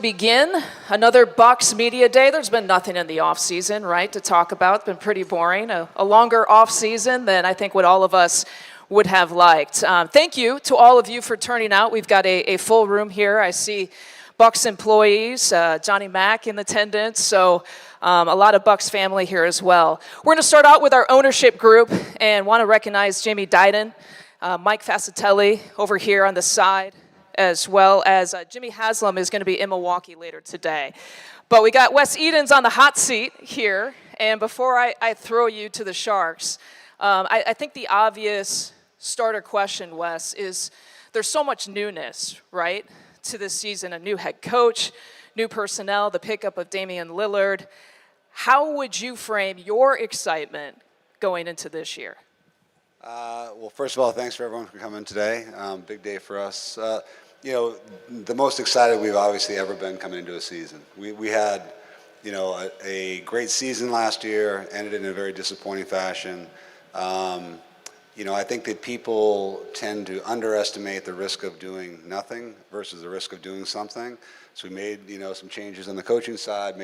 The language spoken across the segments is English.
Begin another Bucks media day. There's been nothing in the offseason, right, to talk about. It's been pretty boring. A longer offseason than I think what all of us would have liked. Thank you to all of you for turning out. We've got a full room here. I see Bucks employees, Johnny Mack in attendance, so a lot of Bucks family here as well. We're going to start out with our ownership group and want to recognize Jamie Diden, Mike Fascitelli over here on the side, as well as Jimmy Haslam is going to be in Milwaukee later today. But we got Wes Edens on the hot seat here, and before I throw you to the Sharks, I think the obvious starter question, Wes, is there's so much newness, right, to this season. A new head coach, new personnel, the pickup of Damian Lillard. How would you frame your excitement going into this year? Well, first of all, thanks for everyone for coming today. Big day for us. The most excited we've obviously ever been coming into a season. We had, a great season last year, ended in a very disappointing fashion. I think that people tend to underestimate the risk of doing nothing versus the risk of doing something. So we made, some changes on the coaching side,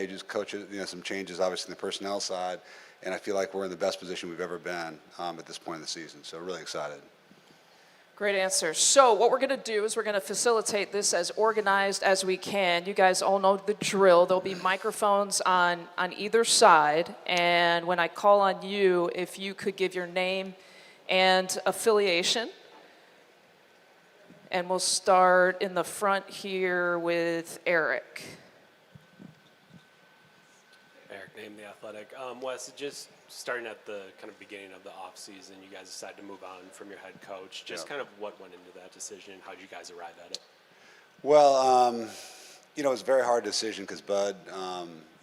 some changes obviously in the personnel side, and I feel like we're in the best position we've ever been at this point in the season. So really excited. Great answer. So what we're going to do is we're going to facilitate this as organized as we can. You guys all know the drill. There'll be microphones on either side, and when I call on you, if you could give your name and affiliation. And we'll start in the front here with Eric. Eric, name The Athletic. Wes, just starting at the kind of beginning of the offseason, you guys decided to move on from your head coach. Just kind of what went into that decision? How did you guys arrive at it? Well, it was a very hard decision because Bud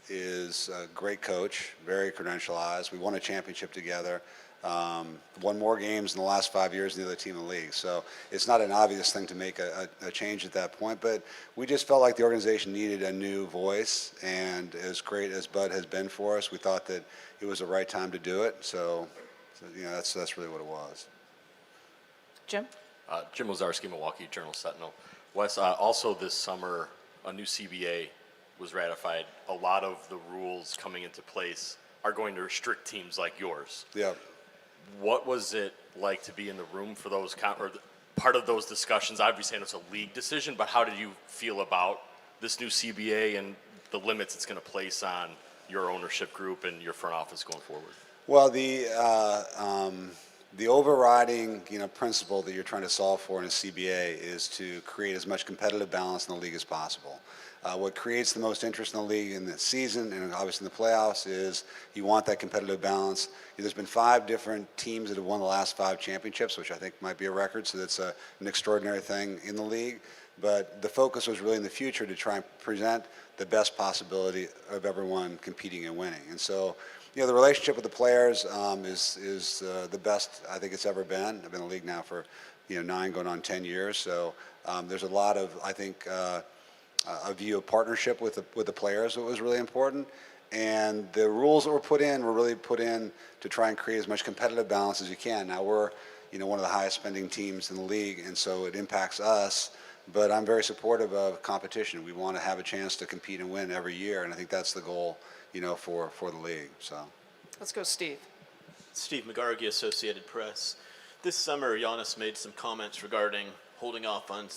is a great coach, very credentialized. We won a championship together. Won more games in the last 5 years than the other team in the league. So it's not an obvious thing to make a change at that point, but we just felt like the organization needed a new voice, and as great as Bud has been for us, we thought that it was the right time to do it. So that's really what it was. Jim? Jim Lazarski, Milwaukee Journal-Sentinel. Wes, also this summer, a new CBA was ratified. A lot of the rules coming into place are going to restrict teams like yours. Yeah. What was it like to be in the room for those part of those discussions? Obviously, I know it's a league decision, but how did you feel about this new CBA and the limits it's going to place on your ownership group and your front office going forward? Well, the overriding principle that you're trying to solve for in a CBA is to create as much competitive balance in the league as possible. What creates the most interest in the league in the season and obviously in the playoffs is you want that competitive balance. There's been 5 different teams that have won the last 5 championships, which I think might be a record, so that's an extraordinary thing in the league. But the focus was really in the future to try and present the best possibility of everyone competing and winning. And so, the relationship with the players is the best I think it's ever been. I've been in the league now for 9 going on 10 years, so there's a lot of, I think, a view of partnership with the players that was really important, and the rules that were really put in to try and create as much competitive balance as you can. Now we're one of the highest spending teams in the league, and so it impacts us, but I'm very supportive of competition. We want to have a chance to compete and win every year, and I think that's the goal for the league. So Let's go, Steve. Steve McGargy, Associated Press. This summer, Giannis made some comments regarding holding off on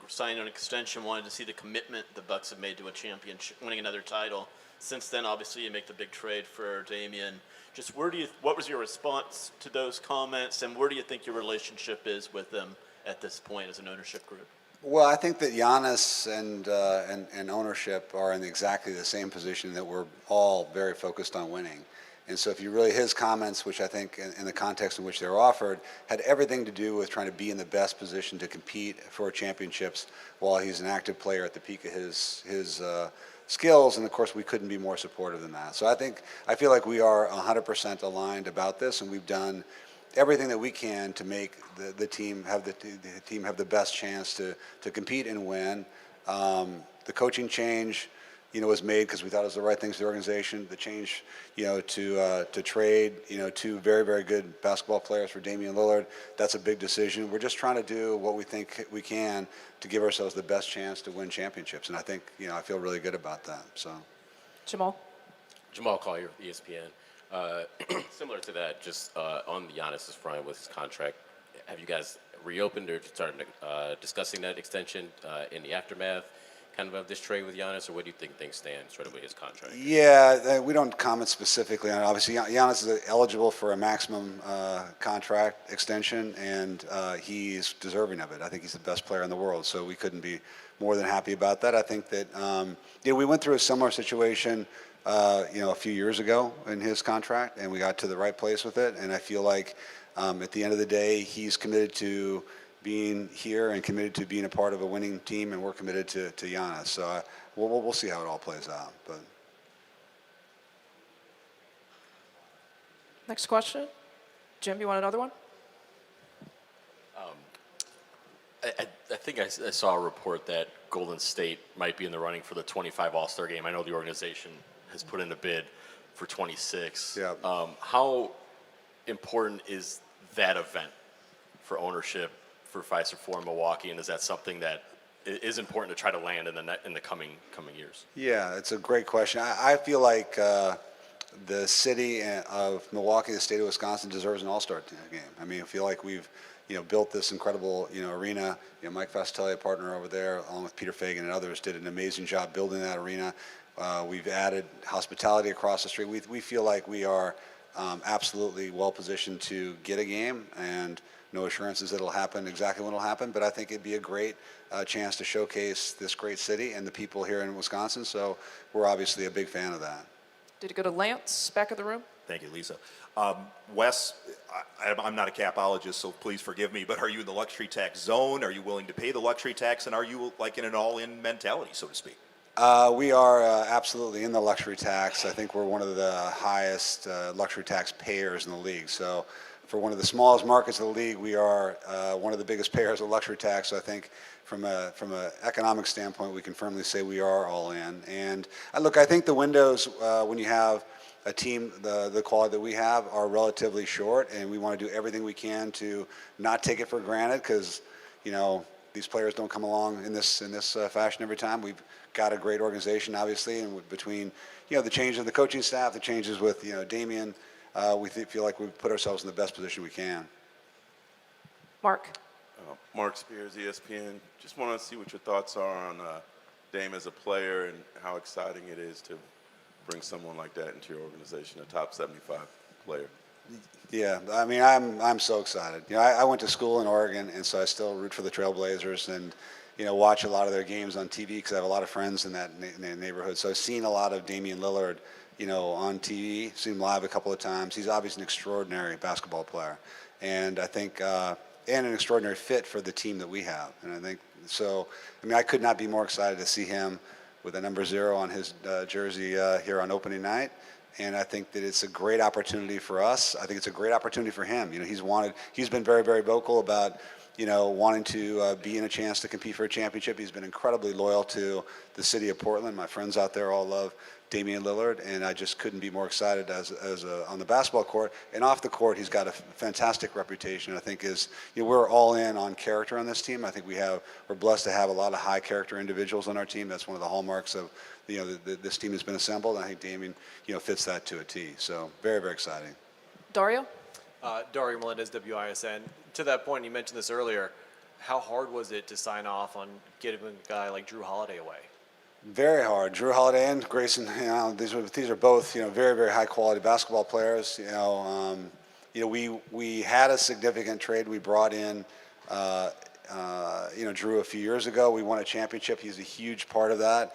signing an extension, wanted to see the commitment the Bucks have made to a championship, winning another title. Since then, obviously, you make the big trade for Damian. Just what was your response to those comments, and where do you think your relationship is with them at this point as an ownership group? Well, I think that Giannis and ownership are in exactly the same position, that we're all very focused on winning. And so if you really, his comments, which I think in the context in which they were offered, had everything to do with trying to be in the best position to compete for championships while he's an active player at the peak of his skills. And of course, we couldn't be more supportive than that. So I feel like we are 100% aligned about this, and we've done everything that we can to make the team have the best chance to compete and win. The coaching change was made because we thought it was the right thing for the organization. The change, to trade, two very, very good basketball players for Damian Lillard, that's a big decision. We're just trying to do what we think we can to give ourselves the best chance to win championships. And I think, I feel really good about that. So, Jamal Collier, ESPN. Similar to that, just on Giannis's front with his contract, have you guys reopened or started discussing that extension in the aftermath kind of this trade with Giannis, or what do you think things stand sort of with his contract? Yeah, we don't comment specifically on it. Obviously, Giannis is eligible for a maximum contract extension, and he's deserving of it. I think he's the best player in the world, so we couldn't be more than happy about that. I think that we went through a similar situation a few years ago in his contract, and we got to the right place with it. And I feel like at the end of the day, he's committed to being here and committed to being a part of a winning team, and we're committed to Giannis. So we'll see how it all plays out. But Next question. Jim, you want another one? I think I saw a report that Golden State might be in the running for the 25 All-Star game. I know the organization has put in a bid for 26. Yeah. How important is that event for ownership, for Pfizer, for Milwaukee, and is that something that is important to try to land in the coming years? yeah, it's a great question. I feel like the city of Milwaukee, the state of Wisconsin, deserves an all-star game. I mean, I feel like we've built this incredible arena. Mike Fastelli, a partner over there, along with Peter Fagan and others, did an amazing job building that arena. We've added hospitality across the street. We feel like we are absolutely well positioned to get a game, and no assurances that it'll happen exactly when it'll happen, but I think it'd be a great chance to showcase this great city and the people here in Wisconsin, so we're obviously a big fan of that. Did it go to Lance, back of the room? Thank you, Lisa. Wes, I'm not a capologist, so please forgive me, but are you in the luxury tax zone? Are you willing to pay the luxury tax, and are you like in an all-in mentality, so to speak? We are absolutely in the luxury tax. I think we're one of the highest luxury tax payers in the league. So for one of the smallest markets of the league, we are one of the biggest payers of luxury tax. So I think from an economic standpoint, we can firmly say we are all in. And look, I think the windows when you have a team the quality that we have are relatively short, and we want to do everything we can to not take it for granted, because these players don't come along in this fashion every time. We've got a great organization, obviously, and between the change of the coaching staff, the changes with Damian, we feel like we've put ourselves in the best position we can. Mark. Mark Spears, ESPN. Just want to see what your thoughts are on Dame as a player and how exciting it is to bring someone like that into your organization, a top 75 player. Yeah, I mean, I'm so excited. I went to school in Oregon, and so I still root for the Trailblazers and watch a lot of their games on TV because I have a lot of friends in that neighborhood. So I've seen a lot of Damian Lillard, on TV, seen him live a couple of times. He's obviously an extraordinary basketball player, and I think and an extraordinary fit for the team that we have. And I think so. I mean, I could not be more excited to see him with a number 0 on his jersey here on opening night. And I think that it's a great opportunity for us. I think it's a great opportunity for him. He's been very, very vocal about, wanting to be in a chance to compete for a championship. He's been incredibly loyal to the city of Portland. My friends out there all love Damian Lillard, and I just couldn't be more excited on the basketball court. And off the court, he's got a fantastic reputation. I think we're all in on character on this team. I think we're blessed to have a lot of high character individuals on our team. That's one of the hallmarks of this team has been assembled. And I think Damian fits that to a T. So very, very exciting. Dario? Dario Melendez, WISN. To that point, you mentioned this earlier. How hard was it to sign off on getting a guy like Drew Holiday away? Very hard. Drew Holiday and Grayson, these are both, very, very high quality basketball players. We had a significant trade. We brought in, Drew a few years ago. We won a championship. He's a huge part of that.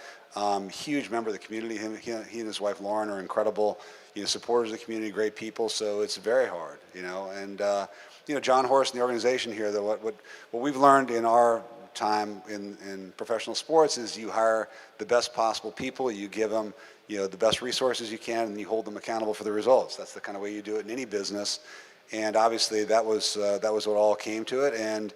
Huge member of the community. He and his wife Lauren are incredible, supporters of the community, great people. So it's very hard, And John Horst and the organization here, what we've learned in our time in professional sports is you hire the best possible people, you give them the best resources you can, and you hold them accountable for the results. That's the kind of way you do it in any business, and obviously that was what all came to it. And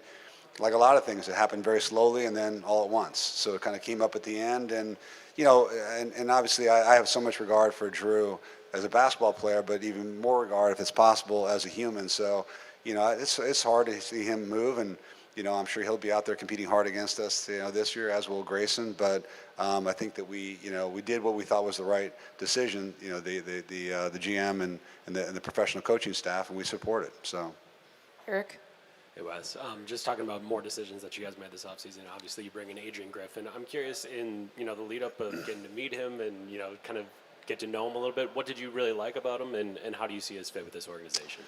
like a lot of things, it happened very slowly and then all at once. So it kind of came up at the end, and and obviously I have so much regard for Drew as a basketball player, but even more regard, if it's possible, as a human. So, it's hard to see him move, and I'm sure he'll be out there competing hard against us, this year, as will Grayson. But I think that we did what we thought was the right decision. The GM and the professional coaching staff, and we support it. So, Eric? Hey Wes, just talking about more decisions that you guys made this offseason. Obviously, you bring in Adrian Griffin. I'm curious in the lead up of getting to meet him and kind of get to know him a little bit. What did you really like about him, and how do you see his fit with this organization?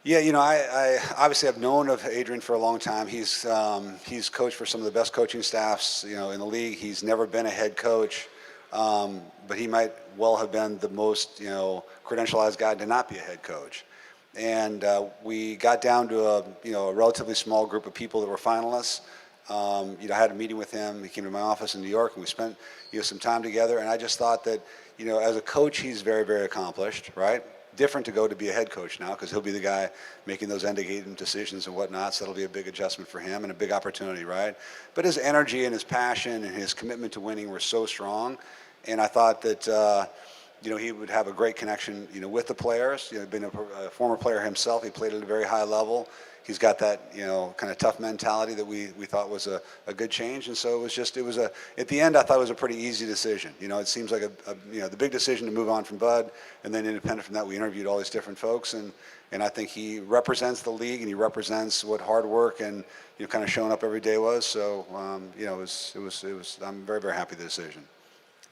Yeah, I obviously have known of Adrian for a long time. He's coached for some of the best coaching staffs in the league. He's never been a head coach, but he might well have been the most credentialized guy to not be a head coach. And we got down to a relatively small group of people that were finalists. I had a meeting with him. He came to my office in New York, and we spent some time together. And I just thought that as a coach, he's very, very accomplished, right? Different to go to be a head coach now, because he'll be the guy making those end-of-game decisions and whatnot. So that'll be a big adjustment for him and a big opportunity, right? But his energy and his passion and his commitment to winning were so strong, and I thought that he would have a great connection with the players. Being a former player himself, he played at a very high level. He's got that kind of tough mentality that we thought was a good change, and so at the end I thought it was a pretty easy decision. It seems like the big decision to move on from Bud, and then independent from that, we interviewed all these different folks, and I think he represents the league, and he represents what hard work and kind of showing up every day was. So it was I'm very, very happy with the decision,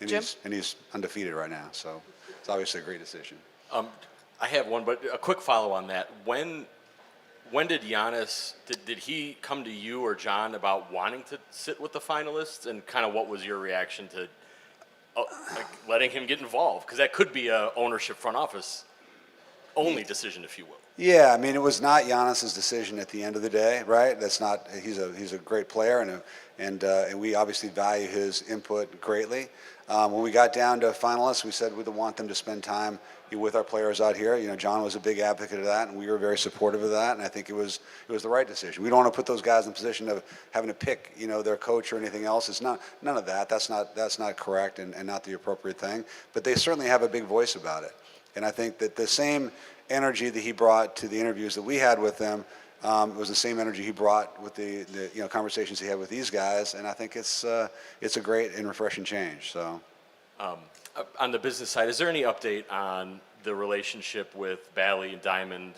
and Jim? he's undefeated right now, so it's obviously a great decision. I have one, but a quick follow on that. When did Giannis, did he come to you or John about wanting to sit with the finalists, and kind of what was your reaction to letting him get involved? Because that could be a ownership front office only decision, if you will. Yeah, I mean, it was not Giannis's decision at the end of the day, right? That's not. He's a great player, and we obviously value his input greatly. When we got down to finalists, we said we'd want them to spend time with our players out here. John was a big advocate of that, and we were very supportive of that. And I think it was the right decision. We don't want to put those guys in a position of having to pick, their coach or anything else. It's none of that. That's not correct and not the appropriate thing. But they certainly have a big voice about it. And I think that the same energy that he brought to the interviews that we had with them was the same energy he brought with the conversations he had with these guys. And I think it's a great and refreshing change. So. On the business side, is there any update on the relationship with Bally and Diamond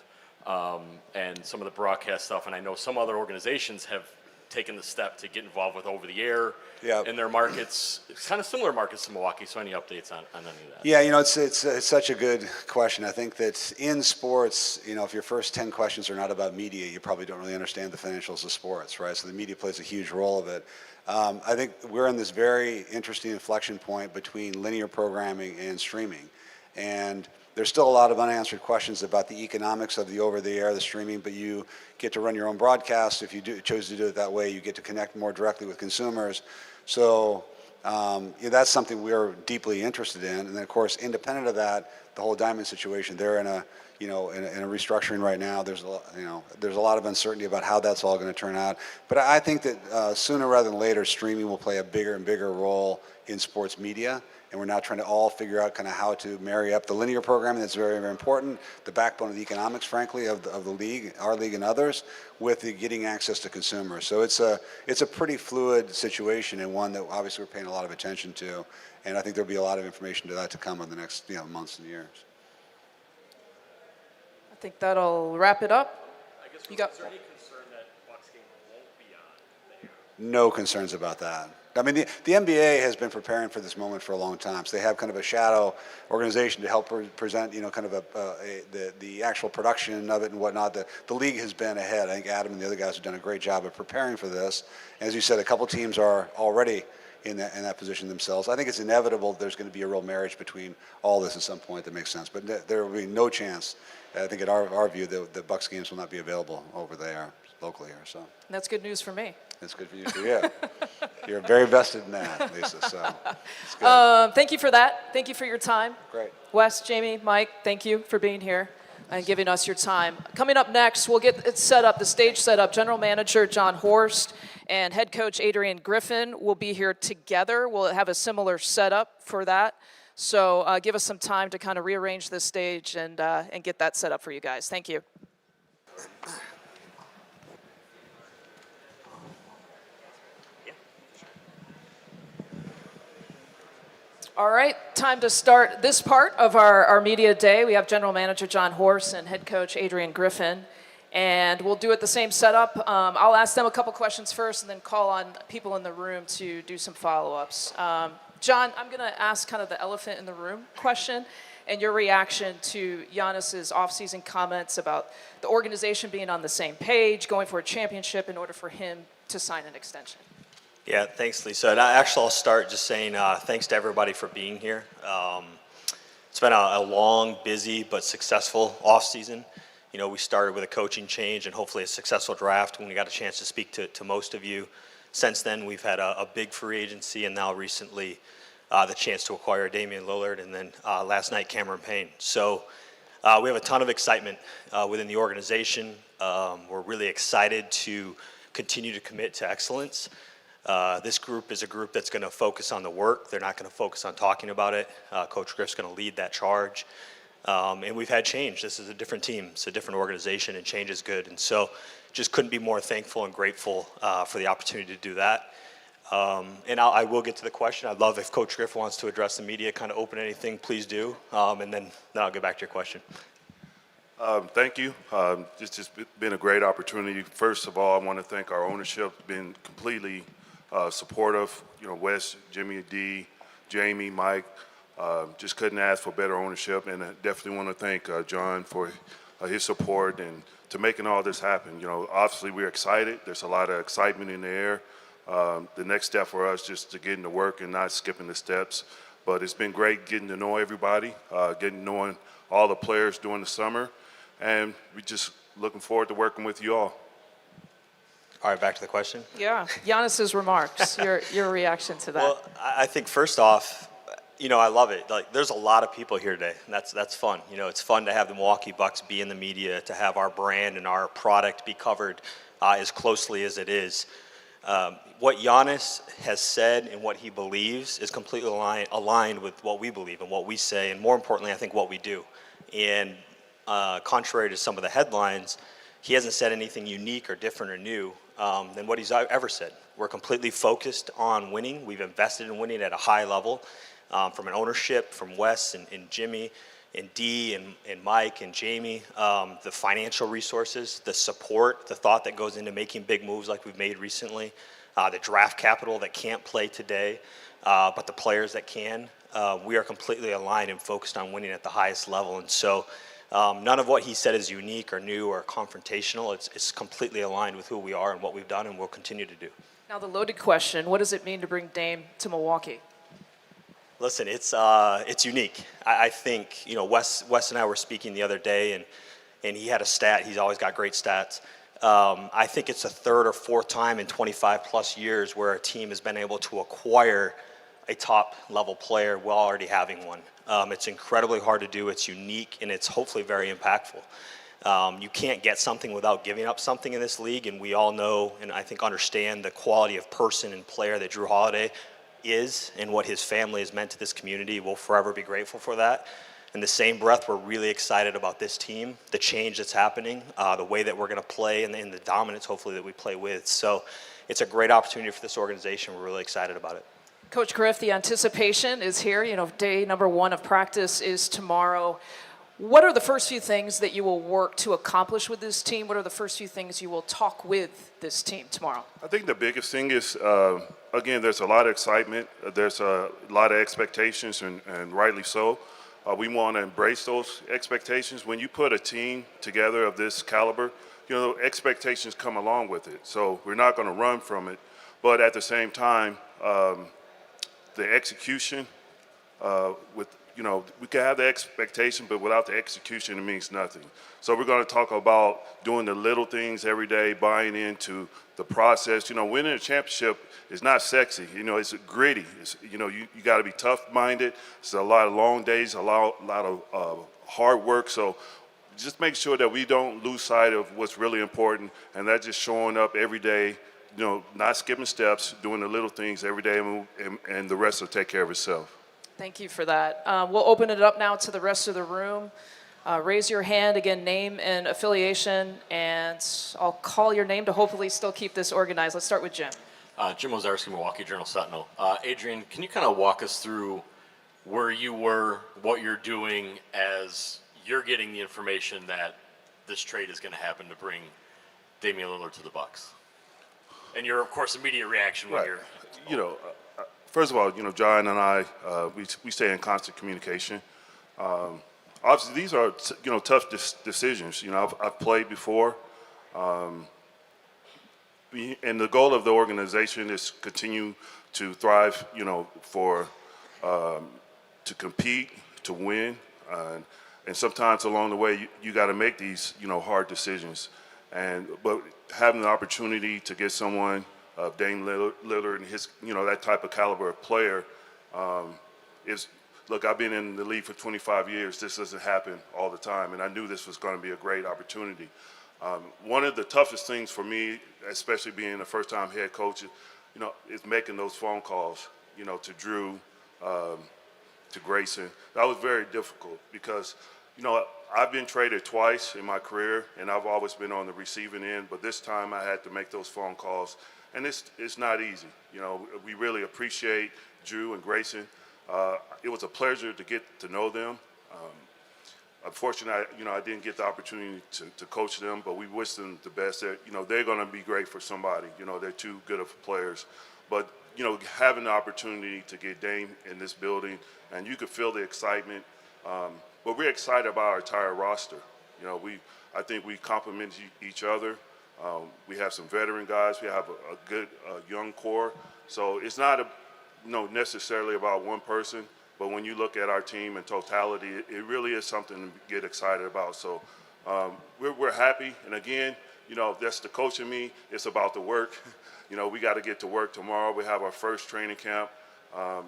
and some of the broadcast stuff? And I know some other organizations have taken the step to get involved with over-the-air in their markets. It's kind of similar markets to Milwaukee, so any updates on any of that? Yeah, it's such a good question. I think that in sports, if your first 10 questions are not about media, you probably don't really understand the financials of sports, right? So the media plays a huge role of it. I think we're in this very interesting inflection point between linear programming and streaming. And there's still a lot of unanswered questions about the economics of the over-the-air, the streaming, but you get to run your own broadcast. If you choose to do it that way, you get to connect more directly with consumers. So that's something we're deeply interested in. And then, of course, independent of that, the whole Diamond situation, they're in a restructuring right now. There's a lot of uncertainty about how that's all going to turn out. But I think that sooner rather than later, streaming will play a bigger and bigger role in sports media. And we're now trying to all figure out kind of how to marry up the linear programming that's very, very important, the backbone of the economics, frankly, of the league, our league and others, with the getting access to consumers. So it's a pretty fluid situation, and one that obviously we're paying a lot of attention to. And I think there'll be a lot of information to that to come in the next months and years. I think that'll wrap it up. I guess, You got- is there any concern that Bucks game won't be on the air? No concerns about that. I mean, the NBA has been preparing for this moment for a long time. So they have kind of a shadow organization to help present, kind of the actual production of it and whatnot. The league has been ahead. I think Adam and the other guys have done a great job of preparing for this. As you said, a couple teams are already in that position themselves. I think it's inevitable there's going to be a real marriage between all this at some point that makes sense. But there will be no chance, I think, in our view, the Bucks games will not be available over there locally here. So That's good news for me. it's good for you too. Yeah, you're very vested in that, Lisa. So it's good. Thank you for that. Thank you for your time. Great. Wes, Jamie, Mike, thank you for being here. and giving us your time. Coming up next, we'll get it set up, the stage set up. General Manager John Horst and head coach Adrian Griffin will be here together. We'll have a similar setup for that. So give us some time to kind of rearrange the stage and get that set up for you guys. Thank you. All right, time to start this part of our media day. We have General Manager John Horst and head coach Adrian Griffin, and we'll do it the same setup. I'll ask them a couple questions first and then call on people in the room to do some follow-ups. John, I'm going to ask kind of the elephant in the room question and your reaction to Giannis's offseason comments about the organization being on the same page, going for a championship in order for him to sign an extension. Yeah, thanks, Lisa. And I'll start just saying thanks to everybody for being here. It's been a long, busy, but successful offseason. You know, we started with a coaching change and hopefully a successful draft when we got a chance to speak to most of you. Since then, we've had a big free agency and now recently the chance to acquire Damian Lillard and then last night Cameron Payne. So we have a ton of excitement within the organization. We're really excited to continue to commit to excellence. This group is a group that's going to focus on the work. They're not going to focus on talking about it. Coach Griff's going to lead that charge. And we've had change. This is a different team. It's a different organization, and change is good. And so just couldn't be more thankful and grateful for the opportunity to do that. And I will get to the question. I'd love if Coach Griff wants to address the media, kind of open anything, please do. And then I'll get back to your question. Thank you. It's just been a great opportunity. First of all, I want to thank our ownership, been completely supportive. You know, Wes, Jimmy, D, Jamie, Mike, just couldn't ask for better ownership. And I definitely want to thank John for his support and to making all this happen. You know, obviously we're excited. There's a lot of excitement in the air. The next step for us just to get into work and not skipping the steps. But it's been great getting to know everybody, knowing all the players during the summer. And we're just looking forward to working with you all. All right, back to the question. Yeah, Giannis's remarks, your reaction to that. Well, I think first off, you know, I love it. Like, there's a lot of people here today, and that's fun. You know, it's fun to have the Milwaukee Bucks be in the media, to have our brand and our product be covered as closely as it is. What Giannis has said and what he believes is completely aligned with what we believe and what we say, and more importantly, I think what we do. And contrary to some of the headlines, he hasn't said anything unique or different or new than what he's ever said. We're completely focused on winning. We've invested in winning at a high level, from an ownership, from Wes and Jimmy and Dee and Mike and Jamie, the financial resources, the support, the thought that goes into making big moves like we've made recently, the draft capital that can't play today, but the players that can. We are completely aligned and focused on winning at the highest level. And so none of what he said is unique or new or confrontational. It's completely aligned with who we are and what we've done and will continue to do. Now the loaded question, what does it mean to bring Dame to Milwaukee? Listen, it's unique. I think, you know, Wes and I were speaking the other day, and he had a stat. He's always got great stats. I think it's the third or fourth time in 25 plus years where a team has been able to acquire a top level player while already having one. It's incredibly hard to do. It's unique, and it's hopefully very impactful. You can't get something without giving up something in this league, and we all know and I think understand the quality of person and player that Drew Holiday is and what his family has meant to this community. We'll forever be grateful for that. In the same breath, we're really excited about this team, the change that's happening, the way that we're going to play, and the dominance, hopefully, that we play with. So it's a great opportunity for this organization. We're really excited about it. Coach Griff, the anticipation is here. You know, day number 1 of practice is tomorrow. What are the first few things that you will work to accomplish with this team? What are the first few things you will talk with this team tomorrow? I think the biggest thing is, again, there's a lot of excitement. There's a lot of expectations, and rightly so. We want to embrace those expectations. When you put a team together of this caliber, you know, expectations come along with it. So we're not going to run from it. But at the same time, the execution you know, we can have the expectation, but without the execution, it means nothing. So we're going to talk about doing the little things every day, buying into the process. You know, winning a championship is not sexy. You know, it's gritty. It's, you know, you got to be tough-minded. It's a lot of long days, a lot of hard work. So just make sure that we don't lose sight of what's really important, and that's just showing up every day, not skipping steps, doing the little things every day, and the rest will take care of itself. Thank you for that. We'll open it up now to the rest of the room. Raise your hand, again, name and affiliation, and I'll call your name to hopefully still keep this organized. Let's start with Jim. Jim Ozarski, Milwaukee Journal-Sentinel. Adrian, can you kind of walk us through where you were, what you're doing as you're getting the information that this trade is going to happen to bring Damian Lillard to the Bucks? And your, of course, immediate reaction when you're... First of all, John and I, we stay in constant communication. Obviously, these are, tough decisions. I've played before. And the goal of the organization is continue to thrive, to compete, to win. And sometimes along the way, you got to make these, hard decisions. But having the opportunity to get someone, Dame Lillard and his, that type of caliber of player, look, I've been in the league for 25 years. This doesn't happen all the time, and I knew this was going to be a great opportunity. One of the toughest things for me, especially being a first-time head coach, is making those phone calls, to Drew, to Grayson. That was very difficult because, I've been traded twice in my career, and I've always been on the receiving end, but this time I had to make those phone calls, and it's not easy. We really appreciate Drew and Grayson. It was a pleasure to get to know them. Unfortunately, I didn't get the opportunity to coach them, but we wish them the best. They're going to be great for somebody. They're too good of players. But, having the opportunity to get Dame in this building, and you could feel the excitement. But we're excited about our entire roster. I think we complement each other. We have some veteran guys. We have a good young core. So it's not necessarily about one person, but when you look at our team in totality, it really is something to get excited about. So we're happy, and again, that's the coach in me. It's about the work. We got to get to work tomorrow. We have our first training camp, and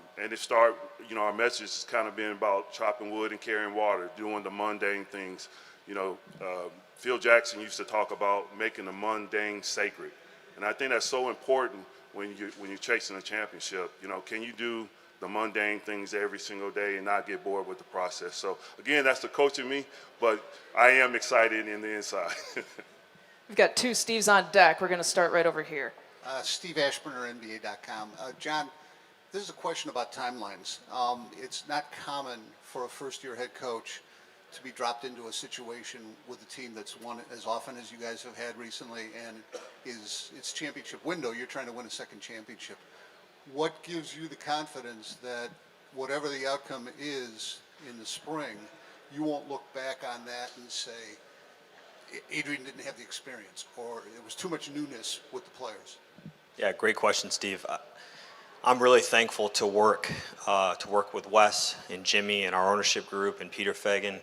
our message has kind of been about chopping wood and carrying water, doing the mundane things. Phil Jackson used to talk about making the mundane sacred, and I think that's so important when you're chasing a championship. Can you do the mundane things every single day and not get bored with the process? So again, that's the coach in me, but I am excited in the inside. We've got two Steves on deck. We're going to start right over here. Steve Ashburner, NBA.com. John, this is a question about timelines. It's not common for a first-year head coach to be dropped into a situation with a team that's won as often as you guys have had recently, and it's championship window. You're trying to win a second championship. What gives you the confidence that whatever the outcome is in the spring, you won't look back on that and say, Adrian didn't have the experience, or it was too much newness with the players? Yeah, great question, Steve. I'm really thankful to work with Wes and Jimmy and our ownership group and Peter Fagan.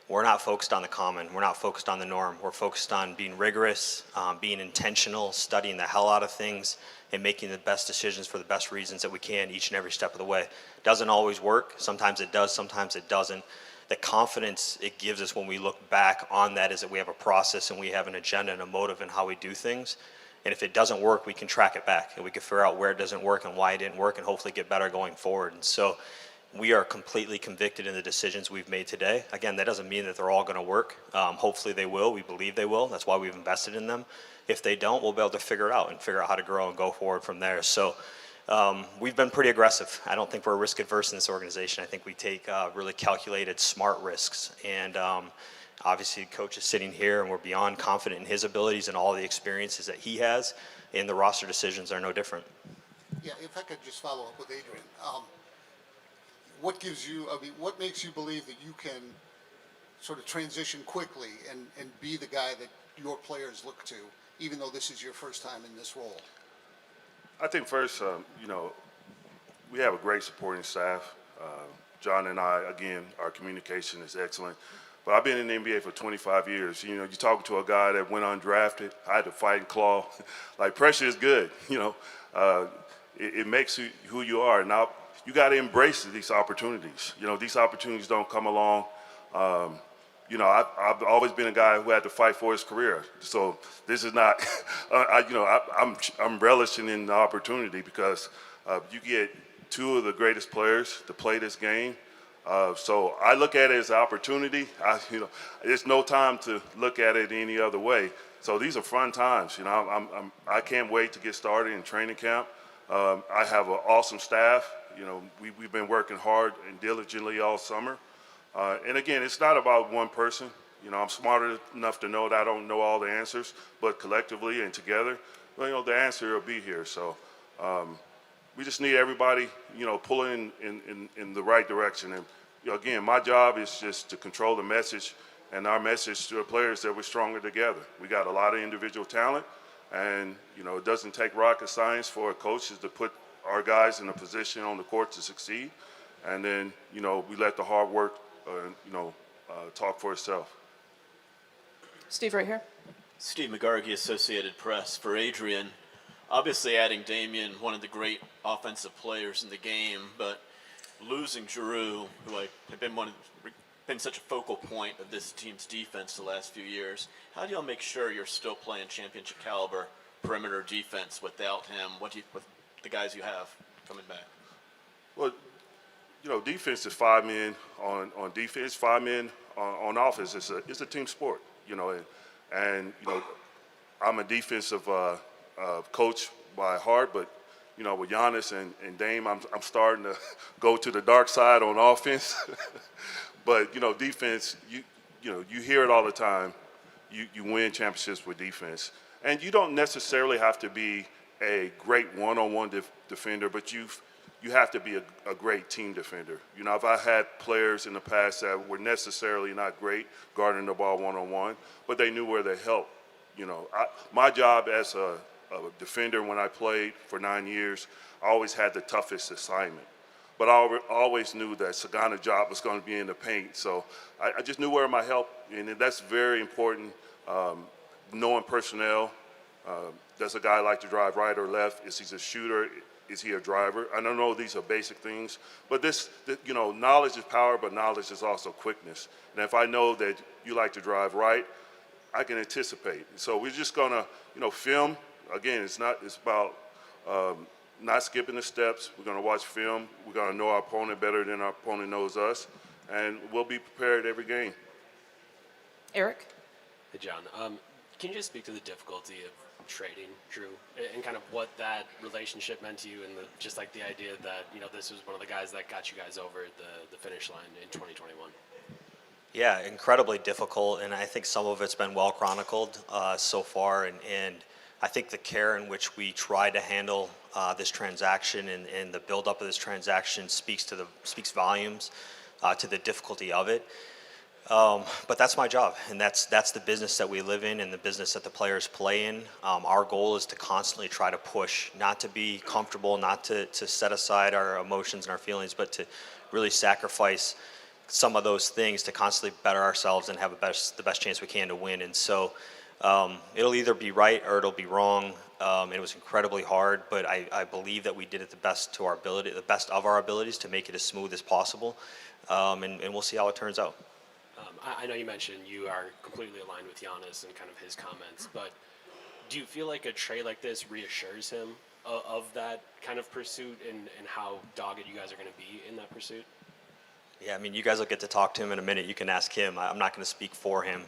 We're not focused on the common. We're not focused on the norm. We're focused on being rigorous, being intentional, studying the hell out of things, and making the best decisions for the best reasons that we can each and every step of the way. Doesn't always work. Sometimes it does, sometimes it doesn't. The confidence it gives us when we look back on that is that we have a process and we have an agenda and a motive in how we do things. And if it doesn't work, we can track it back and we can figure out where it doesn't work and why it didn't work and hopefully get better going forward. And so we are completely convicted in the decisions we've made today. Again, that doesn't mean that they're all going to work. Hopefully they will. We believe they will. That's why we've invested in them. If they don't, we'll be able to figure it out and figure out how to grow and go forward from there. So we've been pretty aggressive. I don't think we're risk adverse in this organization. I think we take really calculated, smart risks. And obviously, the coach is sitting here, and we're beyond confident in his abilities and all the experiences that he has. And the roster decisions are no different. Yeah, if I could just follow up with Adrian. What makes you believe that you can sort of transition quickly and be the guy that your players look to, even though this is your first time in this role? I think first, we have a great supporting staff. John and I, again, our communication is excellent. But I've been in the NBA for 25 years. You're talking to a guy that went undrafted. I had to fight and claw. Like, pressure is good. It makes you who you are. Now, you got to embrace these opportunities. These opportunities don't come along I've always been a guy who had to fight for his career. So this is not, I'm relishing in the opportunity because you get two of the greatest players to play this game. So I look at it as an opportunity. There's no time to look at it any other way. So these are fun times. I can't wait to get started in training camp. I have an awesome staff. We've been working hard and diligently all summer. And again, it's not about one person. I'm smart enough to know that I don't know all the answers, but collectively and together, the answer will be here. So we just need everybody, pulling in the right direction. And again, my job is just to control the message and our message to the players that we're stronger together. We got a lot of individual talent, and it doesn't take rocket science for coaches to put our guys in a position on the court to succeed. And then, we let the hard work talk for itself. Steve, right here. Steve McGarvey, Associated Press. For Adrian, obviously adding Damian, one of the great offensive players in the game, but losing Giroux, who have been such a focal point of this team's defense the last few years. How do y'all make sure you're still playing championship caliber perimeter defense without him? With the guys you have coming back? Well, defense is 5 men on defense, 5 men on offense. It's a team sport, and I'm a defensive coach by heart, but with Giannis and Dame, I'm starting to go to the dark side on offense. But defense, you hear it all the time. You win championships with defense, and you don't necessarily have to be a great one-on-one defender, but you have to be a great team defender. I've had players in the past that were necessarily not great guarding the ball one-on-one, but they knew where to help. My job as a defender when I played for 9 years, I always had the toughest assignment. But I always knew that Sagana's job was going to be in the paint, so I just knew where my help, and that's very important. Knowing personnel, does a guy like to drive right or left? Is he a shooter? Is he a driver? I don't know, these are basic things, but knowledge is power, but knowledge is also quickness. And if I know that you like to drive right, I can anticipate. So we're just gonna, film. Again, it's about not skipping the steps. We're gonna watch film. We're gonna know our opponent better than our opponent knows us, and we'll be prepared every game. Eric? Hey, John. Can you just speak to the difficulty of trading Drew and kind of what that relationship meant to you, and just like the idea that this was one of the guys that got you guys over the finish line in 2021? Yeah, incredibly difficult, and I think some of it's been well chronicled so far, and I think the care in which we tried to handle this transaction and the buildup of this transaction speaks volumes to the difficulty of it. But that's my job, and that's the business that we live in and the business that the players play in. Our goal is to constantly try to push, not to be comfortable, not to set aside our emotions and our feelings, but to really sacrifice some of those things to constantly better ourselves and have the best chance we can to win. And so it'll either be right or it'll be wrong. It was incredibly hard, but I believe that we did it the best of our abilities to make it as smooth as possible, and we'll see how it turns out. I know you mentioned you are completely aligned with Giannis and kind of his comments, but do you feel like a trade like this reassures him of that kind of pursuit and how dogged you guys are going to be in that pursuit? Yeah, I mean, you guys will get to talk to him in a minute. You can ask him. I'm not going to speak for him.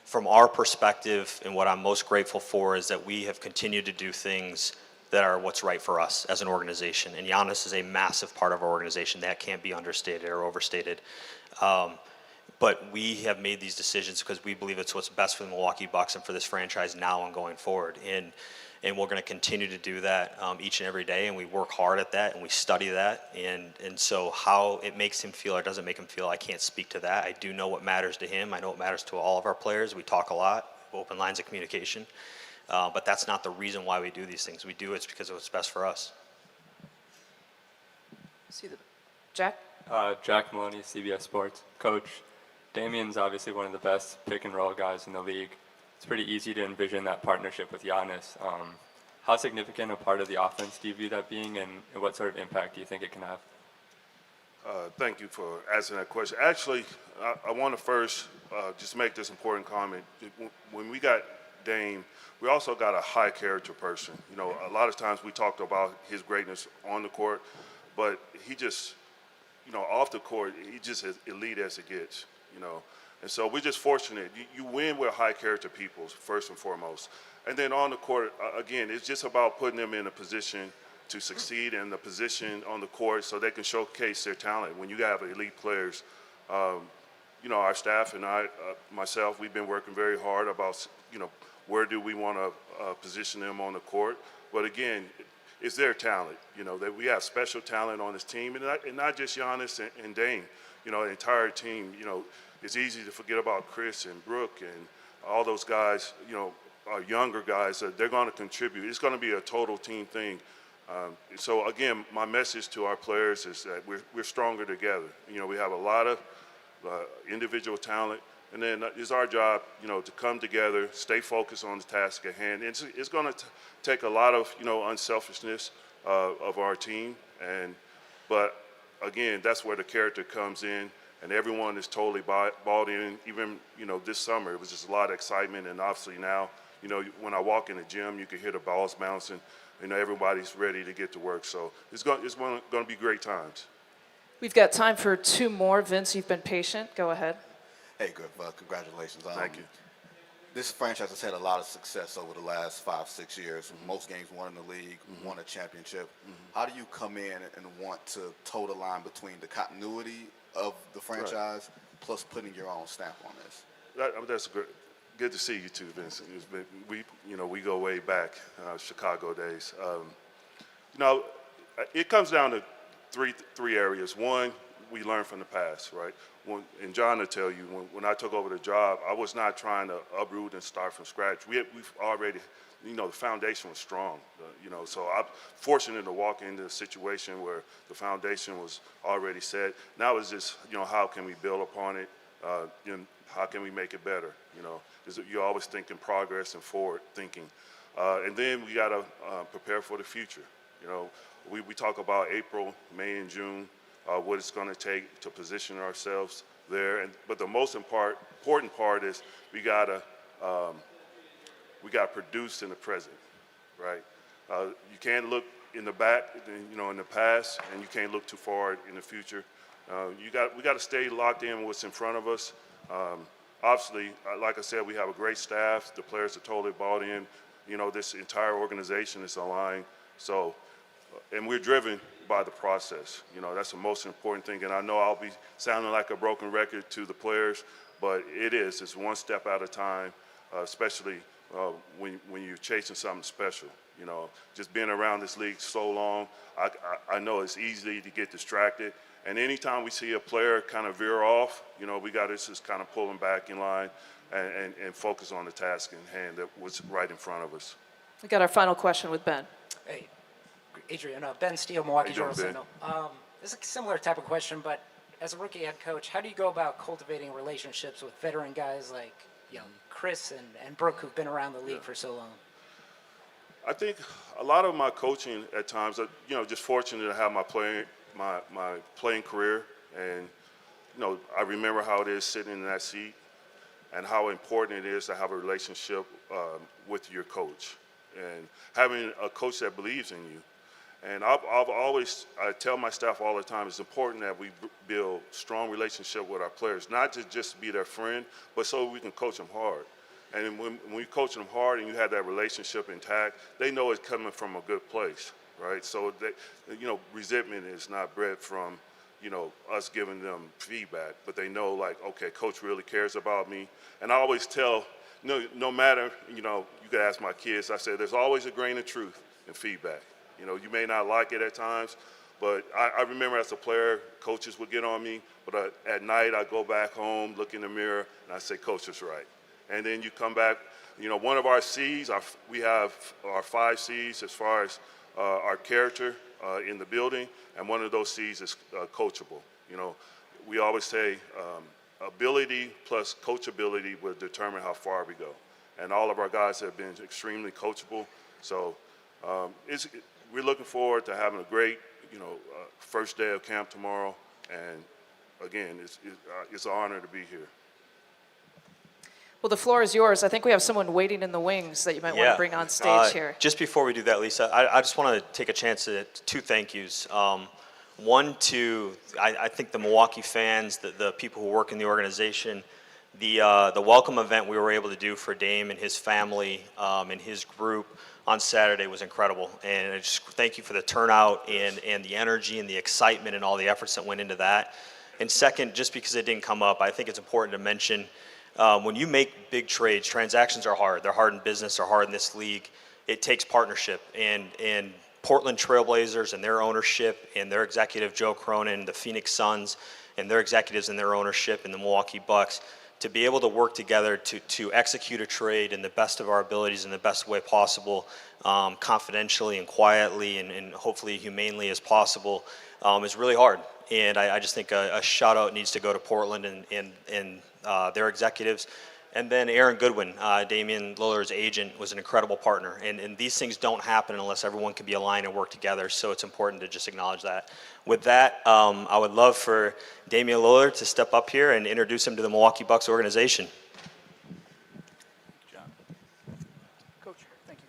From our perspective, and what I'm most grateful for is that we have continued to do things that are what's right for us as an organization. And Giannis is a massive part of our organization. That can't be understated or overstated. But we have made these decisions because we believe it's what's best for the Milwaukee Bucks and for this franchise now and going forward. And we're going to continue to do that each and every day, and we work hard at that, and we study that. And so how it makes him feel or doesn't make him feel, I can't speak to that. I do know what matters to him. I know what matters to all of our players. We talk a lot, open lines of communication. But that's not the reason why we do these things. We do it because of what's best for us. Jack? Jack Maloney, CBS Sports. Coach, Damian's obviously one of the best pick-and-roll guys in the league. It's pretty easy to envision that partnership with Giannis. How significant a part of the offense do you view that being, and what sort of impact do you think it can have? Thank you for asking that question. Actually, I want to first just make this important comment. When we got Dame, we also got a high character person. You know, a lot of times we talked about his greatness on the court, but he just, you know, off the court, he just as elite as it gets, you know. And so we're just fortunate. You win with high character people, first and foremost. And then on the court, again, it's just about putting them in a position to succeed in the position on the court so they can showcase their talent. When you have elite players, you know, our staff and I, myself, we've been working very hard about, you know, where do we want to position them on the court. But again, it's their talent. You know, that we have special talent on this team, and not just Giannis and Dame. You know, the entire team. You know, it's easy to forget about Chris and Brooke and all those guys. You know, our younger guys. They're going to contribute. It's going to be a total team thing. So again, my message to our players is that we're stronger together. You know, we have a lot of individual talent, and then it's our job, you know, to come together, stay focused on the task at hand. It's going to take a lot of, you know, unselfishness of our team, but again, that's where the character comes in, and everyone is totally bought in. Even, you know, this summer it was just a lot of excitement, and obviously now, you know, when I walk in the gym, you can hear the balls bouncing. You know, everybody's ready to get to work, so it's going to be great times. We've got time for two more. Vince, you've been patient. Go ahead. Hey, good. Congratulations. Thank you. This franchise has had a lot of success over the last 5-6 years. Most games won in the league, won a championship. How do you come in and want to toe the line between the continuity of the franchise plus putting your own stamp on this? That's great. Good to see you too, Vince. We go way back, Chicago days. You know, it comes down to three areas. One, we learn from the past, right? And John will tell you, when I took over the job, I was not trying to uproot and start from scratch. We've already, you know, the foundation was strong. You know, so I'm fortunate to walk into a situation where the foundation was already set. Now it's just, you know, how can we build upon it? You know, how can we make it better? You know, you're always thinking progress and forward thinking. And then we got to prepare for the future. You know, we talk about April, May, and June, what it's going to take to position ourselves there. But the most important part is we got to produce in the present, right? You can't look in the back, you know, in the past, and you can't look too far in the future. We got to stay locked in with what's in front of us. Obviously, like I said, we have a great staff. The players are totally bought in. You know, this entire organization is aligned. So, and we're driven by the process. You know, that's the most important thing. And I know I'll be sounding like a broken record to the players, but it is. It's one step at a time, especially when you're chasing something special. You know, just being around this league so long, I know it's easy to get distracted. And anytime we see a player kind of veer off, you know, we got to just kind of pull them back in line and focus on the task in hand that was right in front of us. We got our final question with Ben. Hey, Adrian, Ben Steele, Milwaukee How you Journal doing, Sentinel. This is a similar type of question, but as a rookie head coach, how do you go about cultivating relationships with veteran guys like, you know, Chris and Brooke, who've been around the league for so long? I think a lot of my coaching at times, you know, just fortunate to have my playing career, and you know, I remember how it is sitting in that seat, and how important it is to have a relationship with your coach, and having a coach that believes in you. And I tell my staff all the time, it's important that we build strong relationship with our players, not to just be their friend, but so we can coach them hard. And when we coach them hard and you have that relationship intact, they know it's coming from a good place, right? So that, you know, resentment is not bred from, you know, us giving them feedback, but they know, like, okay, coach really cares about me. And I always tell, no matter, you know, you can ask my kids, I say there's always a grain of truth in feedback. You know, you may not like it at times, but I remember as a player, coaches would get on me, but at night I go back home, look in the mirror, and I say, Coach is right. And then you come back, you know, one of our C's, we have our 5 C's as far as our character in the building, and one of those C's is coachable. You know, we always say ability plus coachability will determine how far we go. And all of our guys have been extremely coachable. So we're looking forward to having a great, you know, first day of camp tomorrow. And again, it's an honor to be here. Well, the floor is yours. I think we have someone waiting in the wings that you might want to bring on stage here. Just before we do that, Lisa, I just want to take a chance at two thank yous. One to, I think the Milwaukee fans, the people who work in the organization, the welcome event we were able to do for Dame and his family and his group on Saturday was incredible. And I just thank you for the turnout and the energy and the excitement and all the efforts that went into that. And second, just because it didn't come up, I think it's important to mention when you make big trades, transactions are hard. They're hard in business, they're hard in this league. It takes partnership. And Portland Trailblazers and their ownership and their executive, Joe Cronin, the Phoenix Suns and their executives and their ownership, and the Milwaukee Bucks, to be able to work together to execute a trade in the best of our abilities in the best way possible, confidentially and quietly and hopefully humanely as possible, is really hard. And I just think a shout out needs to go to Portland and their executives. And then Aaron Goodwin, Damian Lillard's agent, was an incredible partner. And these things don't happen unless everyone can be aligned and work together. So it's important to just acknowledge that. With that, I would love for Damian Lillard to step up here and introduce him to the Milwaukee Bucks organization. Coach, thank you.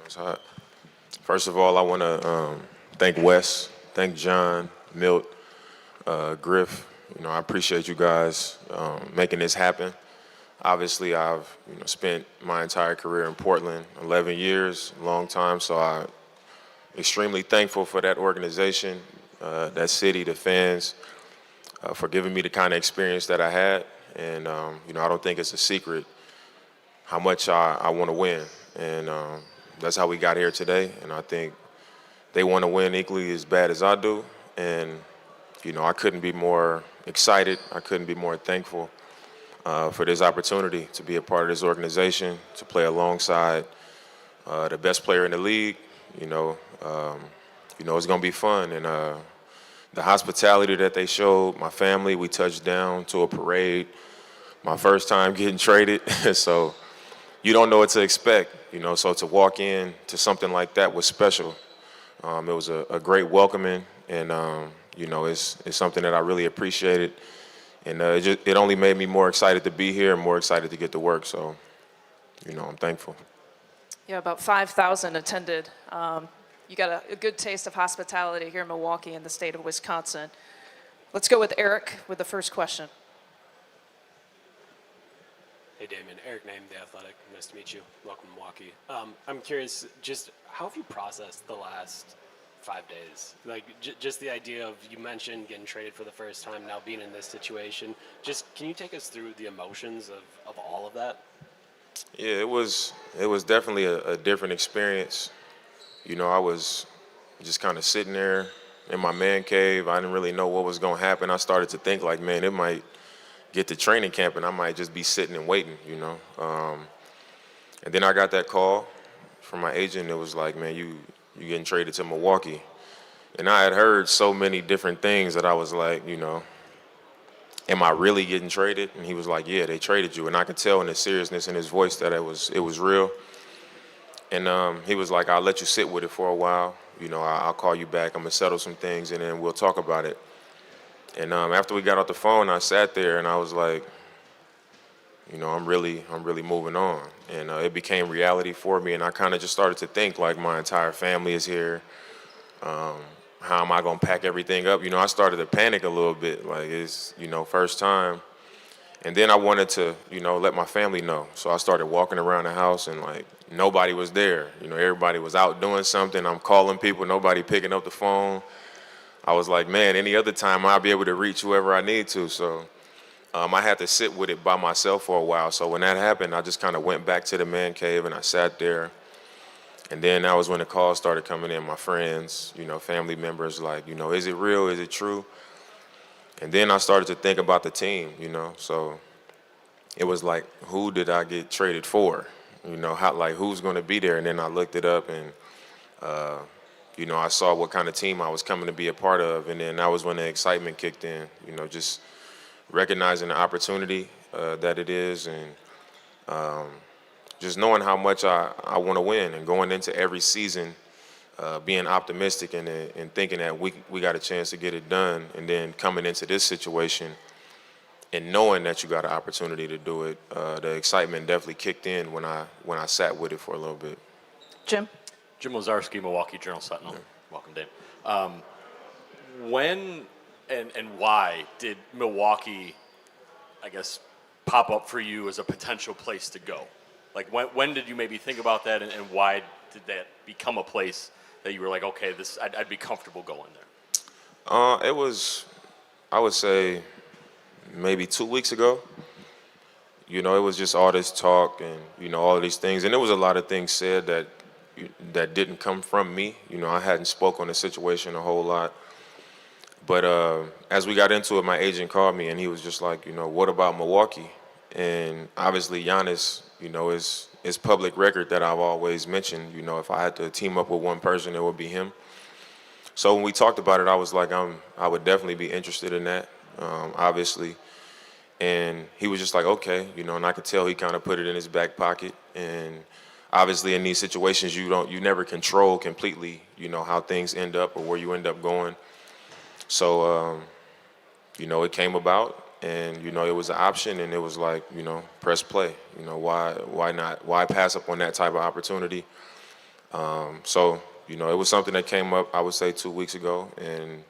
It's hot. First of all, I want to thank Wes, thank John, Milt, Griff. I appreciate you guys making this happen. Obviously, I've spent my entire career in Portland, 11 years, a long time. So I'm extremely thankful for that organization, that city, the fans, for giving me the kind of experience that I had. And I don't think it's a secret how much I want to win. And that's how we got here today. And I think they want to win equally as bad as I do. And, I couldn't be more excited. I couldn't be more thankful for this opportunity to be a part of this organization, to play alongside the best player in the league. It's going to be fun. And the hospitality that they showed, my family, we touched down to a parade, my first time getting traded. So you don't know what to expect, so to walk in to something like that was special. It was a great welcoming, and, it's something that I really appreciated. And it only made me more excited to be here and more excited to get to work. So, I'm thankful. Yeah, about 5,000 attended. You got a good taste of hospitality here in Milwaukee in the state of Wisconsin. Let's go with Eric with the first question. Hey, Damian. Eric Name, The Athletic. Nice to meet you. Welcome to Milwaukee. I'm curious, just how have you processed the last 5 days? Like, just the idea of, you mentioned getting traded for the first time, now being in this situation. Just, can you take us through the emotions of all of that? Yeah, it was definitely a different experience. I was just kind of sitting there in my man cave. I didn't really know what was going to happen. I started to think like, man, it might get to training camp and I might just be sitting and waiting, And then I got that call from my agent. It was like, man, you getting traded to Milwaukee. And I had heard so many different things that I was like, am I really getting traded? And he was like, yeah, they traded you. And I could tell in the seriousness in his voice that it was real. And he was like, I'll let you sit with it for a while. I'll call you back. I'm going to settle some things and then we'll talk about it. And after we got off the phone, I sat there and I was like, I'm really moving on. And it became reality for me. And I kind of just started to think like my entire family is here. how am I gonna pack everything up? I started to panic a little bit, like it's first time, and then I wanted to let my family know. So I started walking around the house and like nobody was there. Everybody was out doing something. I'm calling people, nobody picking up the phone. I was like, man, any other time I'll be able to reach whoever I need to. So I had to sit with it by myself for a while. So when that happened, I just kind of went back to the man cave and I sat there. And then that was when the calls started coming in, my friends, family members, like, is it real? Is it true? And then I started to think about the team, So it was like, who did I get traded for? Who's going to be there? And then I looked it up and, I saw what kind of team I was coming to be a part of. And then that was when the excitement kicked in, just recognizing the opportunity that it is and just knowing how much I want to win and going into every season being optimistic and thinking that we got a chance to get it done, and then coming into this situation and knowing that you got an opportunity to do it, the excitement definitely kicked in when I sat with it for a little bit. Jim? Jim Lazarski, Milwaukee Journal-Sentinel. Welcome, Dave. When and why did Milwaukee, I guess, pop up for you as a potential place to go? Like, when did you maybe think about that, and why did that become a place that you were like, okay, I'd be comfortable going there? It was, I would say, maybe 2 weeks ago. It was just all this talk and, all of these things. And there was a lot of things said that didn't come from me. I hadn't spoke on the situation a whole lot. But as we got into it, my agent called me and he was just like, what about Milwaukee? And obviously Giannis, is public record that I've always mentioned. If I had to team up with one person, it would be him. So when we talked about it, I was like, I would definitely be interested in that, obviously. And he was just like, okay, and I could tell he kind of put it in his back pocket. And obviously in these situations, you never control completely, how things end up or where you end up going. So, it came about. And, it was an option, and it was like, press play. Why not? Why pass up on that type of opportunity? So, it was something that came up, I would say, 2 weeks ago, and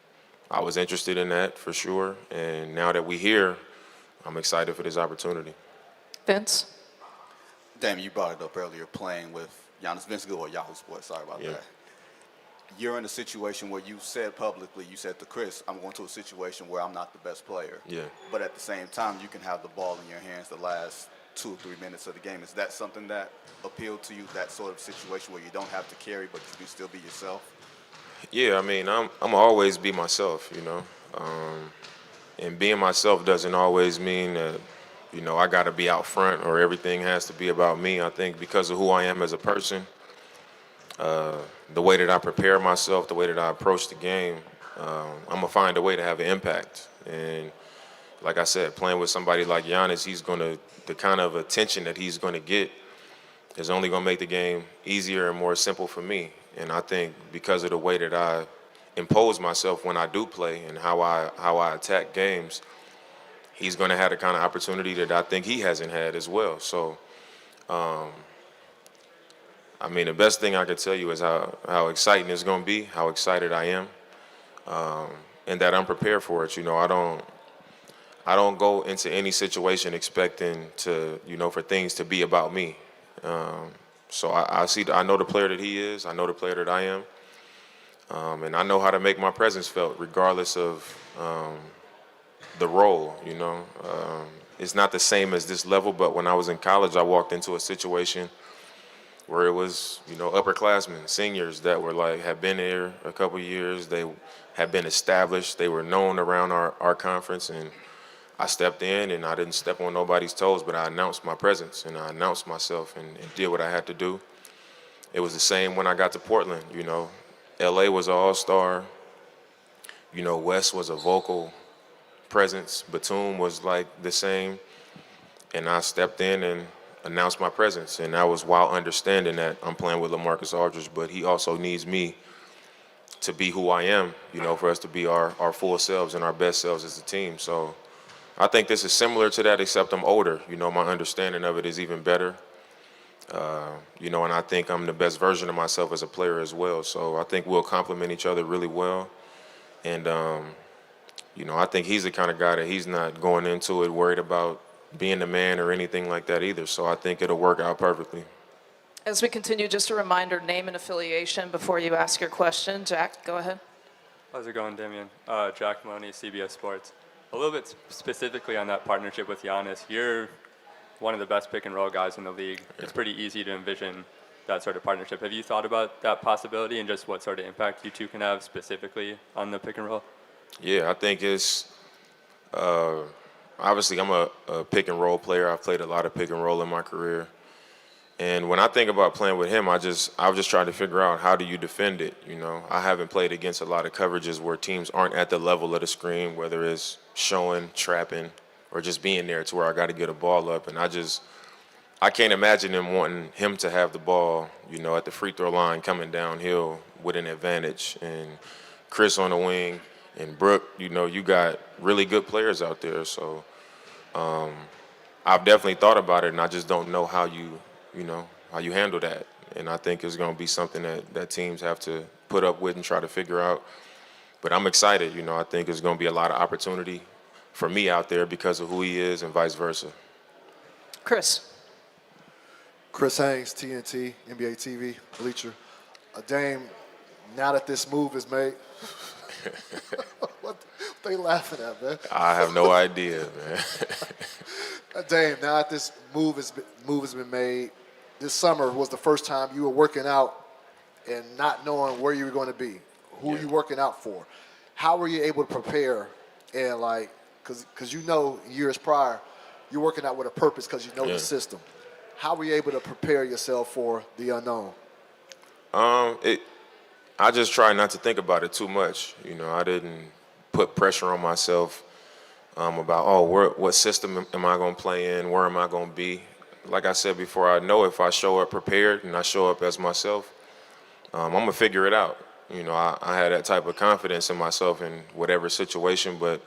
I was interested in that for sure. And now that we're here, I'm excited for this opportunity. Vince? Damn, you brought it up earlier, playing with Giannis. Vince Gill or Yahoo Sports, sorry about that. You're in a situation where you said publicly, you said to Chris, I'm going to a situation where I'm not the best player. Yeah. But at the same time, you can have the ball in your hands the last 2 or 3 minutes of the game. Is that something that appealed to you, that sort of situation where you don't have to carry, but you can still be yourself? Yeah, I mean, I'm always be myself, and being myself doesn't always mean that, I got to be out front or everything has to be about me. I think because of who I am as a person, the way that I prepare myself, the way that I approach the game, I'm going to find a way to have an impact. And like I said, playing with somebody like Giannis, the kind of attention that he's going to get is only going to make the game easier and more simple for me. And I think because of the way that I impose myself when I do play and how I attack games, he's going to have the kind of opportunity that I think he hasn't had as well. So, I mean, the best thing I can tell you is how exciting it's going to be, how excited I am, and that I'm prepared for it. I don't go into any situation expecting to, for things to be about me. So I know the player that he is, I know the player that I am, and I know how to make my presence felt regardless of the role. It's not the same as this level, but when I was in college, I walked into a situation where it was, upperclassmen, seniors that were had been here a couple of years. They had been established. They were known around our conference, and I stepped in, and I didn't step on nobody's toes, but I announced my presence, and I announced myself and did what I had to do. It was the same when I got to Portland. LA was an all-star. West was a vocal presence. Batum was the same, and I stepped in and announced my presence, and that was while understanding that I'm playing with LaMarcus Aldridge, but he also needs me to be who I am, for us to be our full selves and our best selves as a team. So I think this is similar to that, except I'm older. My understanding of it is even better. And I think I'm the best version of myself as a player as well. So I think we'll complement each other really well. And, I think he's the kind of guy that he's not going into it worried about being the man or anything like that either. So I think it'll work out perfectly. As we continue, just a reminder, name and affiliation before you ask your question. Jack, go ahead. How's it going, Damian? Jack Maloney, CBS Sports. A little bit specifically on that partnership with Giannis, you're one of the best pick and roll guys in the league. It's pretty easy to envision that sort of partnership. Have you thought about that possibility and just what sort of impact you two can have specifically on the pick and roll? Yeah, I think it's obviously I'm a pick and roll player. I've played a lot of pick and roll in my career. And when I think about playing with him, I was just trying to figure out how do you defend it. I haven't played against a lot of coverages where teams aren't at the level of the screen, whether it's showing, trapping, or just being there to where I got to get a ball up. And I can't imagine them wanting him to have the ball, at the free throw line coming downhill with an advantage. And Chris on the wing and Brooke, you got really good players out there. So I've definitely thought about it, and I just don't know how you handle that. And I think it's going to be something that teams have to put up with and try to figure out. But I'm excited. I think there's going to be a lot of opportunity for me out there because of who he is and vice versa. Chris. Chris Haynes, TNT, NBA TV, Bleacher. Dame, now that this move is made, what they laughing at, man? I have no idea, man. Dame, now that this move has been made, this summer was the first time you were working out and not knowing where you were going to be, who you working out for. How were you able to prepare and because years prior, you're working out with a purpose because you know the system. How were you able to prepare yourself for the unknown? I just try not to think about it too much. I didn't put pressure on myself about, what system am I going to play in? Where am I going to be? Like I said before, I know if I show up prepared and I show up as myself, I'm going to figure it out. I had that type of confidence in myself in whatever situation, but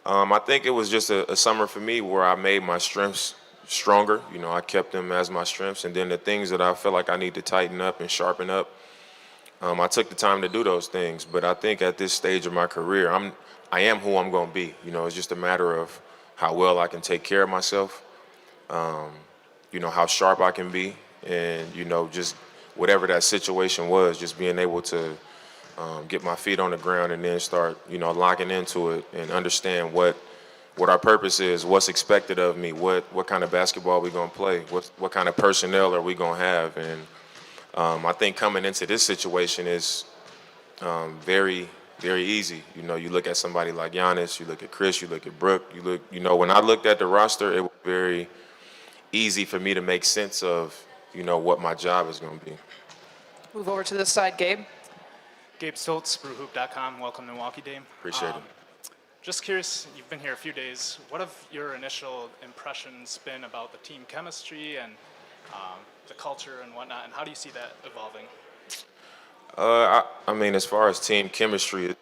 I think it was just a summer for me where I made my strengths stronger. I kept them as my strengths, and then the things that I feel like I need to tighten up and sharpen up, I took the time to do those things. But I think at this stage of my career, I am who I'm going to be. It's just a matter of how well I can take care of myself, how sharp I can be, and, just whatever that situation was, just being able to get my feet on the ground and then start, locking into it and understand what our purpose is, what's expected of me, what kind of basketball we're going to play, what kind of personnel are we going to have. And I think coming into this situation is very, very easy. You look at somebody like Giannis, you look at Chris, you look at Brooke, when I looked at the roster, it was very easy for me to make sense of, what my job is going to be. Move over to this side, Gabe. Gabe Stoltz, brewhoop.com. Welcome to Milwaukee, Dame. Appreciate it. Just curious, you've been here a few days. What have your initial impressions been about the team chemistry and the culture and whatnot, and how do you see that evolving? I mean, as far as team chemistry,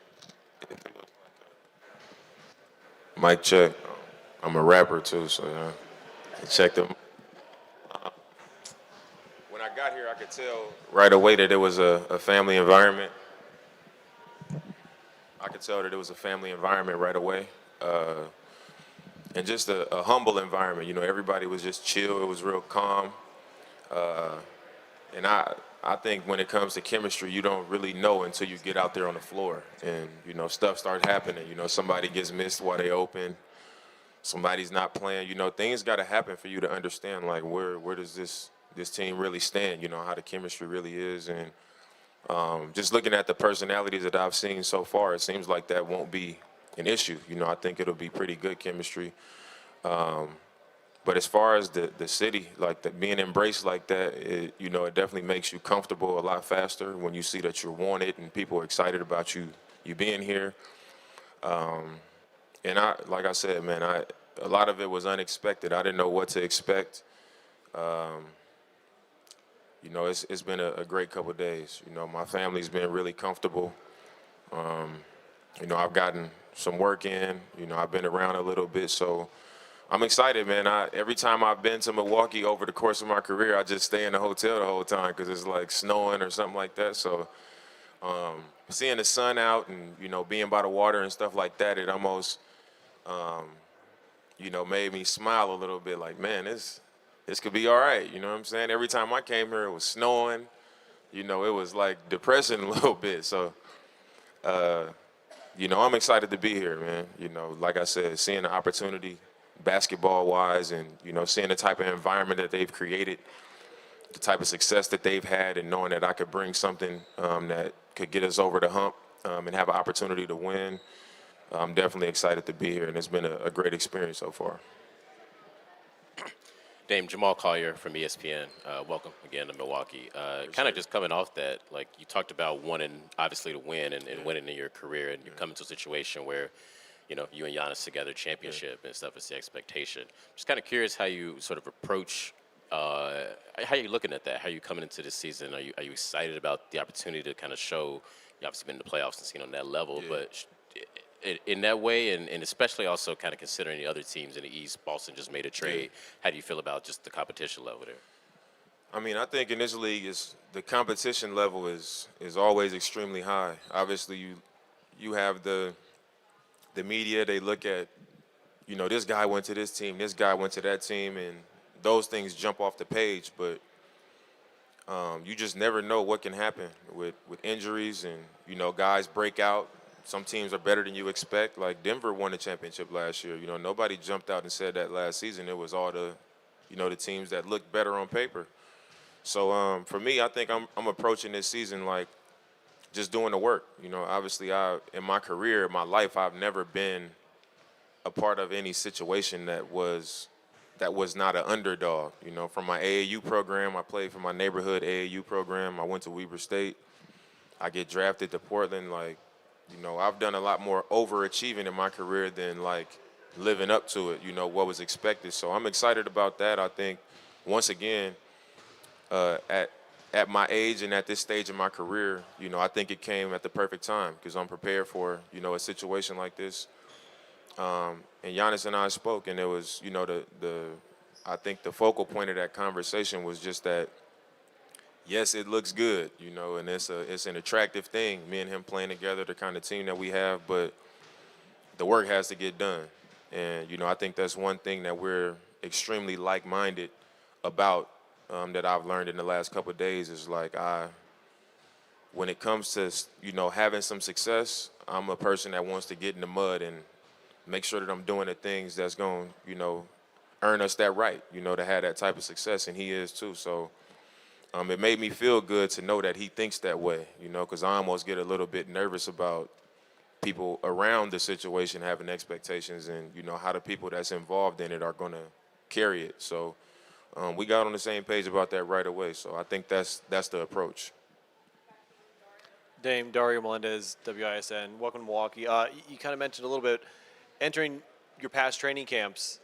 mic check. I'm a rapper too, so check them. When I got here, I could tell right away that it was a family environment. I could tell that it was a family environment right away, and just a humble environment. Everybody was just chill. It was real calm, and I think when it comes to chemistry, you don't really know until you get out there on the floor, and stuff starts happening. Somebody gets missed while they open, somebody's not playing. Things got to happen for you to understand like where does this team really stand. How the chemistry really is, and just looking at the personalities that I've seen so far, it seems like that won't be an issue. I think it'll be pretty good chemistry. But as far as the city, being embraced like that, it definitely makes you comfortable a lot faster when you see that you're wanted and people are excited about you being here. And like I said, man, a lot of it was unexpected. I didn't know what to expect. It's been a great couple of days. My family's been really comfortable. I've gotten some work in. I've been around a little bit, so I'm excited, man. Every time I've been to Milwaukee over the course of my career, I just stay in the hotel the whole time because it's like snowing or something like that. So Seeing the sun out and, being by the water and stuff like that, it almost, made me smile a little bit like, man, this could be all right. You know what I'm saying? Every time I came here, it was snowing. It was like depressing a little bit. So, I'm excited to be here, man. Like I said, seeing the opportunity basketball-wise and, seeing the type of environment that they've created, the type of success that they've had, and knowing that I could bring something that could get us over the hump and have an opportunity to win. I'm definitely excited to be here, and it's been a great experience so far. Dame, Jamal Collier from ESPN. Welcome again to Milwaukee. Kind of just coming off that, like you talked about wanting, obviously, to win and winning in your career, and you come into a situation where, you and Giannis together, championship and stuff is the expectation. Just kind of curious how you sort of approach, how are you looking at that? How are you coming into this season? Are you excited about the opportunity to kind of show, you obviously been in the playoffs and seen on that level, but in that way, and especially also kind of considering the other teams in the East, Boston just made a trade. How do you feel about just the competition level there? I mean, I think in this league, the competition level is always extremely high. Obviously, you have the media. They look at, this guy went to this team, this guy went to that team, and those things jump off the page. But you just never know what can happen with injuries and, guys break out. Some teams are better than you expect. Like Denver won the championship last year. Nobody jumped out and said that last season. It was all the teams that looked better on paper. So for me, I think I'm approaching this season like just doing the work. Obviously, in my career, my life, I've never been a part of any situation that was not an underdog. From my AAU program, I played for my neighborhood AAU program. I went to Weber State. I get drafted to Portland. Like, I've done a lot more overachieving in my career than like living up to it, what was expected. So I'm excited about that. I think once again, at my age and at this stage of my career, I think it came at the perfect time because I'm prepared for, a situation like this. And Giannis and I spoke, and it was, I think the focal point of that conversation was just that, yes, it looks good, and it's an attractive thing, me and him playing together, the kind of team that we have, but the work has to get done. And, I think that's one thing that we're extremely like-minded about that I've learned in the last couple of days is like when it comes to, having some success, I'm a person that wants to get in the mud and make sure that I'm doing the things that's going to, earn us that right, to have that type of success, and he is too. So it made me feel good to know that he thinks that way, because I almost get a little bit nervous about people around the situation having expectations and, how the people that's involved in it are going to carry it. So we got on the same page about that right away. So I think that's the approach. Dame, Dario Melendez, WISN. Welcome to Milwaukee. You kind of mentioned a little bit entering your past training camps,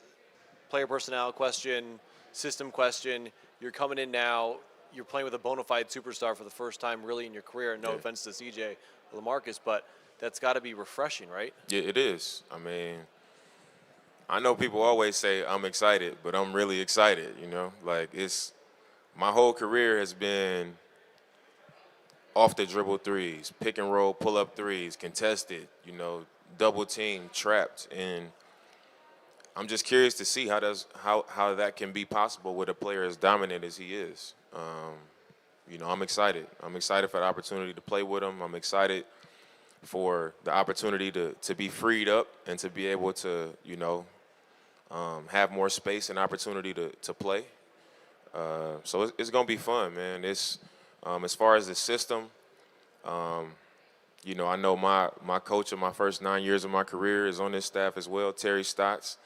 player personnel question, system question. You're coming in now. You're playing with a bona fide superstar for the first time really in your career. No offense to CJ LaMarcus, but that's got to be refreshing, right? Yeah, it is. I mean, I know people always say I'm excited, but I'm really excited, Like my whole career has been off the dribble threes, pick and roll, pull up threes, contested, double team, trapped. And I'm just curious to see how that can be possible with a player as dominant as he is. I'm excited. I'm excited for the opportunity to play with him. I'm excited for the opportunity to be freed up and to be able to, have more space and opportunity to play. So it's going to be fun, man. It's as far as the system, I know my coach in my first 9 years of my career is on this staff as well, Terry Stotts.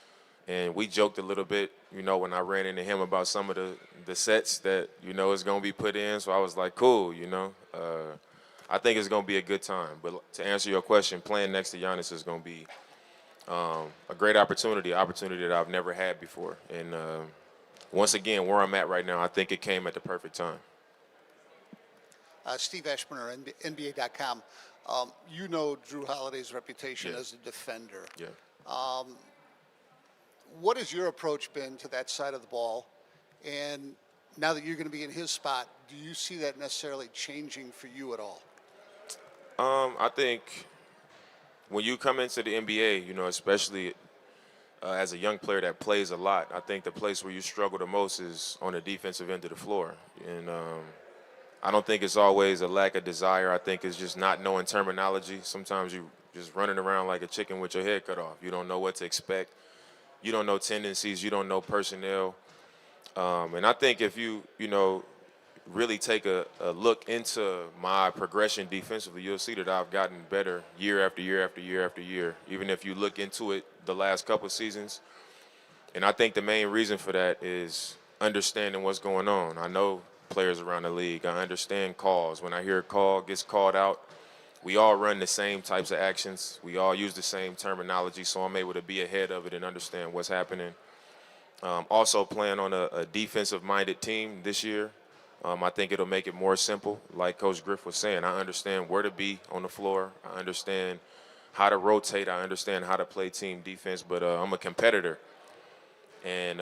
And we joked a little bit, when I ran into him about some of the sets that, is going to be put in. So I was like, cool, I think it's going to be a good time. But to answer your question, playing next to Giannis is going to be a great opportunity that I've never had before. And once again, where I'm at right now, I think it came at the perfect time. Steve Ashburner, NBA.com. Drew Holiday's reputation as a defender. Yeah. What has your approach been to that side of the ball? And now that you're going to be in his spot, do you see that necessarily changing for you at all? I think when you come into the NBA, you know, especially as a young player that plays a lot, I think the place where you struggle the most is on the defensive end of the floor. And I don't think it's always a lack of desire. I think it's just not knowing terminology. Sometimes you just running around like a chicken with your head cut off. You don't know what to expect. You don't know tendencies. You don't know personnel. And I think if you know, really take a look into my progression defensively, you'll see that I've gotten better year after year after year after year, even if you look into it the last couple of seasons. And I think the main reason for that is understanding what's going on. I know players around the league. I understand calls. When I hear a call gets called out, we all run the same types of actions. We all use the same terminology, so I'm able to be ahead of it and understand what's happening. Also playing on a defensive-minded team this year, I think it'll make it more simple. Like Coach Griff was saying, I understand where to be on the floor. I understand how to rotate. I understand how to play team defense, but I'm a competitor. And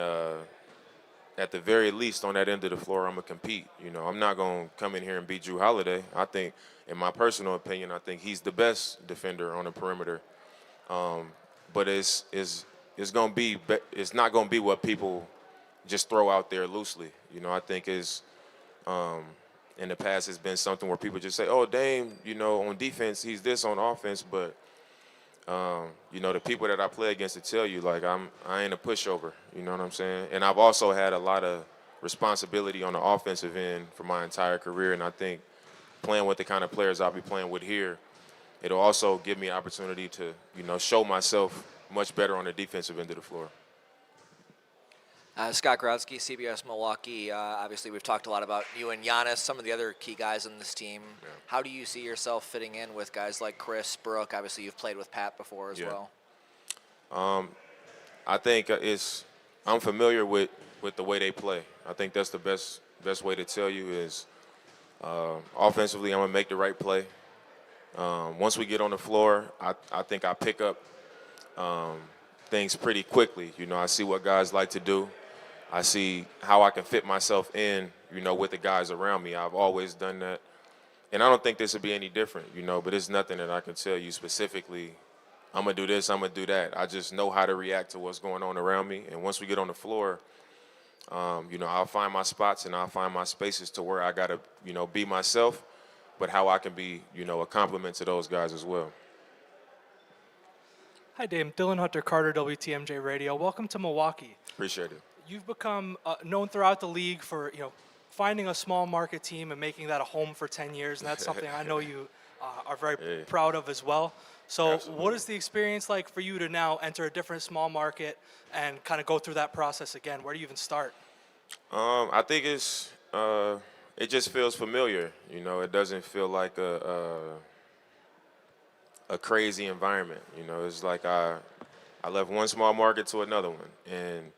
at the very least, on that end of the floor, I'm going to compete. You know, I'm not going to come in here and beat Drew Holiday. I think, in my personal opinion, I think he's the best defender on the perimeter. But it's going to be, it's not going to be what people just throw out there loosely. You know, I think is in the past it's been something where people just say, oh, Dame, you know, on defense, he's this, on offense, but you know, the people that I play against to tell you, like, I ain't a pushover, you know what I'm saying? And I've also had a lot of responsibility on the offensive end for my entire career, and I think playing with the kind of players I'll be playing with here, it'll also give me an opportunity to, you know, show myself much better on the defensive end of the floor. Scott Grodzki, CBS Milwaukee. Obviously, we've talked a lot about you and Giannis, some of the other key guys on this team. Yeah. How do you see yourself fitting in with guys like Chris, Brooke? Obviously, you've played with Pat before as well. I think I'm familiar with the way they play. I think that's the best way to tell you is offensively, I'm going to make the right play. Once we get on the floor, I think I pick up things pretty quickly. You know, I see what guys like to do. I see how I can fit myself in, you know, with the guys around me. I've always done that. And I don't think this would be any different, you know, but it's nothing that I can tell you specifically, I'm going to do this, I'm going to do that. I just know how to react to what's going on around me. And once we get on the floor, you know, I'll find my spots and I'll find my spaces to where I got to, you know, be myself, but how I can be, you know, a compliment to those guys as well. Hi, Dame. Dylan Hunter Carter, WTMJ Radio. Welcome to Milwaukee. Appreciate it. You've become known throughout the league for, you know, finding a small market team and making that a home for 10 years, and that's something I know you are very proud of as well. So Absolutely. What is the experience like for you to now enter a different small market and kind of go through that process again? Where do you even start? I think it just feels familiar. You know, it doesn't feel like a crazy environment. You know, it's like I left one small market to another one. And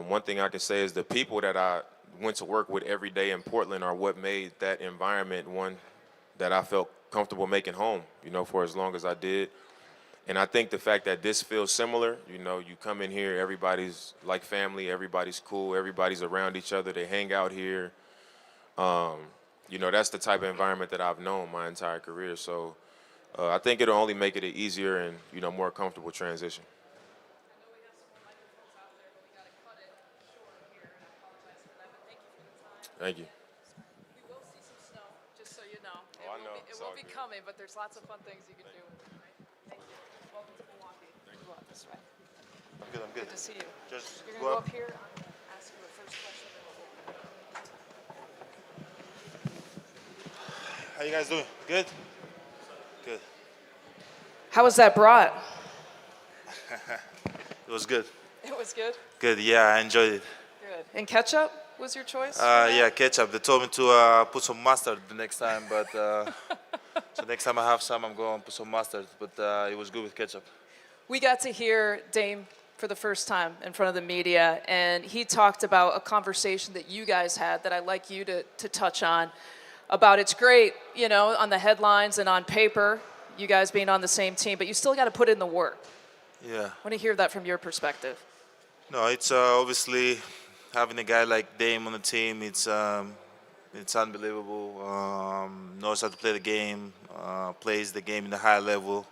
one thing I can say is the people that I went to work with every day in Portland are what made that environment one that I felt comfortable making home, you know, for as long as I did. And I think the fact that this feels similar, you know, you come in here, everybody's like family, everybody's cool, everybody's around each other, they hang out here. You know, that's the type of environment that I've known my entire career. So I think it'll only make it an easier and, you know, more comfortable transition. Thank you. We will see some snow, just so you know. Oh, I know. It will be coming, but there's lots of fun things you can do. Thank you. Welcome to Milwaukee. Go out this way. I'm good. Good to see you. Just You're going to go up here. I'll ask you the first question. How you guys doing? Good? Good. How was that brat? It was good. It was good. Good, yeah, I enjoyed it. Good. And ketchup was your choice? Yeah, ketchup. They told me to put some mustard the next time, but so next time I have some, I'm going to put some mustard, but it was good with ketchup. We got to hear Dame for the first time in front of the media, and he talked about a conversation that you guys had that I'd like you to touch on, about it's great, you know, on the headlines and on paper, you guys being on the same team, but you still got to put in the work. Yeah. I want to hear that from your perspective. No, it's obviously having a guy like Dame on the team, it's It's unbelievable. Knows how to play the game, plays the game in a high level,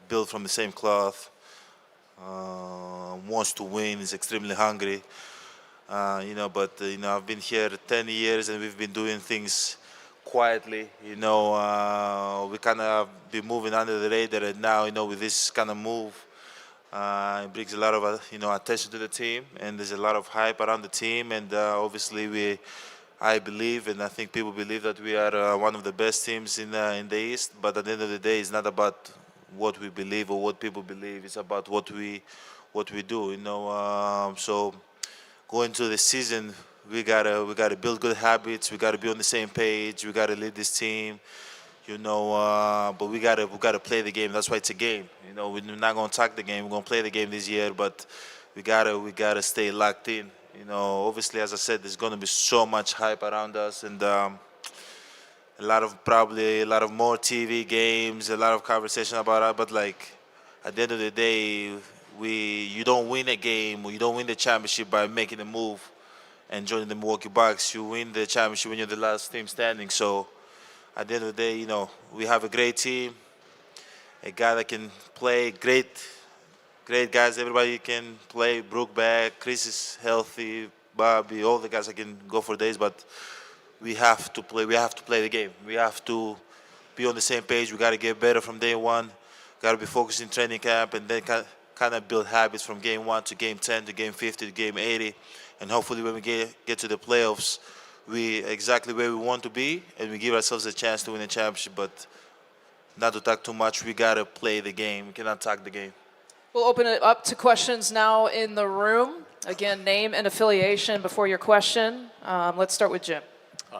built from the same cloth, wants to win, is extremely hungry. I've been here 10 years and we've been doing things quietly. We kind of been moving under the radar, and now, with this kind of move, it brings a lot of, attention to the team, and there's a lot of hype around the team, and obviously I believe, and I think people believe that we are one of the best teams in the East. But at the end of the day, it's not about what we believe or what people believe. It's about what we do. So going to the season, we gotta build good habits. We gotta be on the same page. We gotta lead this team. But we gotta play the game. That's why it's a game. We're not gonna attack the game. We're gonna play the game this year, but we gotta stay locked in. Obviously, as I said, there's gonna be so much hype around us, and a lot of more TV games, a lot of conversation about it. But at the end of the day, you don't win a game, or you don't win the championship by making a move and joining the Milwaukee Bucks. You win the championship when you're the last team standing. So at the end of the day, we have a great team, a guy that can play, great guys. Everybody can play. Brook back, Chris is healthy, Bobby, all the guys that can go for days. But we have to play. We have to play the game. We have to be on the same page. We got to get better from day one. Got to be focused in training camp, and then kind of build habits from game 1 to game 10 to game 50 to game 80. And hopefully when we get to the playoffs, we exactly where we want to be, and we give ourselves a chance to win a championship. But not to talk too much, we got to play the game. We cannot talk the game. We'll open it up to questions now in the room. Again, name and affiliation before your question. Let's start with Jim.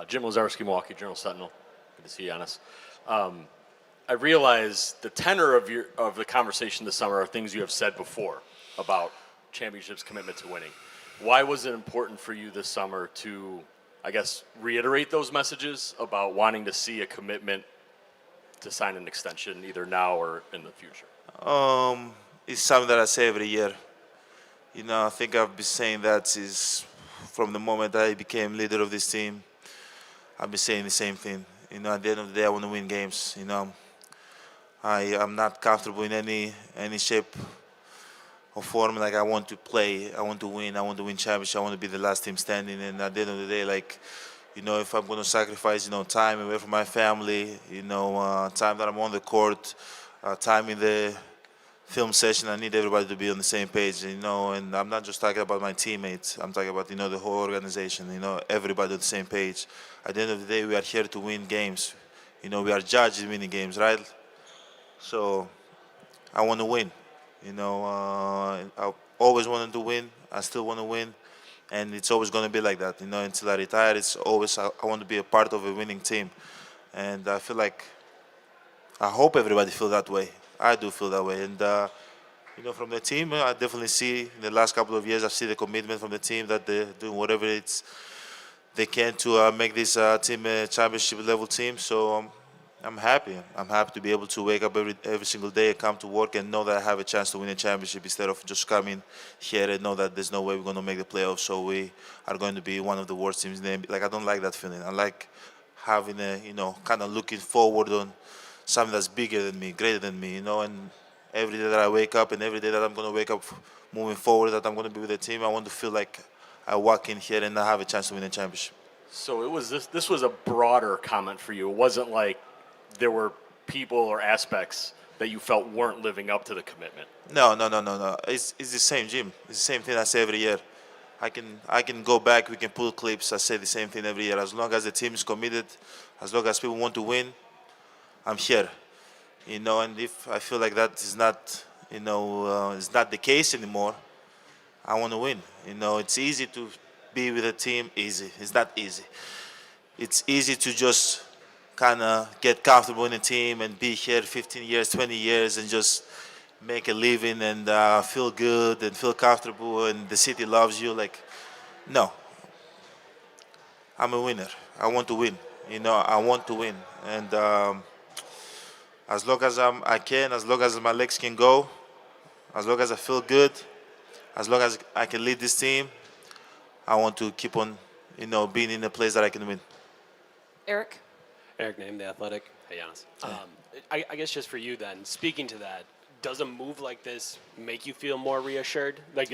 Jim Lazarski, Milwaukee Journal-Sentinel. Good to see you, Giannis. I realize the tenor of the conversation this summer are things you have said before about championships, commitment to winning. Why was it important for you this summer to, I guess, reiterate those messages about wanting to see a commitment to sign an extension either now or in the future? It's something that I say every year. I think I've been saying that is from the moment I became leader of this team. I've been saying the same thing. At the end of the day, I want to win games. I'm not comfortable in any shape or form. I want to play. I want to win. I want to win championship. I want to be the last team standing. And at the end of the day, if I'm going to sacrifice, time away from my family, time that I'm on the court, time in the film session, I need everybody to be on the same page, and I'm not just talking about my teammates. I'm talking about, the whole organization, everybody on the same page. At the end of the day, we are here to win games. We are judged in winning games, right? So I want to win. I always wanted to win. I still want to win. And it's always going to be like that, until I retire. It's always, I want to be a part of a winning team. And I feel I hope everybody feels that way. I do feel that way. And, from the team, I definitely see in the last couple of years, I see the commitment from the team that they're doing whatever they can to make this team a championship level team. So I'm happy. I'm happy to be able to wake up every single day and come to work and know that I have a chance to win a championship instead of just coming here and know that there's no way we're going to make the playoffs. So we are going to be one of the worst teams in the NBA. I don't like that feeling. I like having kind of looking forward on something that's bigger than me, greater than me, and every day that I wake up and every day that I'm going to wake up moving forward, that I'm going to be with the team, I want to feel like I walk in here and I have a chance to win a championship. So it was this was a broader comment for you. It wasn't like there were people or aspects that you felt weren't living up to the commitment. No. It's the same, Jim. It's the same thing I say every year. I can go back, we can pull clips, I say the same thing every year. As long as the team is committed, as long as people want to win, I'm here, and if I feel like that is not, is not the case anymore, I want to win. It's easy to be with a team, easy. It's not easy. It's easy to just kind of get comfortable in a team and be here 15 years, 20 years, and just make a living and feel good and feel comfortable and the city loves you. No. I'm a winner. I want to win. I want to win. And as long as I can, as long as my legs can go, as long as I feel good, as long as I can lead this team, I want to keep on, being in a place that I can win. Eric? Eric Name, The Athletic. Hey, Giannis. I guess just for you then, speaking to that, does a move like this make you feel more reassured? Like,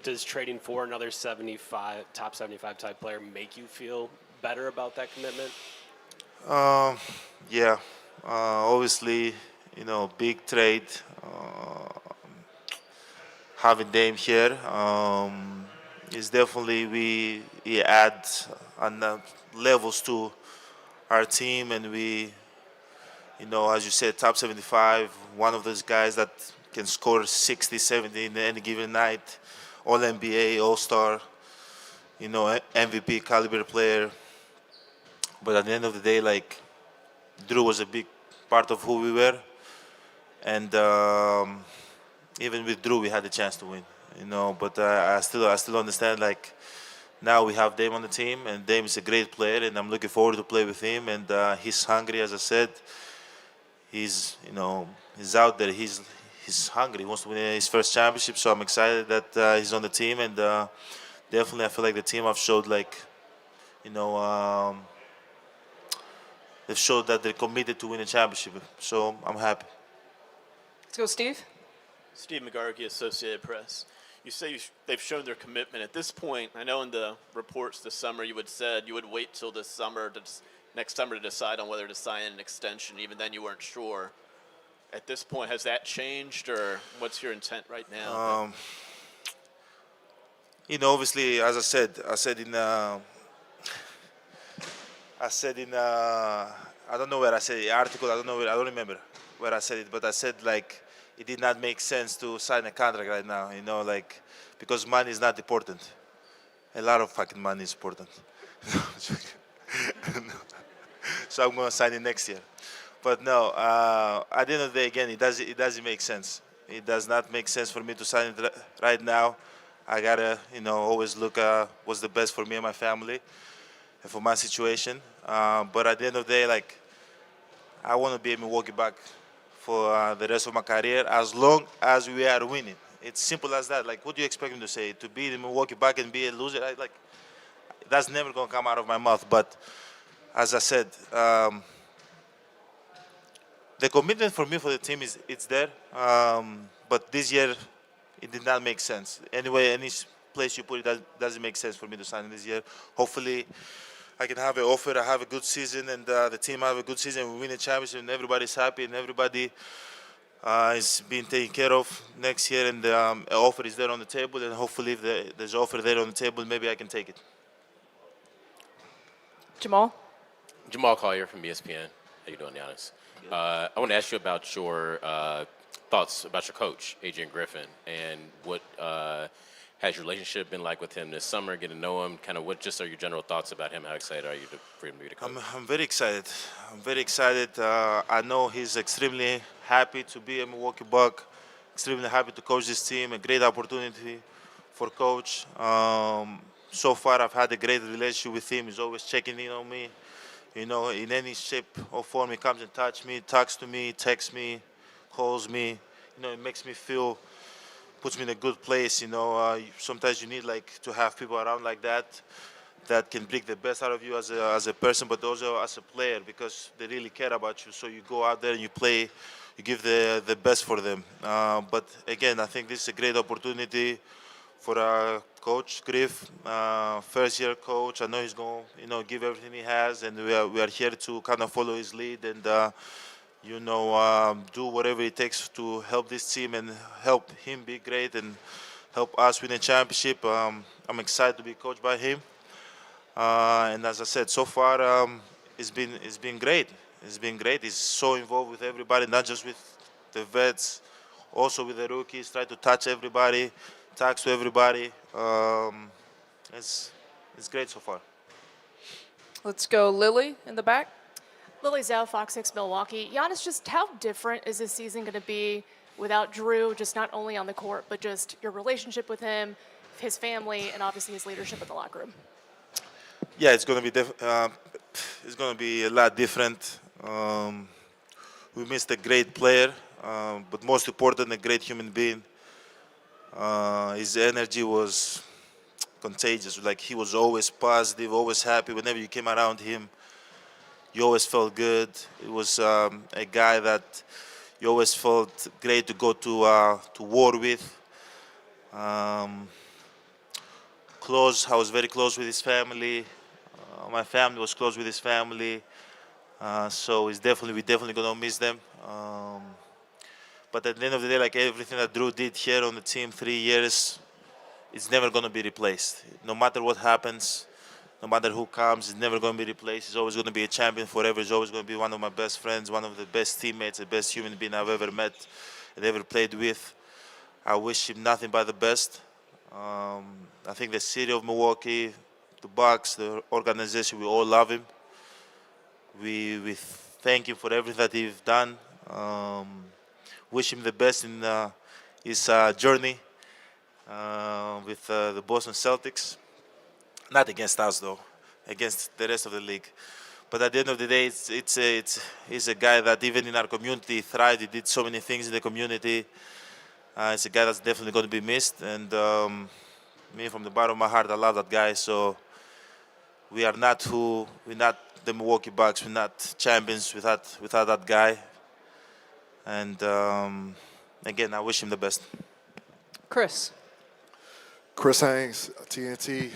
does trading for another top 75 type player make you feel better about that commitment? Yeah, obviously, big trade. Having Dame here is definitely we add on levels to our team, and we, as you said, top 75. One of those guys that can score 60, 70 in any given night, All NBA, All Star, MVP caliber player. But at the end of the day, like, Drew was a big part of who we were, and even with Drew, we had the chance to win, But I still understand, like, now we have Dame on the team, and Dame is a great player, and I'm looking forward to play with him. And he's hungry, as I said. He's out there. He's hungry. He wants to win his first championship. So I'm excited that he's on the team, and definitely I feel like the team have showed, like, they've showed that they're committed to win a championship. So I'm happy. Let's go, Steve. Steve McGarvey, Associated Press. You say they've shown their commitment. At this point, I know in the reports this summer you had said you would wait till next summer to decide on whether to sign an extension. Even then you weren't sure. At this point, has that changed, or what's your intent right now? Obviously, as I said in I don't know where I said the article. I don't remember where I said it, but I said, like, it did not make sense to sign a contract right now, like, because money is not important. A lot of fucking money is important. So I'm going to sign it next year. But no, at the end of the day, again, it doesn't make sense. It does not make sense for me to sign it right now. I got to, always look what's the best for me and my family and for my situation. But at the end of the day, like, I want to be a Milwaukee Buck for the rest of my career, as long as we are winning. It's simple as that. Like, what do you expect me to say? To be the Milwaukee Buck and be a loser? That's never going to come out of my mouth. But as I said, the commitment for me for the team it's there. But this year, it did not make sense. Anyway, any place you put it, that doesn't make sense for me to sign this year. Hopefully, I can have an offer, I have a good season, and the team have a good season. We win a championship, and everybody's happy, and everybody is being taken care of next year, and an offer is there on the table. And hopefully, if there's an offer there on the table, maybe I can take it. Jamal? Jamal Collier from ESPN. How you doing, Giannis? I want to ask you about your thoughts about your coach, Adrian Griffin, and what has your relationship been like with him this summer, getting to know him? Kind of what just are your general thoughts about him? How excited are you for him to be the coach? I'm very excited. I know he's extremely happy to be a Milwaukee Buck, extremely happy to coach this team, a great opportunity for coach. So far, I've had a great relationship with him. He's always checking in on me. In any shape or form, he comes and touches me, talks to me, texts me, calls me. It makes me feel, puts me in a good place. Sometimes you need, like, to have people around like that can bring the best out of you as a person, but also as a player, because they really care about you. So you go out there and you play, you give the best for them. But again, I think this is a great opportunity for Coach Griff, first-year coach. I know he's going to give everything he has, and we are here to kind of follow his lead and do whatever it takes to help this team and help him be great and help us win a championship. I'm excited to be coached by him, and as I said, so far it's been great. It's been great. He's so involved with everybody, not just with the vets, also with the rookies. Try to touch everybody, talks to everybody. It's great so far. Let's go, Lily in the back. Lily Zhao, Fox 6 Milwaukee. Giannis, just how different is this season going to be without Drew, just not only on the court, but just your relationship with him, his family, and obviously his leadership in the locker room? Yeah, it's going to be a lot different. We missed a great player, but most important, a great human being. His energy was contagious. Like he was always positive, always happy. Whenever you came around him, you always felt good. It was a guy that you always felt great to go to war with. Close. I was very close with his family. My family was close with his family. So we're definitely gonna miss them. But at the end of the day, like everything that Drew did here on the team, 3 years, it's never gonna be replaced. No matter what happens, no matter who comes, it's never gonna be replaced. He's always gonna be a champion forever. He's always gonna be one of my best friends, one of the best teammates, the best human being I've ever met and ever played with. I wish him nothing but the best. I think the city of Milwaukee, the Bucks, the organization, we all love him. We thank him for everything that he's done. Wish him the best in his journey with the Boston Celtics. Not against us though, against the rest of the league. But at the end of the day, he's a guy that even in our community thrived. He did so many things in the community. It's a guy that's definitely going to be missed. And me, from the bottom of my heart, I love that guy. So we're not the Milwaukee Bucks. We're not champions without that guy. And again, I wish him the best. Chris. Chris Haynes, TNT,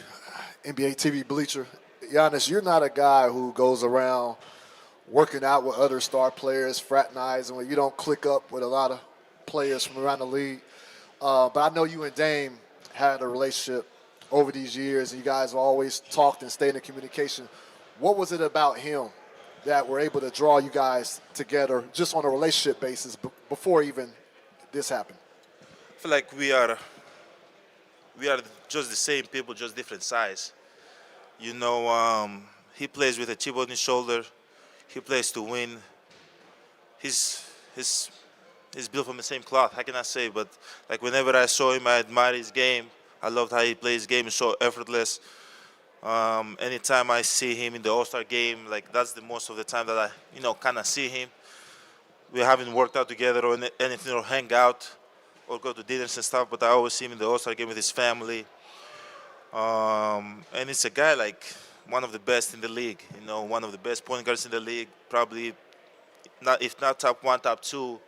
NBA TV Bleacher. Giannis, you're not a guy who goes around working out with other star players, fraternizing, where you don't click up with a lot of players from around the league. But I know you and Dame had a relationship over these years, and you guys always talked and stayed in communication. What was it about him that were able to draw you guys together just on a relationship basis before even this happened? I feel like we are just the same people, just different size. You know, he plays with a chip on his shoulder. He plays to win. He's built from the same cloth. How can I say? But like whenever I saw him, I admired his game. I loved how he plays his game. It's so effortless. Anytime I see him in the All-Star game, like that's the most of the time that I, kind of see him. We haven't worked out together or anything, or hang out or go to dinners and stuff, but I always see him in the All-Star game with his family. And it's a guy like one of the best in the league, one of the best point guards in the league, probably if not top one, top two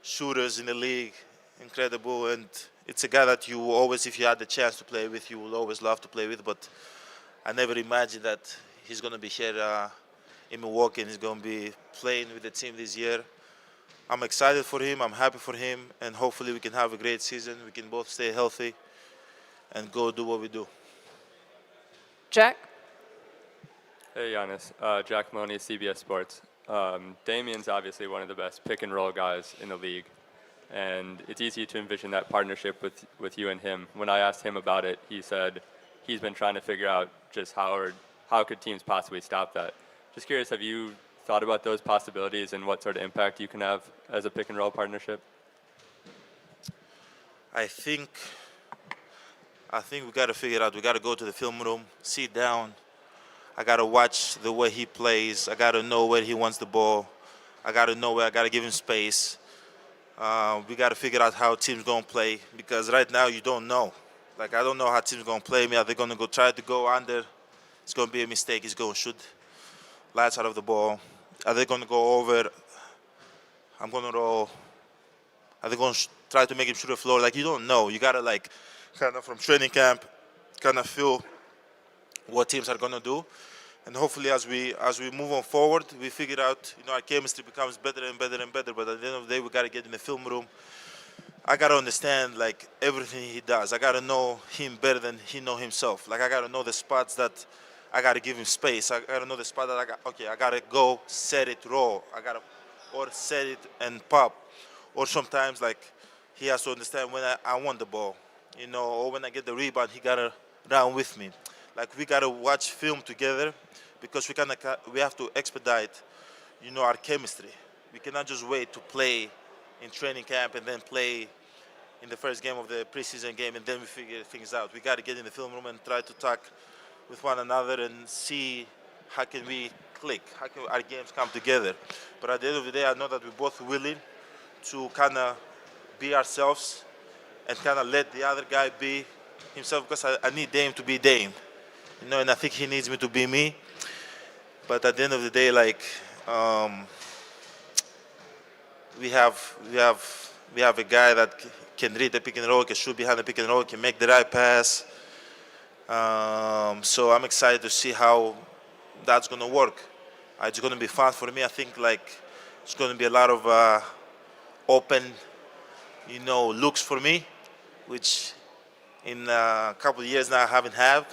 shooters in the league. Incredible. And it's a guy that you always, if you had the chance to play with, you will always love to play with. But I never imagined that he's going to be here in Milwaukee and he's going to be playing with the team this year. I'm excited for him. I'm happy for him. And hopefully we can have a great season. We can both stay healthy and go do what we do. Jack? Hey, Giannis. Jack Maloney, CBS Sports. Damian's obviously one of the best pick-and-roll guys in the league. And it's easy to envision that partnership with you and him. When I asked him about it, he said he's been trying to figure out just how could teams possibly stop that. Just curious, have you thought about those possibilities and what sort of impact you can have as a pick-and-roll partnership? I think we got to figure it out. We got to go to the film room, sit down. I got to watch the way he plays. I got to know where he wants the ball. I got to know where I got to give him space. We got to figure out how teams going to play, because right now you don't know. Like, I don't know how teams going to play me. Are they going to try to go under? It's going to be a mistake. He's going to shoot lights out of the ball. Are they going to go over? I'm going to roll. Are they going to try to make him shoot the floor? Like, you don't know. You got to, like, kind of from training camp, kind of feel what teams are going to do. And hopefully as we move on forward, we figure out, our chemistry becomes better and better and better. But at the end of the day, we got to get in the film room. I got to understand, like, everything he does. I got to know him better than he know himself. Like, I got to know the spots that I got to give him space. I got to know the spot that I got to go, set it, roll. Or set it and pop. Or sometimes, like, he has to understand when I want the ball, or when I get the rebound, he got to run with me. Like, we got to watch film together, because we have to expedite, our chemistry. We cannot just wait to play in training camp and then play in the first game of the preseason game and then we figure things out. We got to get in the film room and try to talk with one another and see how can we click, how can our games come together. But at the end of the day, I know that we're both willing to kind of be ourselves and kind of let the other guy be himself because I need Dame to be Dame, you know, and I think he needs me to be me. But at the end of the day, like we have a guy that can read the pick and roll, can shoot behind the pick and roll, can make the right pass. So I'm excited to see how that's gonna work. It's gonna be fun for me. I think like it's gonna be a lot of open, you know, looks for me, which in a couple of years now I haven't had.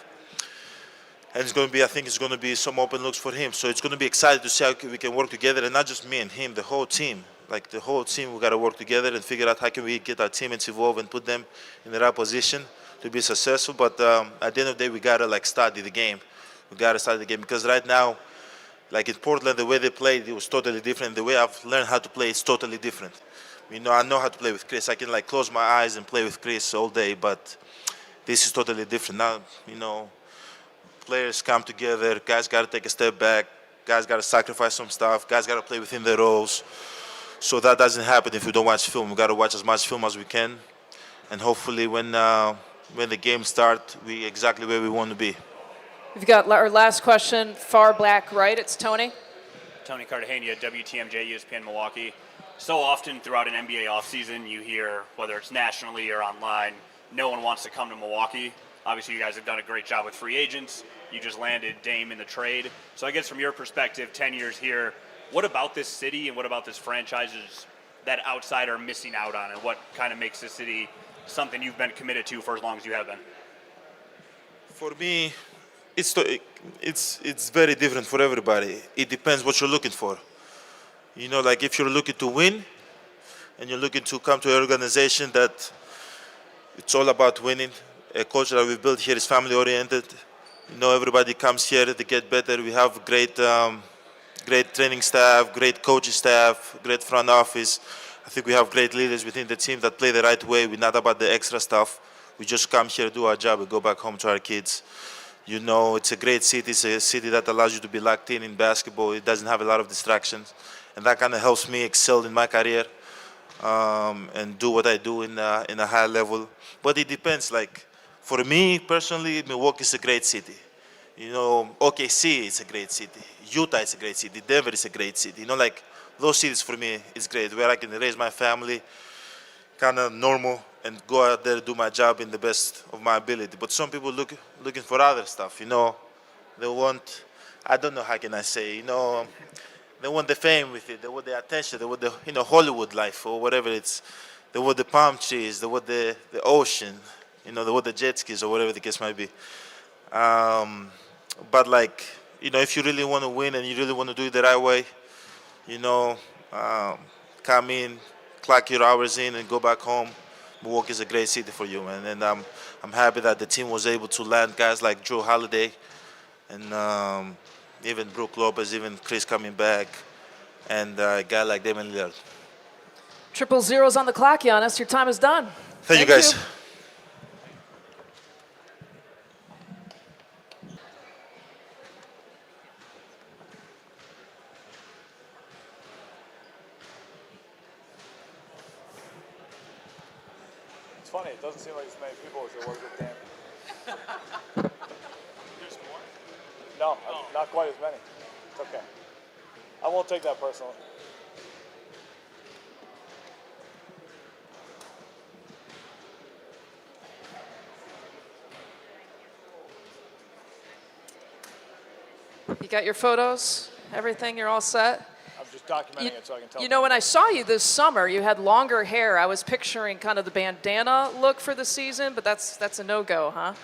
And it's going to be, I think it's going to be some open looks for him. So it's going to be exciting to see how we can work together, and not just me and him, the whole team. Like the whole team, we got to work together and figure out how can we get our teammates involved and put them in the right position to be successful. But at the end of the day, we got to like study the game. We got to study the game because right now, like in Portland, the way they played, it was totally different. The way I've learned how to play is totally different. You know, I know how to play with Chris. I can like close my eyes and play with Chris all day, but this is totally different. Now, you know, players come together, guys got to take a step back, guys got to sacrifice some stuff, guys got to play within their roles. So that doesn't happen if we don't watch film. We got to watch as much film as we can, and hopefully when the game starts, we exactly where we want to be. We've got our last question, far back right. It's Tony. Tony Cartagena, WTMJ, ESPN Milwaukee. So often throughout an NBA offseason, you hear, whether it's nationally or online, no one wants to come to Milwaukee. Obviously, you guys have done a great job with free agents. You just landed Dame in the trade. So I guess from your perspective, 10 years here, what about this city and what about this franchise is that outside are missing out on, and what kind of makes this city something you've been committed to for as long as you have been? For me, it's very different for everybody. It depends what you're looking for. You know, like if you're looking to win and you're looking to come to an organization that it's all about winning, a culture that we built here is family-oriented. You know, everybody comes here to get better. We have great training staff, great coaching staff, great front office. I think we have great leaders within the team that play the right way. We're not about the extra stuff. We just come here, do our job, and go back home to our kids. You know, it's a great city. It's a city that allows you to be locked in basketball. It doesn't have a lot of distractions. And that kind of helps me excel in my career and do what I do in a high level. But it depends, like, for me personally, Milwaukee is a great city. You know, OKC is a great city. Utah is a great city. Denver is a great city. You know, like those cities for me is great, where I can raise my family, kind of normal, and go out there and do my job in the best of my ability. But some people looking for other stuff. You know, they want, I don't know how can I say, you know, they want the fame with it. They want the attention. They want the, you know, Hollywood life or whatever it's. They want the palm trees. They want the ocean. You know, they want the jet skis or whatever the case might be. But like, you know, if you really want to win and you really want to do it the right way, you know, come in, clock your hours in, and go back home. Milwaukee is a great city for you, man. And I'm happy that the team was able to land guys like Drew Holiday, and even Brook Lopez, even Chris coming back, and a guy like Damian Lillard. Triple zeros on the clock, Giannis. Your time is done. Thank you, guys. It's funny, it doesn't seem like as many people as there was with Damian. There's more? No, not quite as many. It's okay. I won't take that personally. You got your photos, everything, you're all set? I'm just documenting it so I can tell. You know, when I saw you this summer, you had longer hair. I was picturing kind of the bandana look for the season, but that's a no-go, huh?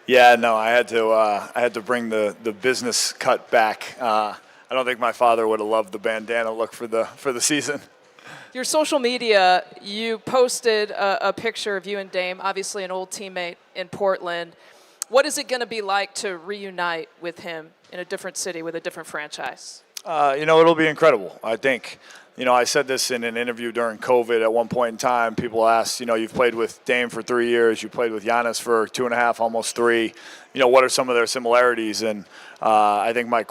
Yeah, no, I had to bring the business cut back. I don't think my father would have loved the bandana look for the season. Your social media, you posted a picture of you and Dame, obviously an old teammate in Portland. What is it going to be like to reunite with him in a different city with a different franchise? It'll be incredible. I think, I said this in an interview during COVID at one point in time. People asked, you've played with Dame for 3 years, you played with Giannis for 2.5, almost 3. What are some of their similarities? And I think my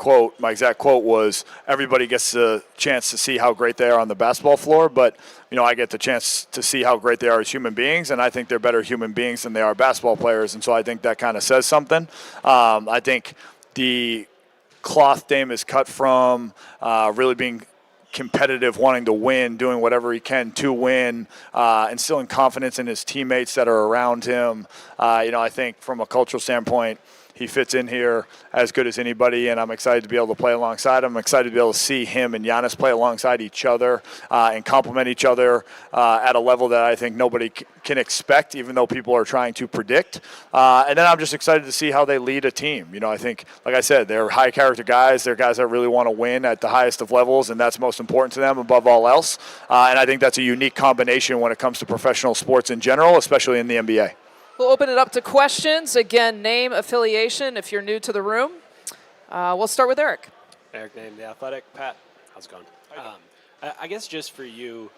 exact quote was, everybody gets the chance to see how great they are on the basketball floor, but, I get the chance to see how great they are as human beings, and I think they're better human beings than they are basketball players, and so I think that kind of says something. I think the cloth Dame is cut from, really being competitive, wanting to win, doing whatever he can to win, instilling confidence in his teammates that are around him. I think from a cultural standpoint, he fits in here as good as anybody, and I'm excited to be able to play alongside him. I'm excited to be able to see him and Giannis play alongside each other and complement each other at a level that I think nobody can expect, even though people are trying to predict. And then I'm just excited to see how they lead a team. I think, like I said, they're high-character guys. They're guys that really want to win at the highest of levels, and that's most important to them above all else. And I think that's a unique combination when it comes to professional sports in general, especially in the NBA. We'll open it up to questions. Again, name, affiliation, if you're new to the room. We'll start with Eric. Eric, name, The Athletic. Pat, how's it going? I guess just for you,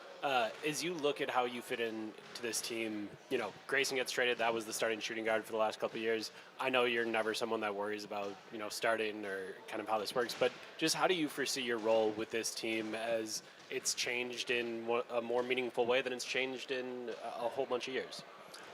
as you look at how you fit into this team, Grayson gets traded. That was the starting shooting guard for the last couple of years. I know you're never someone that worries about, starting or kind of how this works, but just how do you foresee your role with this team as it's changed in a more meaningful way than it's changed in a whole bunch of years?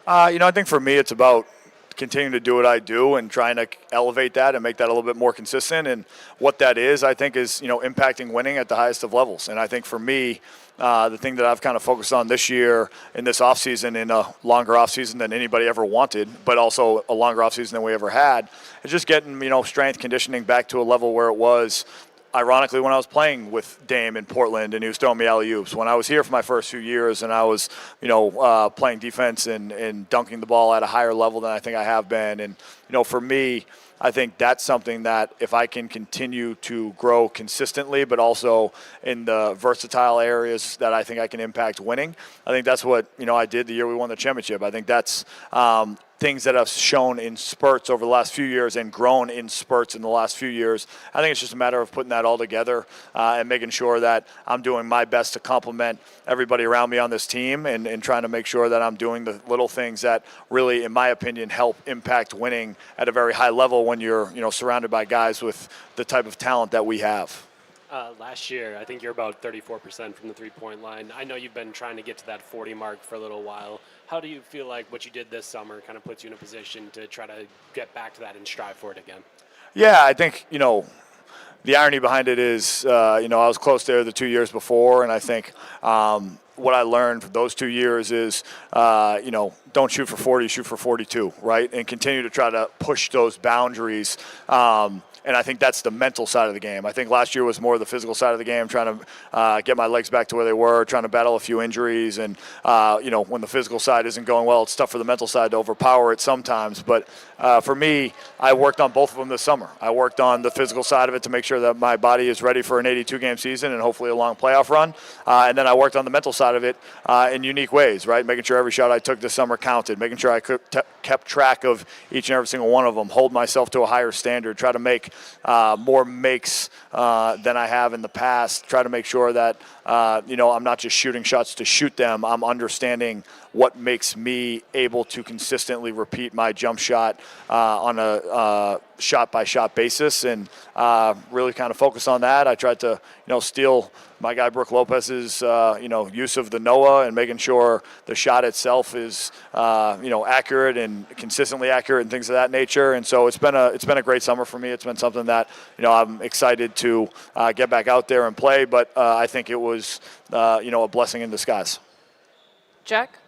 I think for me it's about continuing to do what I do and trying to elevate that and make that a little bit more consistent. And what that is, I think, is, impacting winning at the highest of levels. And I think for me, the thing that I've kind of focused on this year in this offseason, in a longer offseason than anybody ever wanted, but also a longer offseason than we ever had, is just getting, strength conditioning back to a level where it was, ironically, when I was playing with Dame in Portland and he was throwing me alley-oops. When I was here for my first few years and I was, playing defense and dunking the ball at a higher level than I think I have been. And, for me, I think that's something that if I can continue to grow consistently, but also in the versatile areas that I think I can impact winning, I think that's what, I did the year we won the championship. I think that's things that have shown in spurts over the last few years and grown in spurts in the last few years. I think it's just a matter of putting that all together and making sure that I'm doing my best to complement everybody around me on this team and trying to make sure that I'm doing the little things that really, in my opinion, help impact winning at a very high level when you're, surrounded by guys with the type of talent that we have. Last year, I think you're about 34% from the three-point line. I know you've been trying to get to that 40 mark for a little while. How do you feel like what you did this summer kind of puts you in a position to try to get back to that and strive for it again? Yeah, I think, the irony behind it is, I was close there the 2 years before, and I think what I learned for those 2 years is, don't shoot for 40, shoot for 42, right? And continue to try to push those boundaries. And I think that's the mental side of the game. I think last year was more the physical side of the game, trying to get my legs back to where they were, trying to battle a few injuries. And, when the physical side isn't going well, it's tough for the mental side to overpower it sometimes. But for me, I worked on both of them this summer. I worked on the physical side of it to make sure that my body is ready for an 82-game season and hopefully a long playoff run. And then I worked on the mental side of it in unique ways, right? Making sure every shot I took this summer counted, making sure I kept track of each and every single one of them, hold myself to a higher standard, try to make more makes than I have in the past. Try to make sure that, I'm not just shooting shots to shoot them. I'm understanding what makes me able to consistently repeat my jump shot on a shot-by-shot basis and really kind of focus on that. I tried to, steal my guy Brook Lopez's, use of the Noah and making sure the shot itself is, accurate and consistently accurate and things of that nature. And so it's been a great summer for me. It's been something that, I'm excited to get back out there and play. But I think it was, a blessing in disguise. Jack?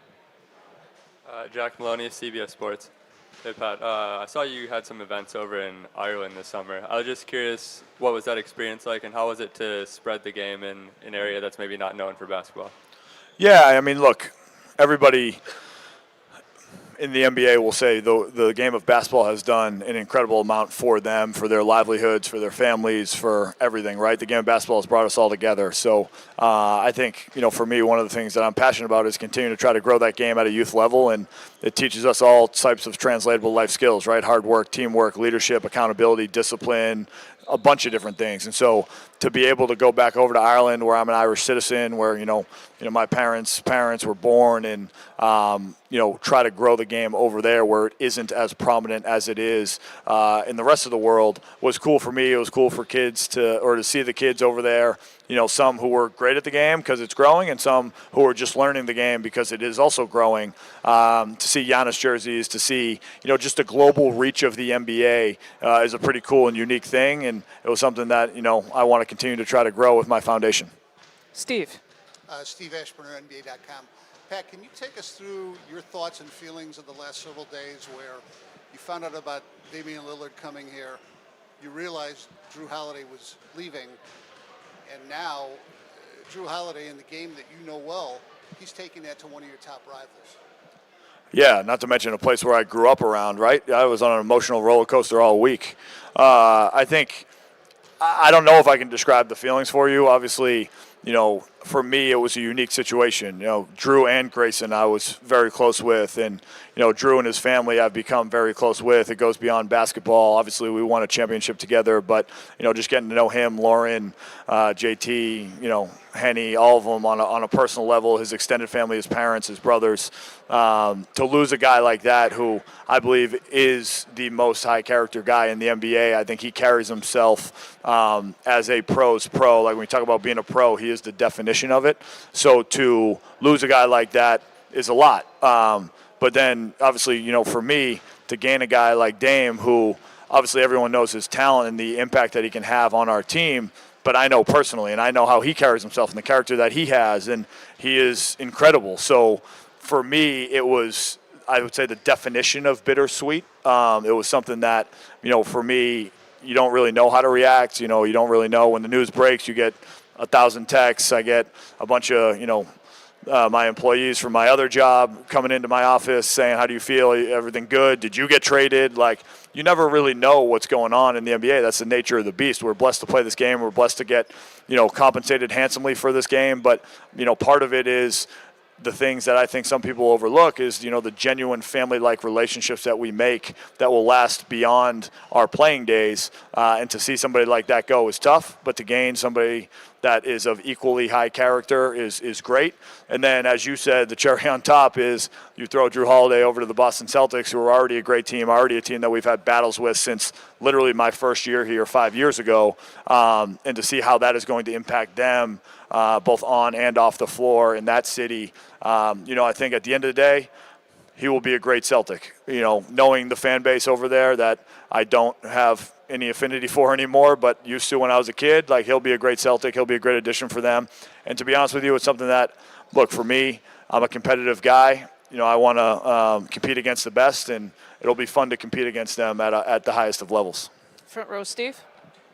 Jack Maloney, CBS Sports. Hey, Pat. I saw you had some events over in Ireland this summer. I was just curious, what was that experience like, and how was it to spread the game in an area that's maybe not known for basketball? Yeah, I mean, look, everybody in the NBA will say the game of basketball has done an incredible amount for them, for their livelihoods, for their families, for everything, right? The game of basketball has brought us all together. So I think, for me, one of the things that I'm passionate about is continuing to try to grow that game at a youth level, and it teaches us all types of translatable life skills, right? Hard work, teamwork, leadership, accountability, discipline, a bunch of different things. And so to be able to go back over to Ireland, where I'm an Irish citizen, where my parents were born, and try to grow the game over there where it isn't as prominent as it is in the rest of the world, was cool for me. It was cool for kids to see the kids over there. Some who were great at the game because it's growing, and some who are just learning the game because it is also growing. To see Giannis jerseys, to see just the global reach of the NBA is a pretty cool and unique thing, and it was something that I want to continue to try to grow with my foundation. Steve. Steve Ashburner, NBA.com. Pat, can you take us through your thoughts and feelings of the last several days where you found out about Damian Lillard coming here, you realized Drew Holiday was leaving, and now Drew Holiday, in the game that you know well, he's taking that to one of your top rivals. Yeah, not to mention a place where I grew up around, right? I was on an emotional roller coaster all week. I think, I don't know if I can describe the feelings for you. Obviously, for me, it was a unique situation. Drew and Grayson I was very close with, and, Drew and his family I've become very close with. It goes beyond basketball. Obviously, we won a championship together, but, just getting to know him, Lauren, JT, Henny, all of them on a personal level, his extended family, his parents, his brothers. To lose a guy like that, who I believe is the most high character guy in the NBA. I think he carries himself as a pro's pro. Like when we talk about being a pro, he is the definition of it. So to lose a guy like that is a lot. But then obviously, for me, to gain a guy like Dame, who obviously everyone knows his talent and the impact that he can have on our team, but I know personally, and I know how he carries himself and the character that he has, and he is incredible. So for me, it was, I would say, the definition of bittersweet. It was something that, for me, you don't really know how to react. You don't really know when the news breaks. You get 1,000 texts. I get a bunch of, my employees from my other job coming into my office saying, how do you feel? Everything good? Did you get traded? Like, you never really know what's going on in the NBA. That's the nature of the beast. We're blessed to play this game. We're blessed to get, compensated handsomely for this game. But, part of it is the things that I think some people overlook is, the genuine family-like relationships that we make that will last beyond our playing days. And to see somebody like that go is tough, but to gain somebody that is of equally high character is great. And then, as you said, the cherry on top is you throw Drew Holiday over to the Boston Celtics, who are already a great team, already a team that we've had battles with since literally my first year here 5 years ago, and to see how that is going to impact them both on and off the floor in that city. I think at the end of the day, he will be a great Celtic. Knowing the fan base over there that I don't have any affinity for anymore, but used to when I was a kid, like, he'll be a great Celtic. He'll be a great addition for them. And to be honest with you, it's something that, look, for me, I'm a competitive guy. I want to compete against the best, and it'll be fun to compete against them at the highest of levels. Front row, Steve.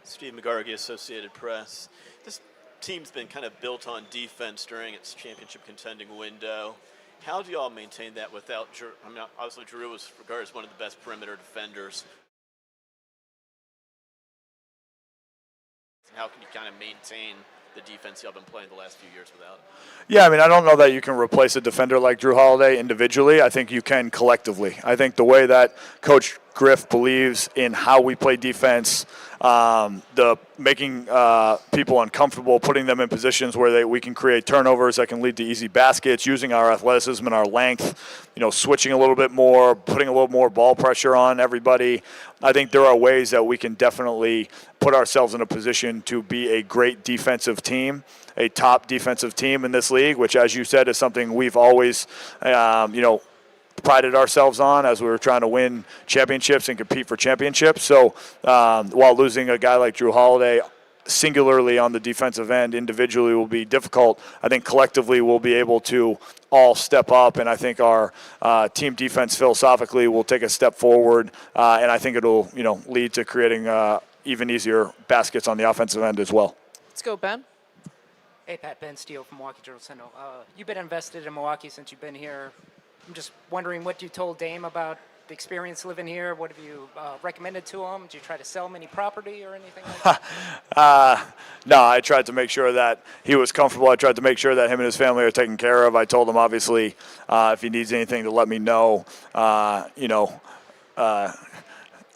Steve McGarvey, Associated Press. This team's been kind of built on defense during its championship contending window. How do you all maintain that without Drew? I mean, obviously Drew is regarded as one of the best perimeter defenders. How can you kind of maintain the defense y'all been playing the last few years without? Yeah, I mean, I don't know that you can replace a defender like Drew Holiday individually. I think you can collectively. I think the way that Coach Griff believes in how we play defense, the making people uncomfortable, putting them in positions where we can create turnovers that can lead to easy baskets, using our athleticism and our length, switching a little bit more, putting a little more ball pressure on everybody. I think there are ways that we can definitely put ourselves in a position to be a great defensive team, a top defensive team in this league, which, as you said, is something we've always, prided ourselves on as we were trying to win championships and compete for championships. So while losing a guy like Drew Holiday singularly on the defensive end individually will be difficult, I think collectively we'll be able to all step up, and I think our team defense philosophically will take a step forward, and I think it'll lead to creating even easier baskets on the offensive end as well. Let's go, Ben. Hey, Pat, Ben Steele from Milwaukee Journal Sentinel. You've been invested in Milwaukee since you've been here. I'm just wondering what you told Dame about the experience living here. What have you recommended to him? Did you try to sell him any property or anything like that? No, I tried to make sure that he was comfortable. I tried to make sure that him and his family are taken care of. I told him, obviously, if he needs anything to let me know. Our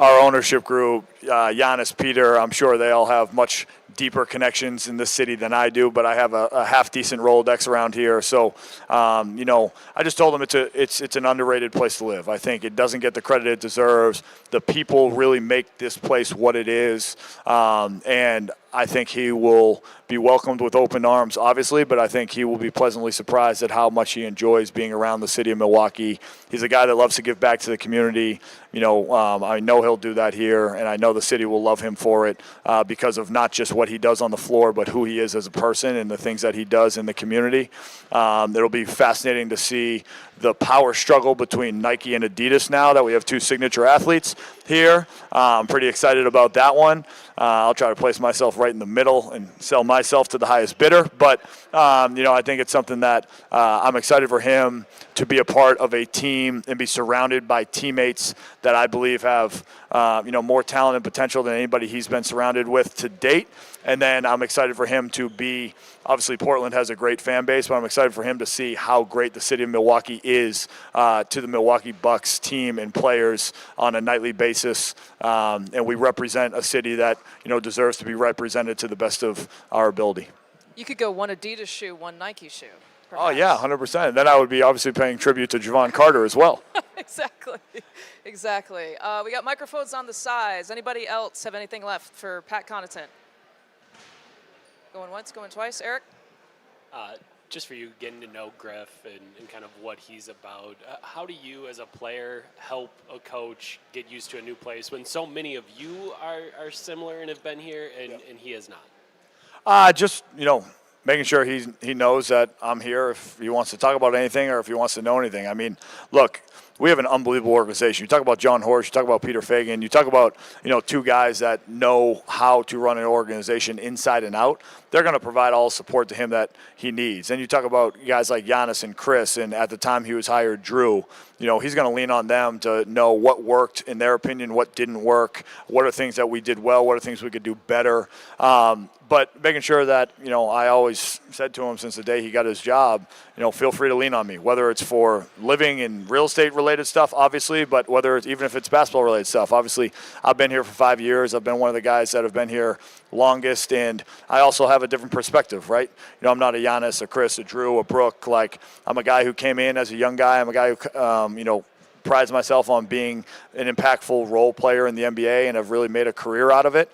ownership group Giannis, Peter, I'm sure they all have much deeper connections in this city than I do, but I have a half-decent Rolodex around here. So, I just told them it's an underrated place to live. I think it doesn't get the credit it deserves. The people really make this place what it is, and I think he will be welcomed with open arms, obviously, but I think he will be pleasantly surprised at how much he enjoys being around the city of Milwaukee. He's a guy that loves to give back to the community. I know he'll do that here, and I know the city will love him for it because of not just what he does on the floor, but who he is as a person and the things that he does in the community. It'll be fascinating to see the power struggle between Nike and Adidas now that we have two signature athletes here. I'm pretty excited about that one. I'll try to place myself right in the middle and sell myself to the highest bidder. But, I think it's something that I'm excited for him to be a part of a team and be surrounded by teammates that I believe have, more talent and potential than anybody he's been surrounded with to date. And then I'm excited for him to be, obviously Portland has a great fan base, but I'm excited for him to see how great the city of Milwaukee is to the Milwaukee Bucks team and players on a nightly basis. And we represent a city that, deserves to be represented to the best of our ability. You could go one Adidas shoe, one Nike shoe. Oh, yeah, 100%. Then I would be obviously paying tribute to Javon Carter as well. Exactly. We got microphones on the sides. Anybody else have anything left for Pat Connaughton? Going once, going twice. Eric? Just for you, getting to know Griff and kind of what he's about, how do you as a player help a coach get used to a new place when so many of you are similar and have been here and he has not? Making sure he knows that I'm here if he wants to talk about anything or if he wants to know anything. I mean, look, we have an unbelievable organization. You talk about John Horst, you talk about Peter Fagan, you talk about, two guys that know how to run an organization inside and out. They're going to provide all the support to him that he needs. And you talk about guys like Giannis and Chris, and at the time he was hired, Drew. He's going to lean on them to know what worked in their opinion, what didn't work, what are things that we did well, what are things we could do better. But making sure that, I always said to him since the day he got his job, feel free to lean on me, whether it's for living and real estate related stuff, obviously, but even if it's basketball related stuff. Obviously, I've been here for 5 years. I've been one of the guys that have been here longest, and I also have a different perspective, right? I'm not a Giannis, a Chris, a Drew, a Brooke. I'm a guy who came in as a young guy. I'm a guy who, prides myself on being an impactful role player in the NBA and have really made a career out of it.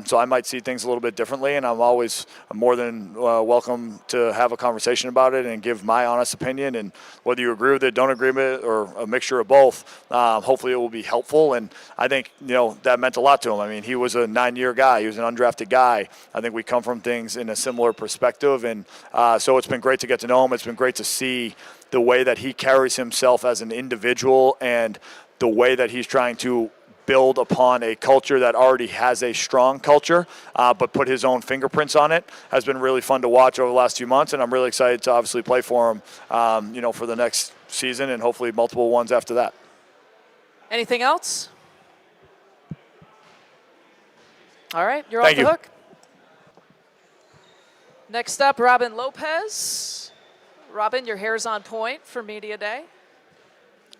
So I might see things a little bit differently, and I'm always more than welcome to have a conversation about it and give my honest opinion. And whether you agree with it, don't agree with it, or a mixture of both, hopefully it will be helpful. And I think, that meant a lot to him. I mean, he was a 9-year guy. He was an undrafted guy. I think we come from things in a similar perspective. And so it's been great to get to know him. It's been great to see the way that he carries himself as an individual and the way that he's trying to build upon a culture that already has a strong culture, but put his own fingerprints on it has been really fun to watch over the last few months. And I'm really excited to obviously play for him, for the next season and hopefully multiple ones after that. Anything else? All right, you're Thank off the you. hook. Next up, Robin Lopez. Robin, your hair's on point for Media Day.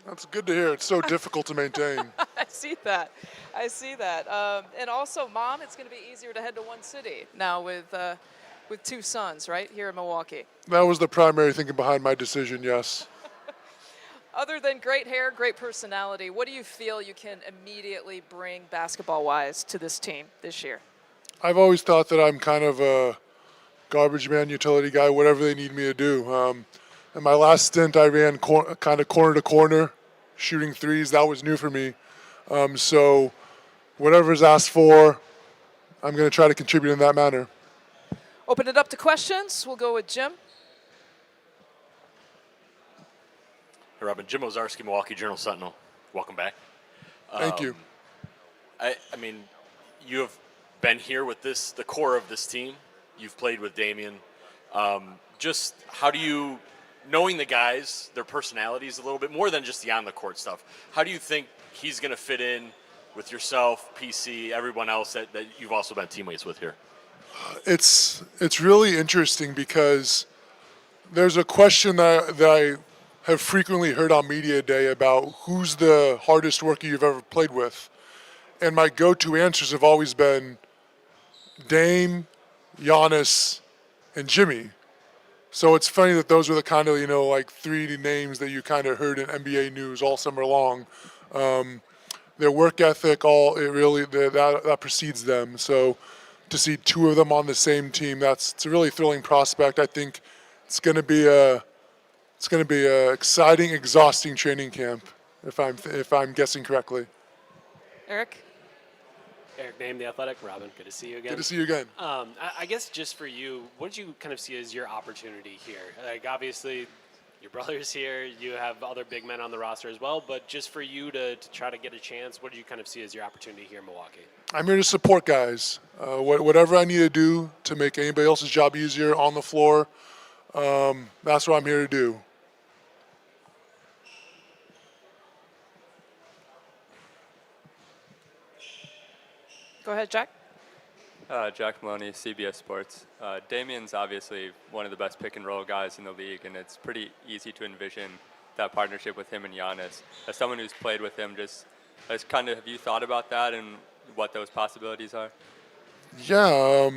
That's good to hear. It's so difficult to maintain. I see that. And also, Mom, it's going to be easier to head to one city now with two sons, right, here in Milwaukee. That was the primary thinking behind my decision, yes. Other than great hair, great personality, what do you feel you can immediately bring basketball-wise to this team this year? I've always thought that I'm kind of a garbage man, utility guy, whatever they need me to do. In my last stint, I ran kind of corner to corner, shooting threes. That was new for me. So whatever's asked for, I'm going to try to contribute in that manner. Open it up to questions. We'll go with Jim. Hey, Robin. Jim Ozarski, Milwaukee Journal-Sentinel. Welcome back. Thank you. I mean, you have been here with the core of this team. You've played with Damian. Just how do you, knowing the guys, their personalities a little bit, more than just the on-the-court stuff, how do you think he's going to fit in with yourself, PC, everyone else that you've also been teammates with here? It's really interesting because there's a question that I have frequently heard on Media Day about who's the hardest worker you've ever played with. and my go-to answers have always been Dame, Giannis, and Jimmy. So it's funny that those were the kind of, like 3 names that you kind of heard in NBA news all summer long. Their work ethic, that precedes them. So to see 2 of them on the same team, it's a really thrilling prospect. I think it's going to be a exciting, exhausting training camp, if I'm guessing correctly. Eric? Eric Name, The Athletic. Robin, good to see you again. Good to see you again. I guess just for you, what did you kind of see as your opportunity here? Like, obviously, your brother's here. You have other big men on the roster as well. But just for you to try to get a chance, what did you kind of see as your opportunity here in Milwaukee? I'm here to support guys. Whatever I need to do to make anybody else's job easier on the floor, that's what I'm here to do. Go ahead, Jack. Jack Maloney, CBS Sports. Damian's obviously one of the best pick and roll guys in the league, and it's pretty easy to envision that partnership with him and Giannis. As someone who's played with him, have you thought about that and what those possibilities are? Yeah,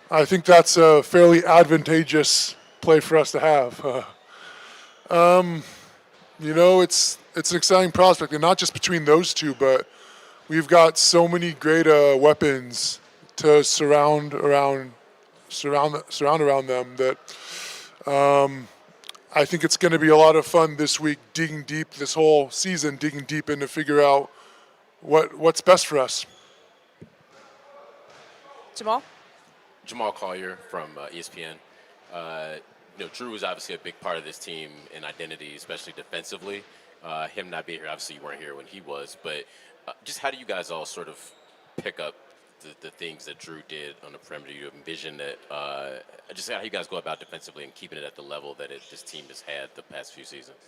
I think that's a fairly advantageous play for us to have. It's an exciting prospect, and not just between those two, but we've got so many great weapons to surround around them that I think it's going to be a lot of fun this week, this whole season, digging deep in to figure out what's best for us. Jamal Collier from ESPN. Drew was obviously a big part of this team in identity, especially defensively. Him not being here, obviously you weren't here when he was, but just how do you guys all sort of pick up the things that Drew did on the perimeter? You envision that, just how you guys go about defensively and keeping it at the level that this team has had the past few seasons?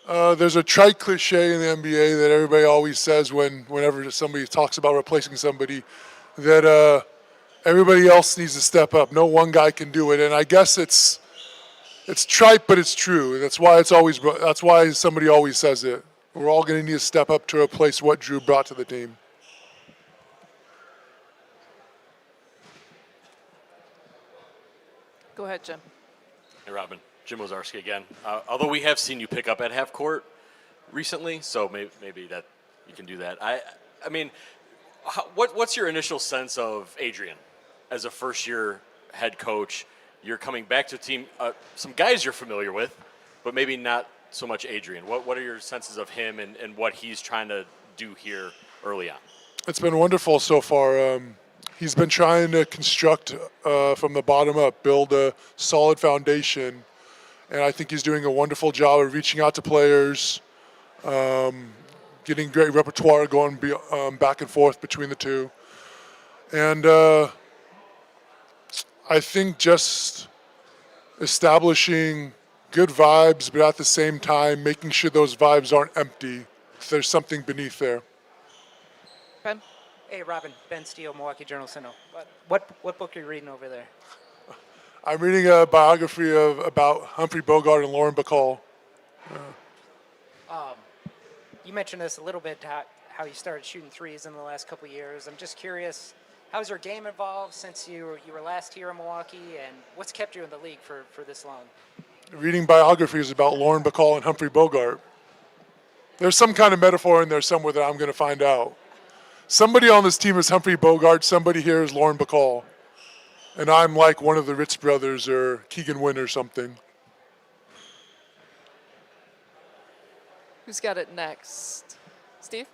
There's a trite cliche in the NBA that everybody always says whenever somebody talks about replacing somebody, that everybody else needs to step up. No one guy can do it, and I guess it's trite, but it's true. That's why somebody always says it. We're all going to need to step up to replace what Drew brought to the team. Go ahead, Jim. Hey, Robin. Jim Ozarski again. Although we have seen you pick up at half court recently, so maybe that you can do that. I mean, what's your initial sense of Adrian as a first-year head coach? You're coming back to a team, some guys you're familiar with, but maybe not so much Adrian. What are your senses of him and what he's trying to do here early on? It's been wonderful so far. He's been trying to construct from the bottom up, build a solid foundation, and I think he's doing a wonderful job of reaching out to players, getting great repertoire going back and forth between the two. And I think just establishing good vibes, but at the same time making sure those vibes aren't empty. There's something beneath there. Ben? Hey, Robin. Ben Steele, Milwaukee Journal Sentinel. What book are you reading over there? I'm reading a biography about Humphrey Bogart and Lauren Bacall. You mentioned this a little bit, how you started shooting threes in the last couple of years. I'm just curious, how's your game evolved since you were last here in Milwaukee, and what's kept you in the league for this long? Reading biographies about Lauren Bacall and Humphrey Bogart. There's some kind of metaphor in there somewhere that I'm going to find out. Somebody on this team is Humphrey Bogart, somebody here is Lauren Bacall. And I'm like one of the Ritz brothers or Keegan Wynn or something. Who's got it next? Steve?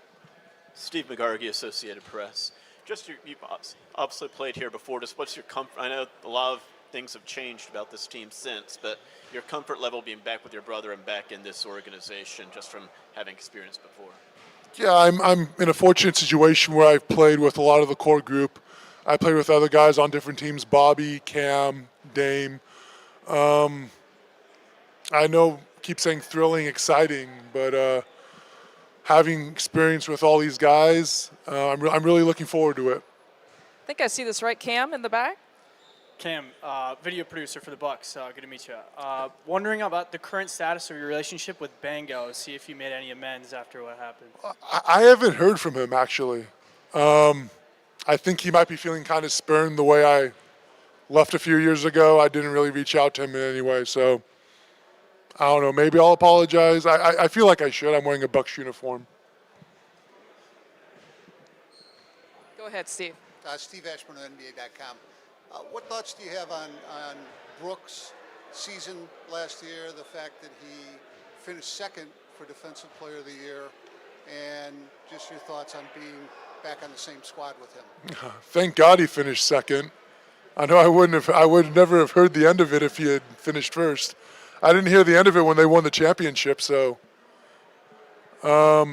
Steve McGargy, Associated Press. You've obviously played here before. Just what's your comfort? I know a lot of things have changed about this team since, but your comfort level being back with your brother and back in this organization just from having experience before. Yeah, I'm in a fortunate situation where I've played with a lot of the core group. I played with other guys on different teams, Bobby, Cam, Dame. I keep saying thrilling, exciting, but having experience with all these guys, I'm really looking forward to it. I think I see this right, Cam, in the back? Cam, video producer for the Bucks. Good to meet you. Wondering about the current status of your relationship with Bango. See if you made any amends after what happened. I haven't heard from him, actually. I think he might be feeling kind of spurned the way I left a few years ago. I didn't really reach out to him in any way, so I don't know. Maybe I'll apologize. I feel like I should. I'm wearing a Bucks uniform. Go ahead, Steve. Steve Ashburn of NBA.com. What thoughts do you have on Brooks' season last year, the fact that he finished second for Defensive Player of the Year, and just your thoughts on being back on the same squad with him? Thank God he finished second. I know I would never have heard the end of it if he had finished first. I didn't hear the end of it when they won the championship, so I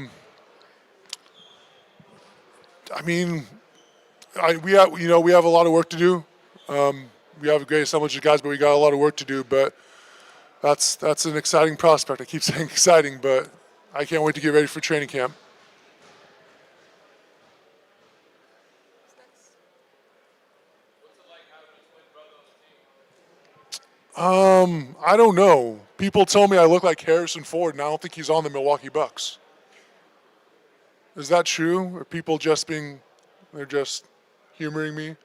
mean, we have a lot of work to do. We have a great assemblage of guys, but we got a lot of work to do. But that's an exciting prospect. I keep saying exciting, but I can't wait to get ready for training camp. I don't know. People tell me I look like Harrison Ford, and I don't think he's on the Milwaukee Bucks. Is that true? Are people they're just humoring me?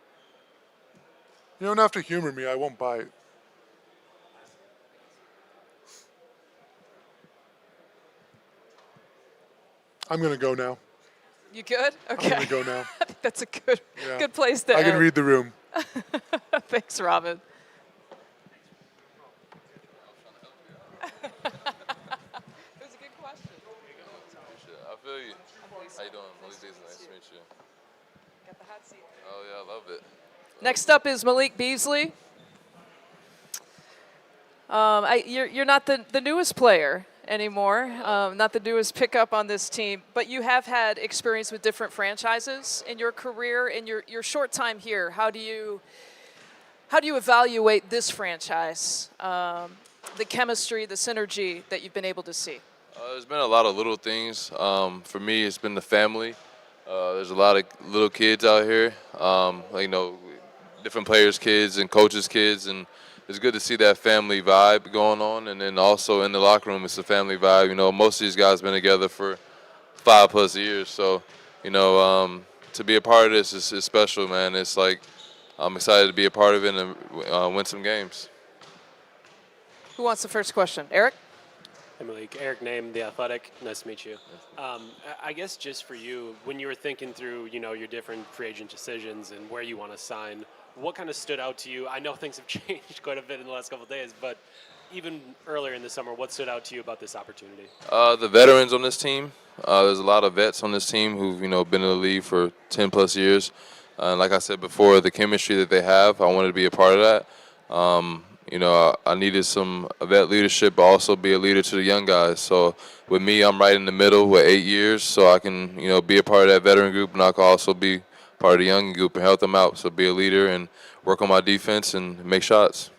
You don't have to humor me. I won't bite. I'm going to go now. You good? Okay. I'm going to go now. I think that's a good place to I end. can read the room. Thanks, Robin. It was a good question. I feel you. How you doing? Malik Beasley, nice to meet you. Got the hot seat. Oh yeah, I love it. Next up is Malik Beasley. You're not the newest player anymore, not the newest pickup on this team, but you have had experience with different franchises in your career. In your short time here, how do you evaluate this franchise, the chemistry, the synergy that you've been able to see? There's been a lot of little things. For me, it's been the family. There's a lot of little kids out here, different players' kids and coaches' kids, and it's good to see that family vibe going on. And then also in the locker room, it's a family vibe. Most of these guys been together for 5+ years, so to be a part of this is special, man. It's like I'm excited to be a part of it and win some games. Who wants the first question? Eric? Hey Malik, Eric Name, The Athletic. Nice to meet you. I guess just for you, when you were thinking through, your different free agent decisions and where you want to sign, what kind of stood out to you? I know things have changed quite a bit in the last couple of days, but even earlier in the summer, what stood out to you about this opportunity? The veterans on this team. There's a lot of vets on this team who've been in the league for 10+ years. And like I said before, the chemistry that they have, I wanted to be a part of that. I needed some vet leadership, but also be a leader to the young guys. So with me, I'm right in the middle with 8 years, so I can, be a part of that veteran group, and I can also be part of the young group and help them out. So be a leader and work on my defense and make shots.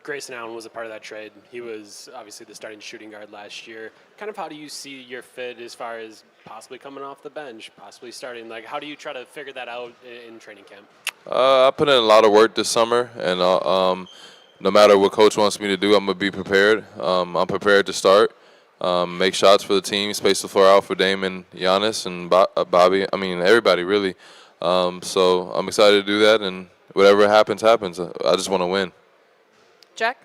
Grayson Allen was a part of that trade. He was obviously the starting shooting guard last year. Kind of how do you see your fit as far as possibly coming off the bench, possibly starting? Like, how do you try to figure that out in training camp? I put in a lot of work this summer, and no matter what coach wants me to do, I'm going to be prepared. I'm prepared to start, make shots for the team, space the floor out for Dame and Giannis and Bobby. I mean, everybody, really. So I'm excited to do that, and whatever happens, happens. I just want to win. Jack?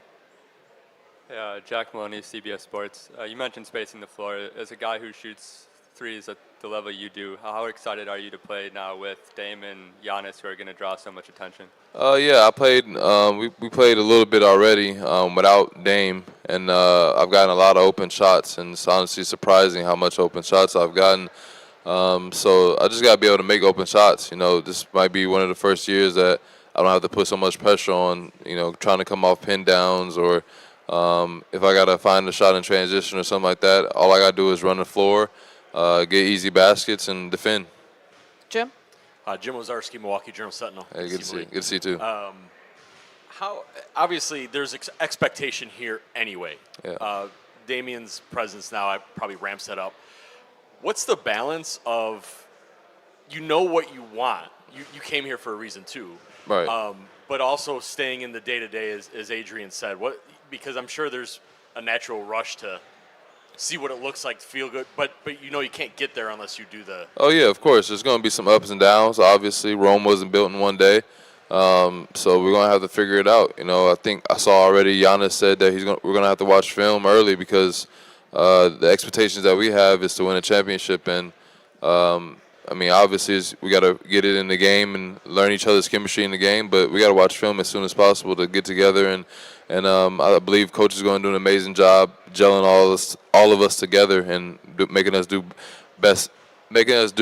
Yeah, Jack Maloney, CBS Sports. You mentioned spacing the floor. As a guy who shoots threes at the level you do, how excited are you to play now with Dame and Giannis, who are going to draw so much attention? Yeah, I played. We played a little bit already without Dame, and I've gotten a lot of open shots, and it's honestly surprising how much open shots I've gotten. So I just got to be able to make open shots. This might be one of the first years that I don't have to put so much pressure on, trying to come off pin downs, or if I got to find a shot in transition or something like that, all I got to do is run the floor, get easy baskets, and defend. Jim? Jim Wazarski, Milwaukee Journal-Sentinel. Hey, good to see you. Good to see you, too. How obviously there's expectation here anyway. Yeah. Damian's presence now probably ramps that up. What's the balance of what you want? You came here for a reason too. Right. But also staying in the day-to-day, as Adrian said. Because I'm sure there's a natural rush to see what it looks like, to feel good, but you can't get there unless you do the. Oh yeah, of course. There's going to be some ups and downs. Obviously, Rome wasn't built in one day, so we're going to have to figure it out. I think I saw already. Giannis said that we're going to have to watch film early because the expectations that we have is to win a championship. And obviously, we got to get it in the game and learn each other's chemistry in the game. But we got to watch film as soon as possible to get together. And I believe Coach is going to do an amazing job gelling all of us together and making us do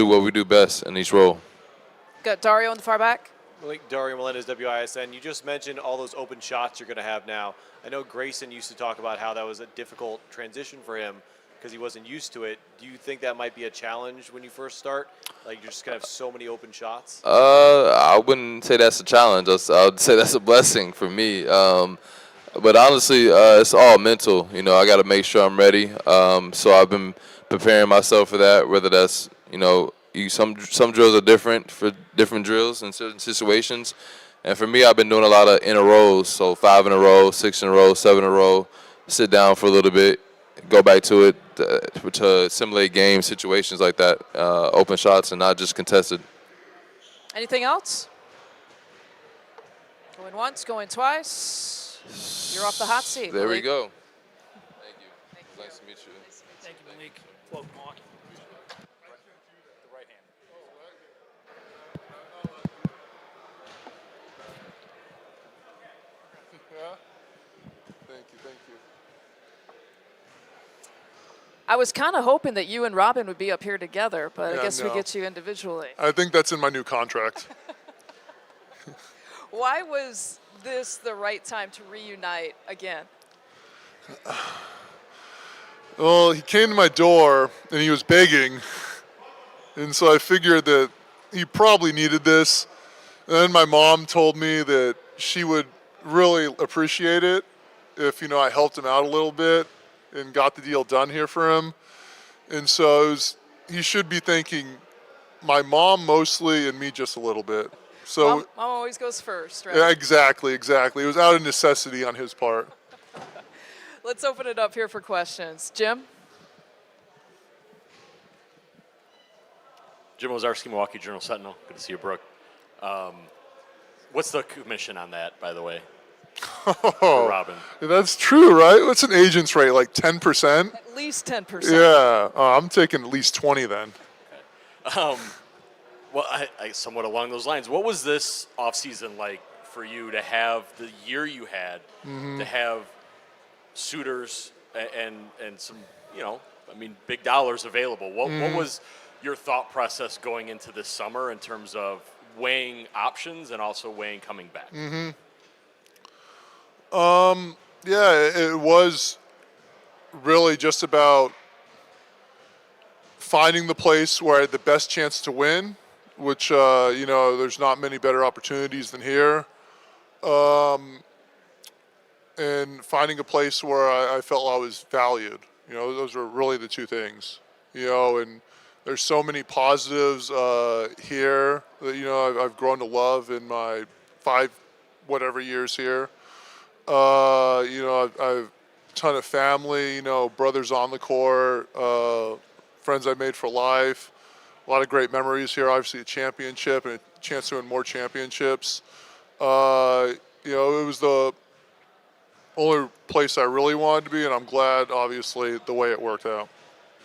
what we do best in each role. Got Dario in the far back. Dario Melendez, WISN. You just mentioned all those open shots you're going to have now. I know Grayson used to talk about how that was a difficult transition for him because he wasn't used to it. Do you think that might be a challenge when you first start? Like you're just going to have so many open shots? I wouldn't say that's a challenge. I would say that's a blessing for me. But honestly, it's all mental. I got to make sure I'm ready. So I've been preparing myself for that, whether that's, some drills are different for different drills in certain situations. And for me, I've been doing a lot of in a rows, so 5 in a row, 6 in a row, 7 in a row, sit down for a little bit, go back to it to simulate game situations like that, open shots and not just contested. Anything else? Going once, going twice. You're off the hot seat. There Malik. we go. Thank you. Nice to meet you. Thank you, Malik. Float Milwaukee. The right hand. Yeah. Thank you. I was kind of hoping that you and Robin would be up here together, but I guess we no. get you individually. I think that's in my new contract. Why was this the right time to reunite again? Well, he came to my door and he was begging, and so I figured that he probably needed this. And then my mom told me that she would really appreciate it if I helped him out a little bit and got the deal done here for him. And so he should be thanking my mom mostly and me just a little bit. So Mom always goes first, right? yeah, exactly. It was out of necessity on his part. Let's open it up here for questions. Jim? Jim Ozarski, Milwaukee Journal Sentinel. Good to see you, Brooke. What's the commission on that, by the way? For Robin. That's true, right? What's an agent's rate? Like 10%? At least 10%. Yeah. I'm taking at least 20 then. Well, I somewhat along those lines. What was this offseason like for you to have the year you had, to have suitors and some, big dollars available? What was your thought process going into this summer in terms of weighing options and also weighing coming back? Yeah, it was really just about finding the place where I had the best chance to win, which, there's not many better opportunities than here. And finding a place where I felt I was valued. Those were really the two things. And there's so many positives here that, I've grown to love in my 5 whatever years here. I've a ton of family, brothers on the court, friends I made for life. A lot of great memories here. Obviously, a championship and a chance to win more championships. It was the only place I really wanted to be, and I'm glad, obviously, the way it worked out.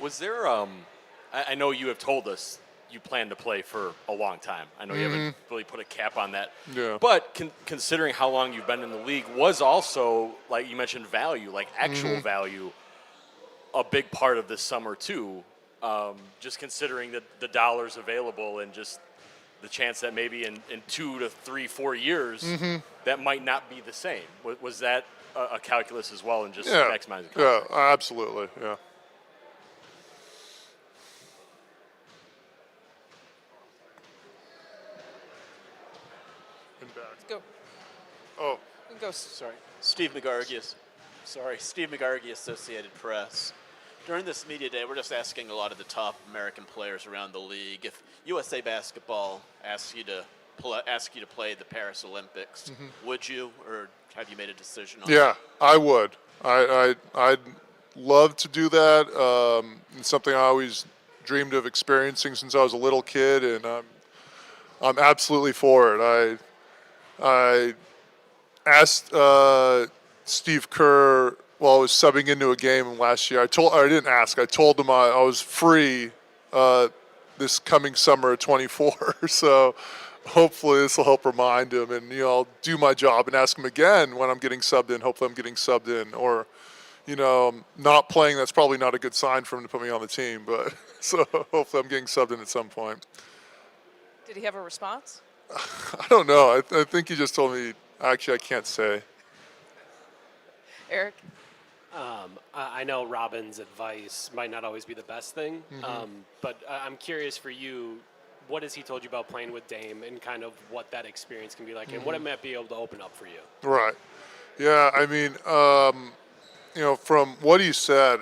Was there, I know you have told us you plan to play for a long time. I know you haven't really put a cap on that. Yeah. But considering how long you've been in the league, was also, like you mentioned, value, like actual value, a big part of this summer too. Just considering the dollars available and just the chance that maybe in 2 to 3, 4 years that might not be the same. Was that a calculus as well, and just maximizing? Yeah, absolutely. Yeah. Let's go. Oh. Go. Sorry. Steve McGargy, Associated Press. During this media day, we're just asking a lot of the top American players around the league. If USA Basketball asks you to ask you to play the Paris Olympics, would you, or have you made a decision on Yeah, I would. I'd love to do that. It's something I always dreamed of experiencing since I was a little kid, and I'm absolutely for it. I asked Steve Kerr while I was subbing into a game last year. I didn't ask. I told him I was free this coming summer of 24. So hopefully this will help remind him, and I'll do my job and ask him again when I'm getting subbed in. Hopefully I'm getting subbed in, or not playing. That's probably not a good sign for him to put me on the team. But so hopefully I'm getting subbed in at some point. Did he have a response? I don't know. I think he just told me. Actually, I can't say. Eric? I know Robin's advice might not always be the best thing, but I'm curious for you, what has he told you about playing with Dame and kind of what that experience can be like and what it might be able to open up for you? Right. Yeah, I mean, from what he said,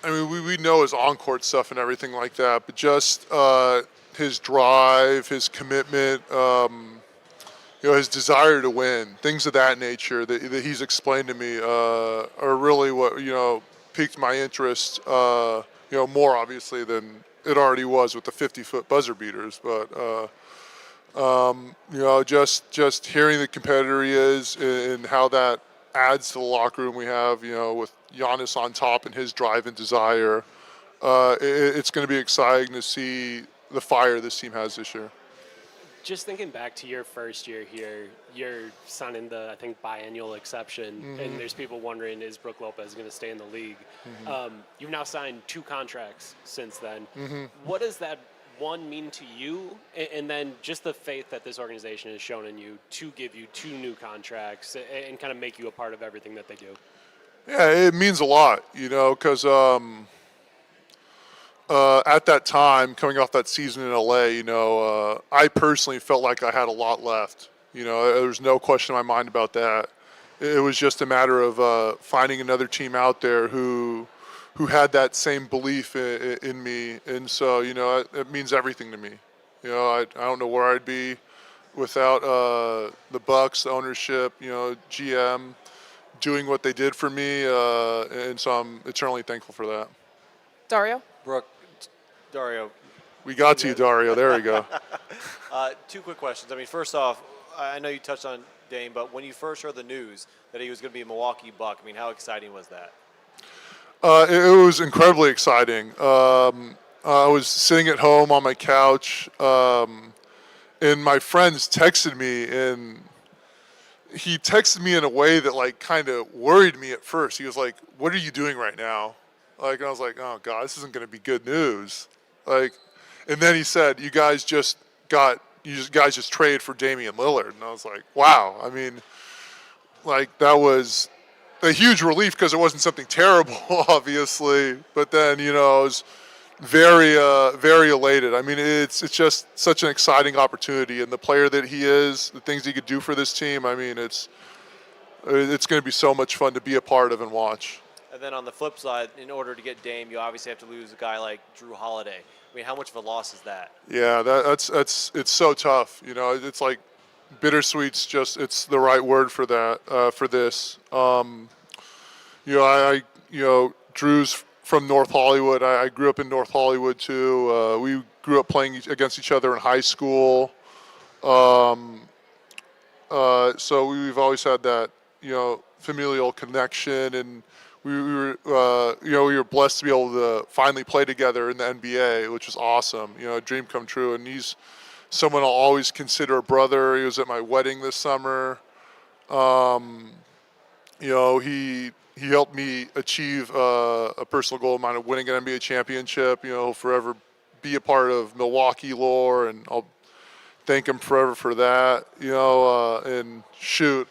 we know his on-court stuff and everything like that, but just his drive, his commitment, his desire to win, things of that nature that he's explained to me are really what, piqued my interest, more obviously than it already was with the 50-foot buzzer beaters. But, just hearing the competitor he is and how that adds to the locker room we have, with Giannis on top and his drive and desire, it's going to be exciting to see the fire this team has this year. Just thinking back to your first year here, you're signing the, I think, biannual exception, and there's people wondering, is Brook Lopez going to stay in the league? You've now signed 2 contracts since then. What does that, one, mean to you, and then just the faith that this organization has shown in you to give you 2 new contracts and kind of make you a part of everything that they do? Yeah, it means a lot, because at that time, coming off that season in LA, I personally felt like I had a lot left. There was no question in my mind about that. It was just a matter of finding another team out there who had that same belief in me, and so it means everything to me. I don't know where I'd be without the Bucks, the ownership, GM, doing what they did for me, and so I'm eternally thankful for that. Dario? Dario. We got to you, Dario. There we go. 2 quick questions. First off, I know you touched on Dame, but when you first heard the news that he was going to be a Milwaukee Buck, how exciting was that? It was incredibly exciting. I was sitting at home on my couch, and my friends texted me, and he texted me in a way that kind of worried me at first. He was like, "What are you doing right now?" And I was like, "Oh God, this isn't going to be good news." And then he said, "You guys just traded for Damian Lillard," and I was like, "Wow." That was a huge relief because it wasn't something terrible, obviously. But then, I was very, very elated. It's just such an exciting opportunity, and the player that he is, the things he could do for this team. It's going to be so much fun to be a part of and watch. And then on the flip side, in order to get Dame, you obviously have to lose a guy like Drew Holiday. How much of a loss is that? Yeah, it's so tough. It's like bittersweet's it's the right word for that, for this. Drew's from North Hollywood. I grew up in North Hollywood too. We grew up playing against each other in high school. So we've always had that, familial connection, and we were blessed to be able to finally play together in the NBA, which was awesome. A dream come true. And he's someone I'll always consider a brother. He was at my wedding this summer. He helped me achieve a personal goal of mine of winning an NBA championship. He'll forever be a part of Milwaukee lore, and I'll thank him forever for that. And shoot,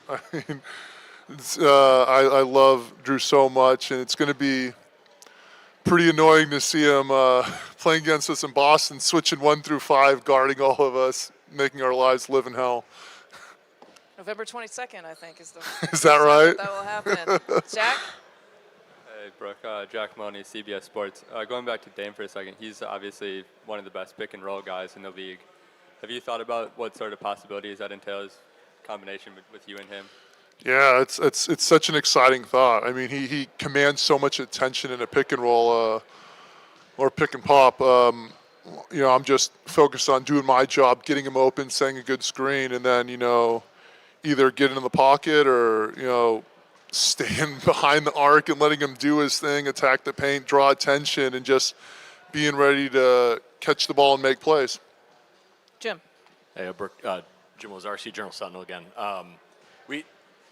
I love Drew so much, and it's going to be pretty annoying to see him playing against us in Boston, switching 1 through 5, guarding all of us, making our lives live in hell. November 22nd, I think, is the. Is that right? That will happen. Jack? Hey, Brooke. Jack Maloney, CBS Sports. Going back to Dame for a second, he's obviously one of the best pick and roll guys in the league. Have you thought about what sort of possibilities that entails, combination with you and him? Yeah, it's such an exciting thought. I mean, he commands so much attention in a pick and roll or pick and pop. I'm just focused on doing my job, getting him open, setting a good screen, and then either getting in the pocket or staying behind the arc and letting him do his thing, attack the paint, draw attention, and just being ready to catch the ball and make plays. Jim. Hey, Brooke, Jim Lazarski, Journal Sentinel again.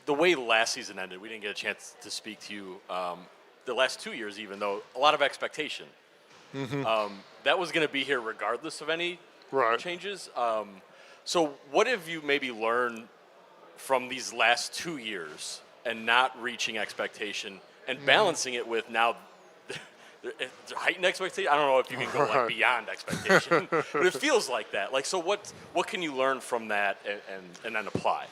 The way last season ended, we didn't get a chance to speak to you. The last 2 years, even though a lot of expectation. That was going to be here regardless of any changes. So what have you maybe learned from these last 2 years and not reaching expectation and balancing it with now heightened expectation? I don't know if you can go like beyond expectation, but it feels like that. Like, so what can you learn from that and then apply?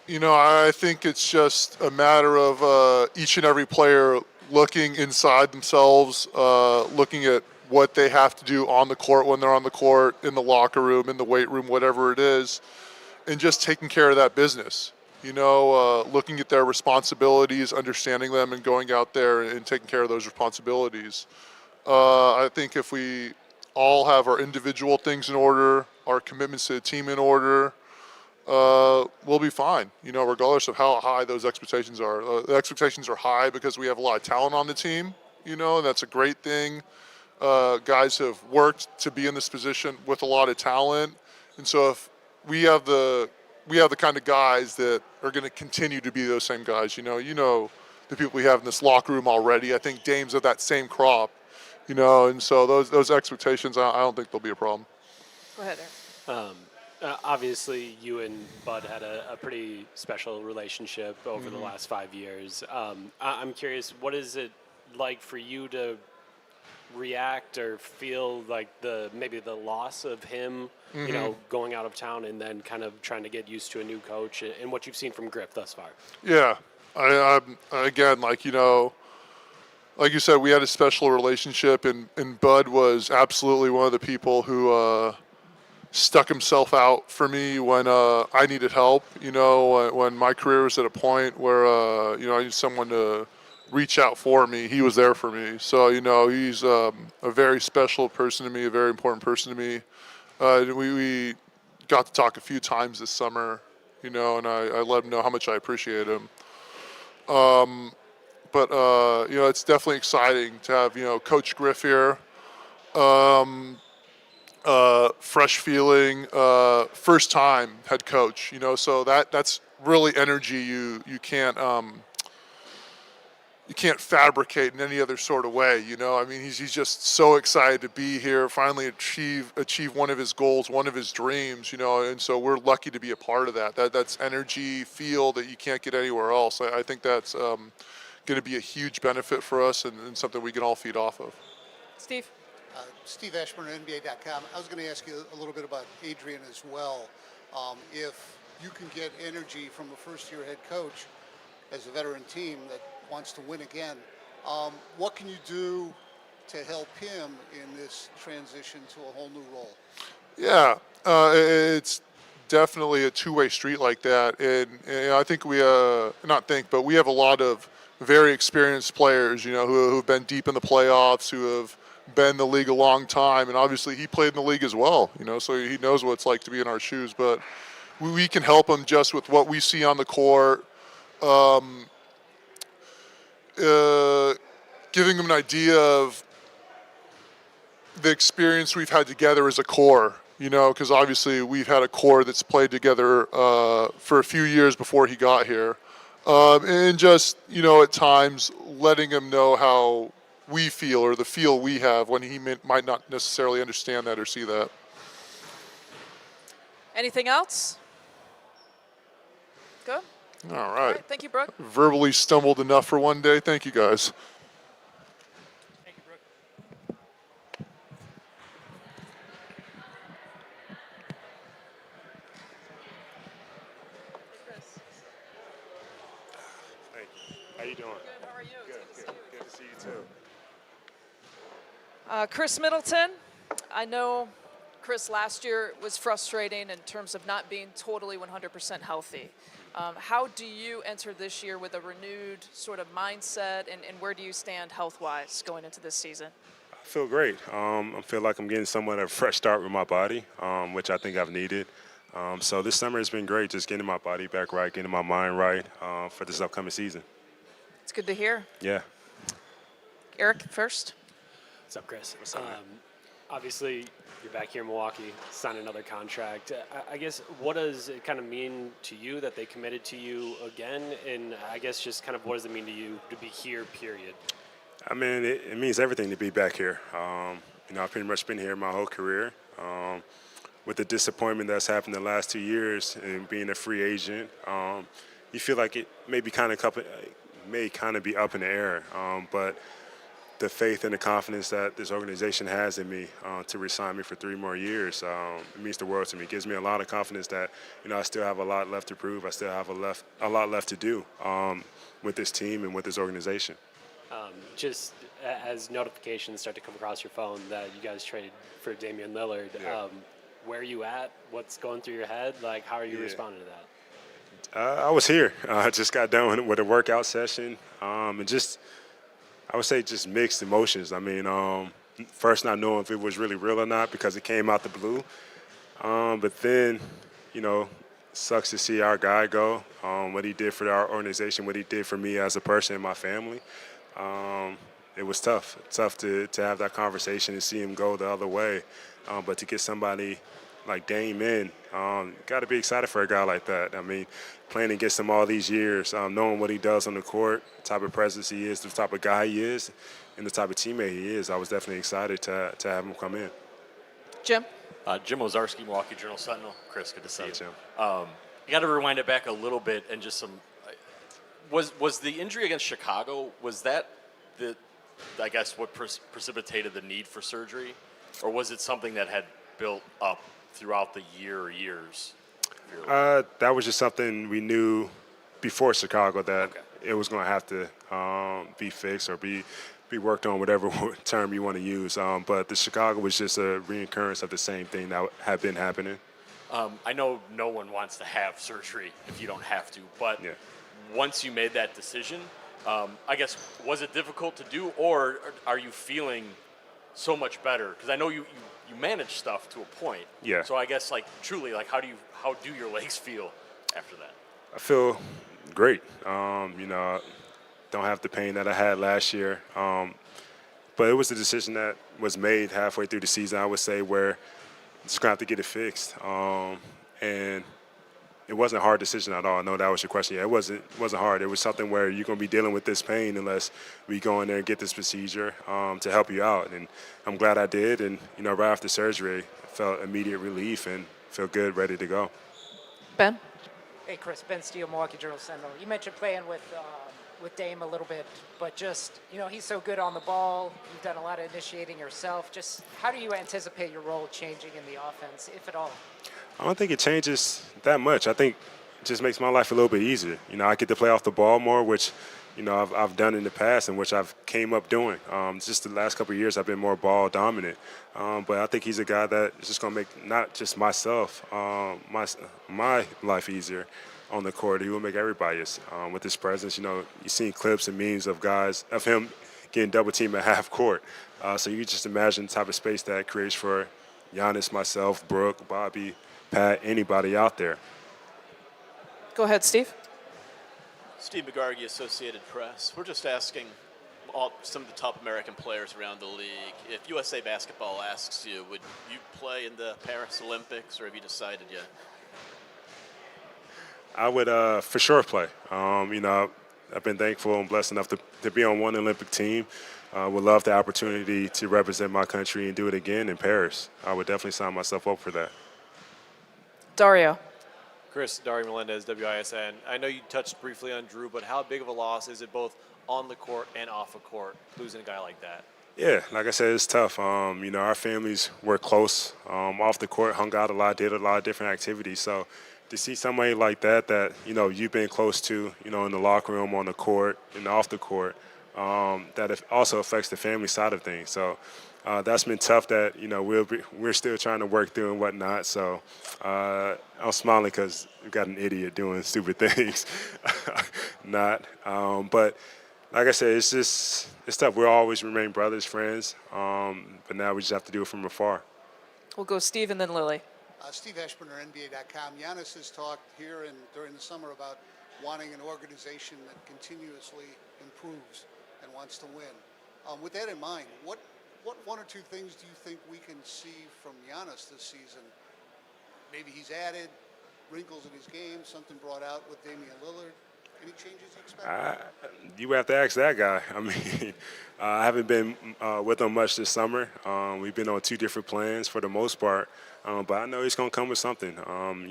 I think it's just a matter of each and every player looking inside themselves, looking at what they have to do on the court when they're on the court, in the locker room, in the weight room, whatever it is, and just taking care of that business. Looking at their responsibilities, understanding them, and going out there and taking care of those responsibilities. I think if we all have our individual things in order, our commitments to the team in order, we'll be fine, regardless of how high those expectations are. The expectations are high because we have a lot of talent on the team, and that's a great thing. Guys have worked to be in this position with a lot of talent. And so if we have the kind of guys that are going to continue to be those same guys, the people we have in this locker room already. I think Dame's of that same crop, and so those expectations, I don't think they'll be a problem. Go ahead, Aaron. Obviously, you and Bud had a pretty special relationship over the last 5 years. I'm curious, what is it like for you to react or feel like maybe the loss of him, going out of town and then kind of trying to get used to a new coach and what you've seen from Griff thus far? Yeah, again, like you said, we had a special relationship, and Bud was absolutely one of the people who stuck himself out for me when I needed help. When my career was at a point where I needed someone to reach out for me, he was there for me. So he's a very special person to me, a very important person to me. We got to talk a few times this summer, and I let him know how much I appreciate him. But it's definitely exciting to have Coach Griff here. Fresh feeling, first time head coach, so that's really energy you can't fabricate in any other sort of way. He's just so excited to be here, finally achieve one of his goals, one of his dreams, and so we're lucky to be a part of that. That's energy, feel that you can't get anywhere else. I think that's going to be a huge benefit for us and something we can all feed off of. Steve? Steve Ashburn, NBA.com. I was going to ask you a little bit about Adrian as well. If you can get energy from a first-year head coach as a veteran team that wants to win again, what can you do to help him in this transition to a whole new role? Yeah, it's definitely a two-way street like that. And I think we have a lot of very experienced players, who've been deep in the playoffs, who have been in the league a long time, and obviously he played in the league as well, so he knows what it's like to be in our shoes. But we can help him just with what we see on the court, giving him an idea of the experience we've had together as a core, because obviously we've had a core that's played together for a few years before he got here, and just at times letting him know how we feel or the feel we have when he might not necessarily understand that or see that. Anything else? Good. All right. Thank you, Brooke. Verbally stumbled enough for one day. Thank you, guys. Thank you, Brooke. Hey, how you doing? Good. How are you? Good to see you too. Chris Middleton, I know Chris last year was frustrating in terms of not being totally 100% healthy. How do you enter this year with a renewed sort of mindset, and where do you stand health-wise going into this season? I feel great. I feel like I'm getting somewhat of a fresh start with my body, which I think I've needed. So this summer has been great, just getting my body back right, getting my mind right for this upcoming season. It's good to hear. Yeah. Eric, first. What's up, Chris? What's up, obviously, you're back here in Milwaukee, signed another contract. I guess, what does it kind of mean to you that they committed to you again? And I guess just kind of what does it mean to you to be here, period? I mean, it means everything to be back here. I've pretty much been here my whole career. With the disappointment that's happened the last 2 years and being a free agent, you feel like it may kind of be up in the air. But the faith and the confidence that this organization has in me to re-sign me for 3 more years, it means the world to me. It gives me a lot of confidence that I still have a lot left to prove. I still have a lot left to do with this team and with this organization. Just as notifications start to come across your phone that you guys traded for Damian Lillard, where are you at? What's going through your head? Like, how are you responding to that? I was here. I just got done with a workout session, and just, I would say, just mixed emotions. I mean, first not knowing if it was really real or not because it came out the blue, but then, sucks to see our guy go. What he did for our organization, what he did for me as a person and my family. It was tough to have that conversation and see him go the other way. But to get somebody like Dame in, got to be excited for a guy like that. I mean, playing against him all these years, knowing what he does on the court, the type of presence he is, the type of guy he is, and the type of teammate he is, I was definitely excited to have him come in. Jim? Jim Ozarski, Milwaukee Journal-Sentinel. Chris, good to see you. Jim. You got to rewind it back a little bit and just some. Was the injury against Chicago, was that I guess what precipitated the need for surgery, or was it something that had built up throughout the year or years? That was just something we knew before Chicago that it was going to have to be fixed or be worked on, whatever term you want to use. But the Chicago was just a reoccurrence of the same thing that had been happening. I know no one wants to have surgery if you don't have to, but once you made that decision, I guess, was it difficult to do, or are you feeling so much better? Because I know you manage stuff to a point. Yeah. So I guess, truly, how do your legs feel after that? I feel great. Don't have the pain that I had last year. But it was a decision that was made halfway through the season, I would say, where just going to have to get it fixed. And it wasn't a hard decision at all. I know that was your question. Yeah, it wasn't hard. It was something where you're going to be dealing with this pain unless we go in there and get this procedure to help you out. And I'm glad I did. And, right after surgery, I felt immediate relief and feel good, ready to go. Ben? Hey, Chris. Ben Steele, Milwaukee Journal-Sentinel. You mentioned playing with Dame a little bit, but just, he's so good on the ball. You've done a lot of initiating yourself. Just how do you anticipate your role changing in the offense, if at all? I don't think it changes that much. I think it just makes my life a little bit easier. I get to play off the ball more, which, I've done in the past and which I've came up doing. Just the last couple of years, I've been more ball dominant. But I think he's a guy that is just going to make not just myself, my life easier on the court. He will make everybody's with his presence. You've seen clips and memes of him getting double teamed at half court. So you just imagine the type of space that creates for Giannis, myself, Brooke, Bobby, Pat, anybody out there. Go ahead, Steve. Steve McGargy, Associated Press. We're just asking some of the top American players around the league, if USA Basketball asks you, would you play in the Paris Olympics, or have you decided yet? I would for sure play. I've been thankful and blessed enough to be on one Olympic team. Would love the opportunity to represent my country and do it again in Paris. I would definitely sign myself up for that. Dario. Chris, Dario Melendez, WISN. I know you touched briefly on Drew, but how big of a loss is it both on the court and off the court, losing a guy like that? Yeah, like I said, it's tough. Our families were close off the court, hung out a lot, did a lot of different activities. So to see somebody like that you've been close to, in the locker room, on the court, and off the court, that also affects the family side of things. So that's been tough. That we're still trying to work through and whatnot. So I'm smiling because we've got an idiot doing stupid things. Not, but like I said, it's tough. We'll always remain brothers, friends. But now we just have to do it from afar. We'll go Steve and then Lily. Steve Eschbrenner, NBA.com. Giannis has talked here and during the summer about wanting an organization that continuously improves and wants to win. With that in mind, what one or two things do you think we can see from Giannis this season? Maybe he's added wrinkles in his game, something brought out with Damian Lillard. Any changes you expect? You have to ask that guy. I mean, I haven't been with him much this summer. We've been on 2 different plans for the most part. But I know he's going to come with something.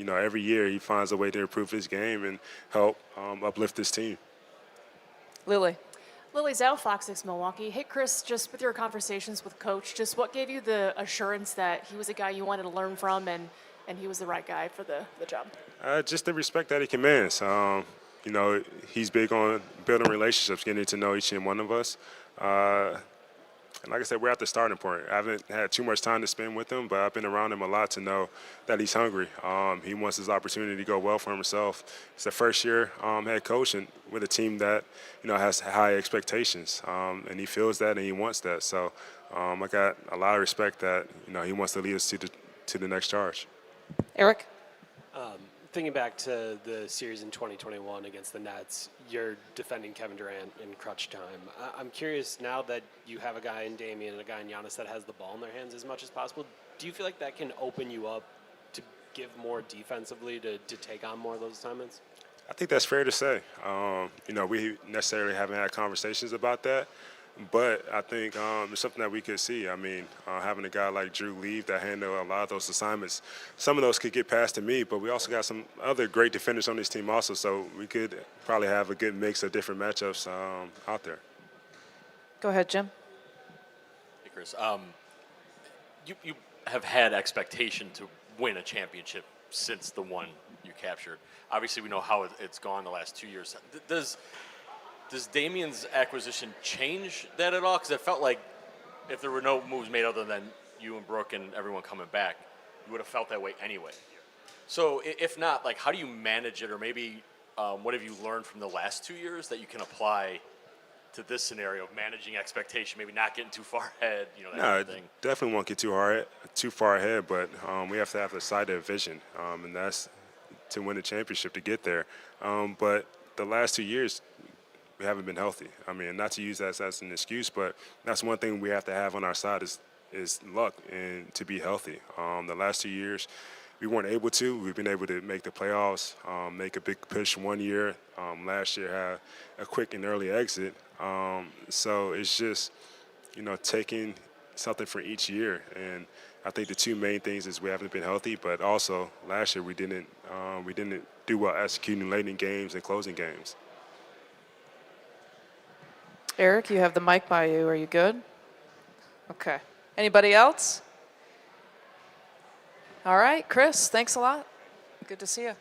Every year he finds a way to improve his game and help uplift his team. Lily. Lily Zhao, Fox 6 Milwaukee. Hey, Chris, just with your conversations with Coach, just what gave you the assurance that he was a guy you wanted to learn from and he was the right guy for the job? Just the respect that he commands. He's big on building relationships, getting to know each and one of us. And like I said, we're at the starting point. I haven't had too much time to spend with him, but I've been around him a lot to know that he's hungry. He wants his opportunity to go well for himself. It's the first year head coach and with a team that has high expectations, and he feels that and he wants that. So I got a lot of respect that he wants to lead us to the next charge. Eric. Thinking back to the series in 2021 against the Nets, you're defending Kevin Durant in crunch time. I'm curious, now that you have a guy in Damian and a guy in Giannis that has the ball in their hands as much as possible, do you feel like that can open you up to give more defensively, to take on more of those assignments? I think that's fair to say. We necessarily haven't had conversations about that, but I think it's something that we could see. I mean, having a guy like Drew leave that handle a lot of those assignments, some of those could get passed to me, but we also got some other great defenders on this team also, so we could probably have a good mix of different matchups out there. Go ahead, Jim. Hey, Chris. You have had expectation to win a championship since the one you captured. Obviously, we know how it's gone the last 2 years. Does Damian's acquisition change that at all? Because it felt like if there were no moves made other than you and Brooke and everyone coming back, you would have felt that way anyway. So if not, how do you manage it, or maybe what have you learned from the last 2 years that you can apply to this scenario of managing expectation, maybe not getting too far ahead, that kind of thing? Definitely won't get too far ahead, but we have to have a sighted vision, and that's to win a championship to get there. But the last 2 years, we haven't been healthy. I mean, not to use that as an excuse, but that's one thing we have to have on our side is luck and to be healthy. The last 2 years, we weren't able to. We've been able to make the playoffs, make a big push one year. Last year had a quick and early exit. So it's just, taking something for each year. And I think the 2 main things is we haven't been healthy, but also last year we didn't do well executing late in games and closing games. Eric, you have the mic by you. Are you good? Okay. Anybody else? All right, Chris, thanks a lot. Good to see you.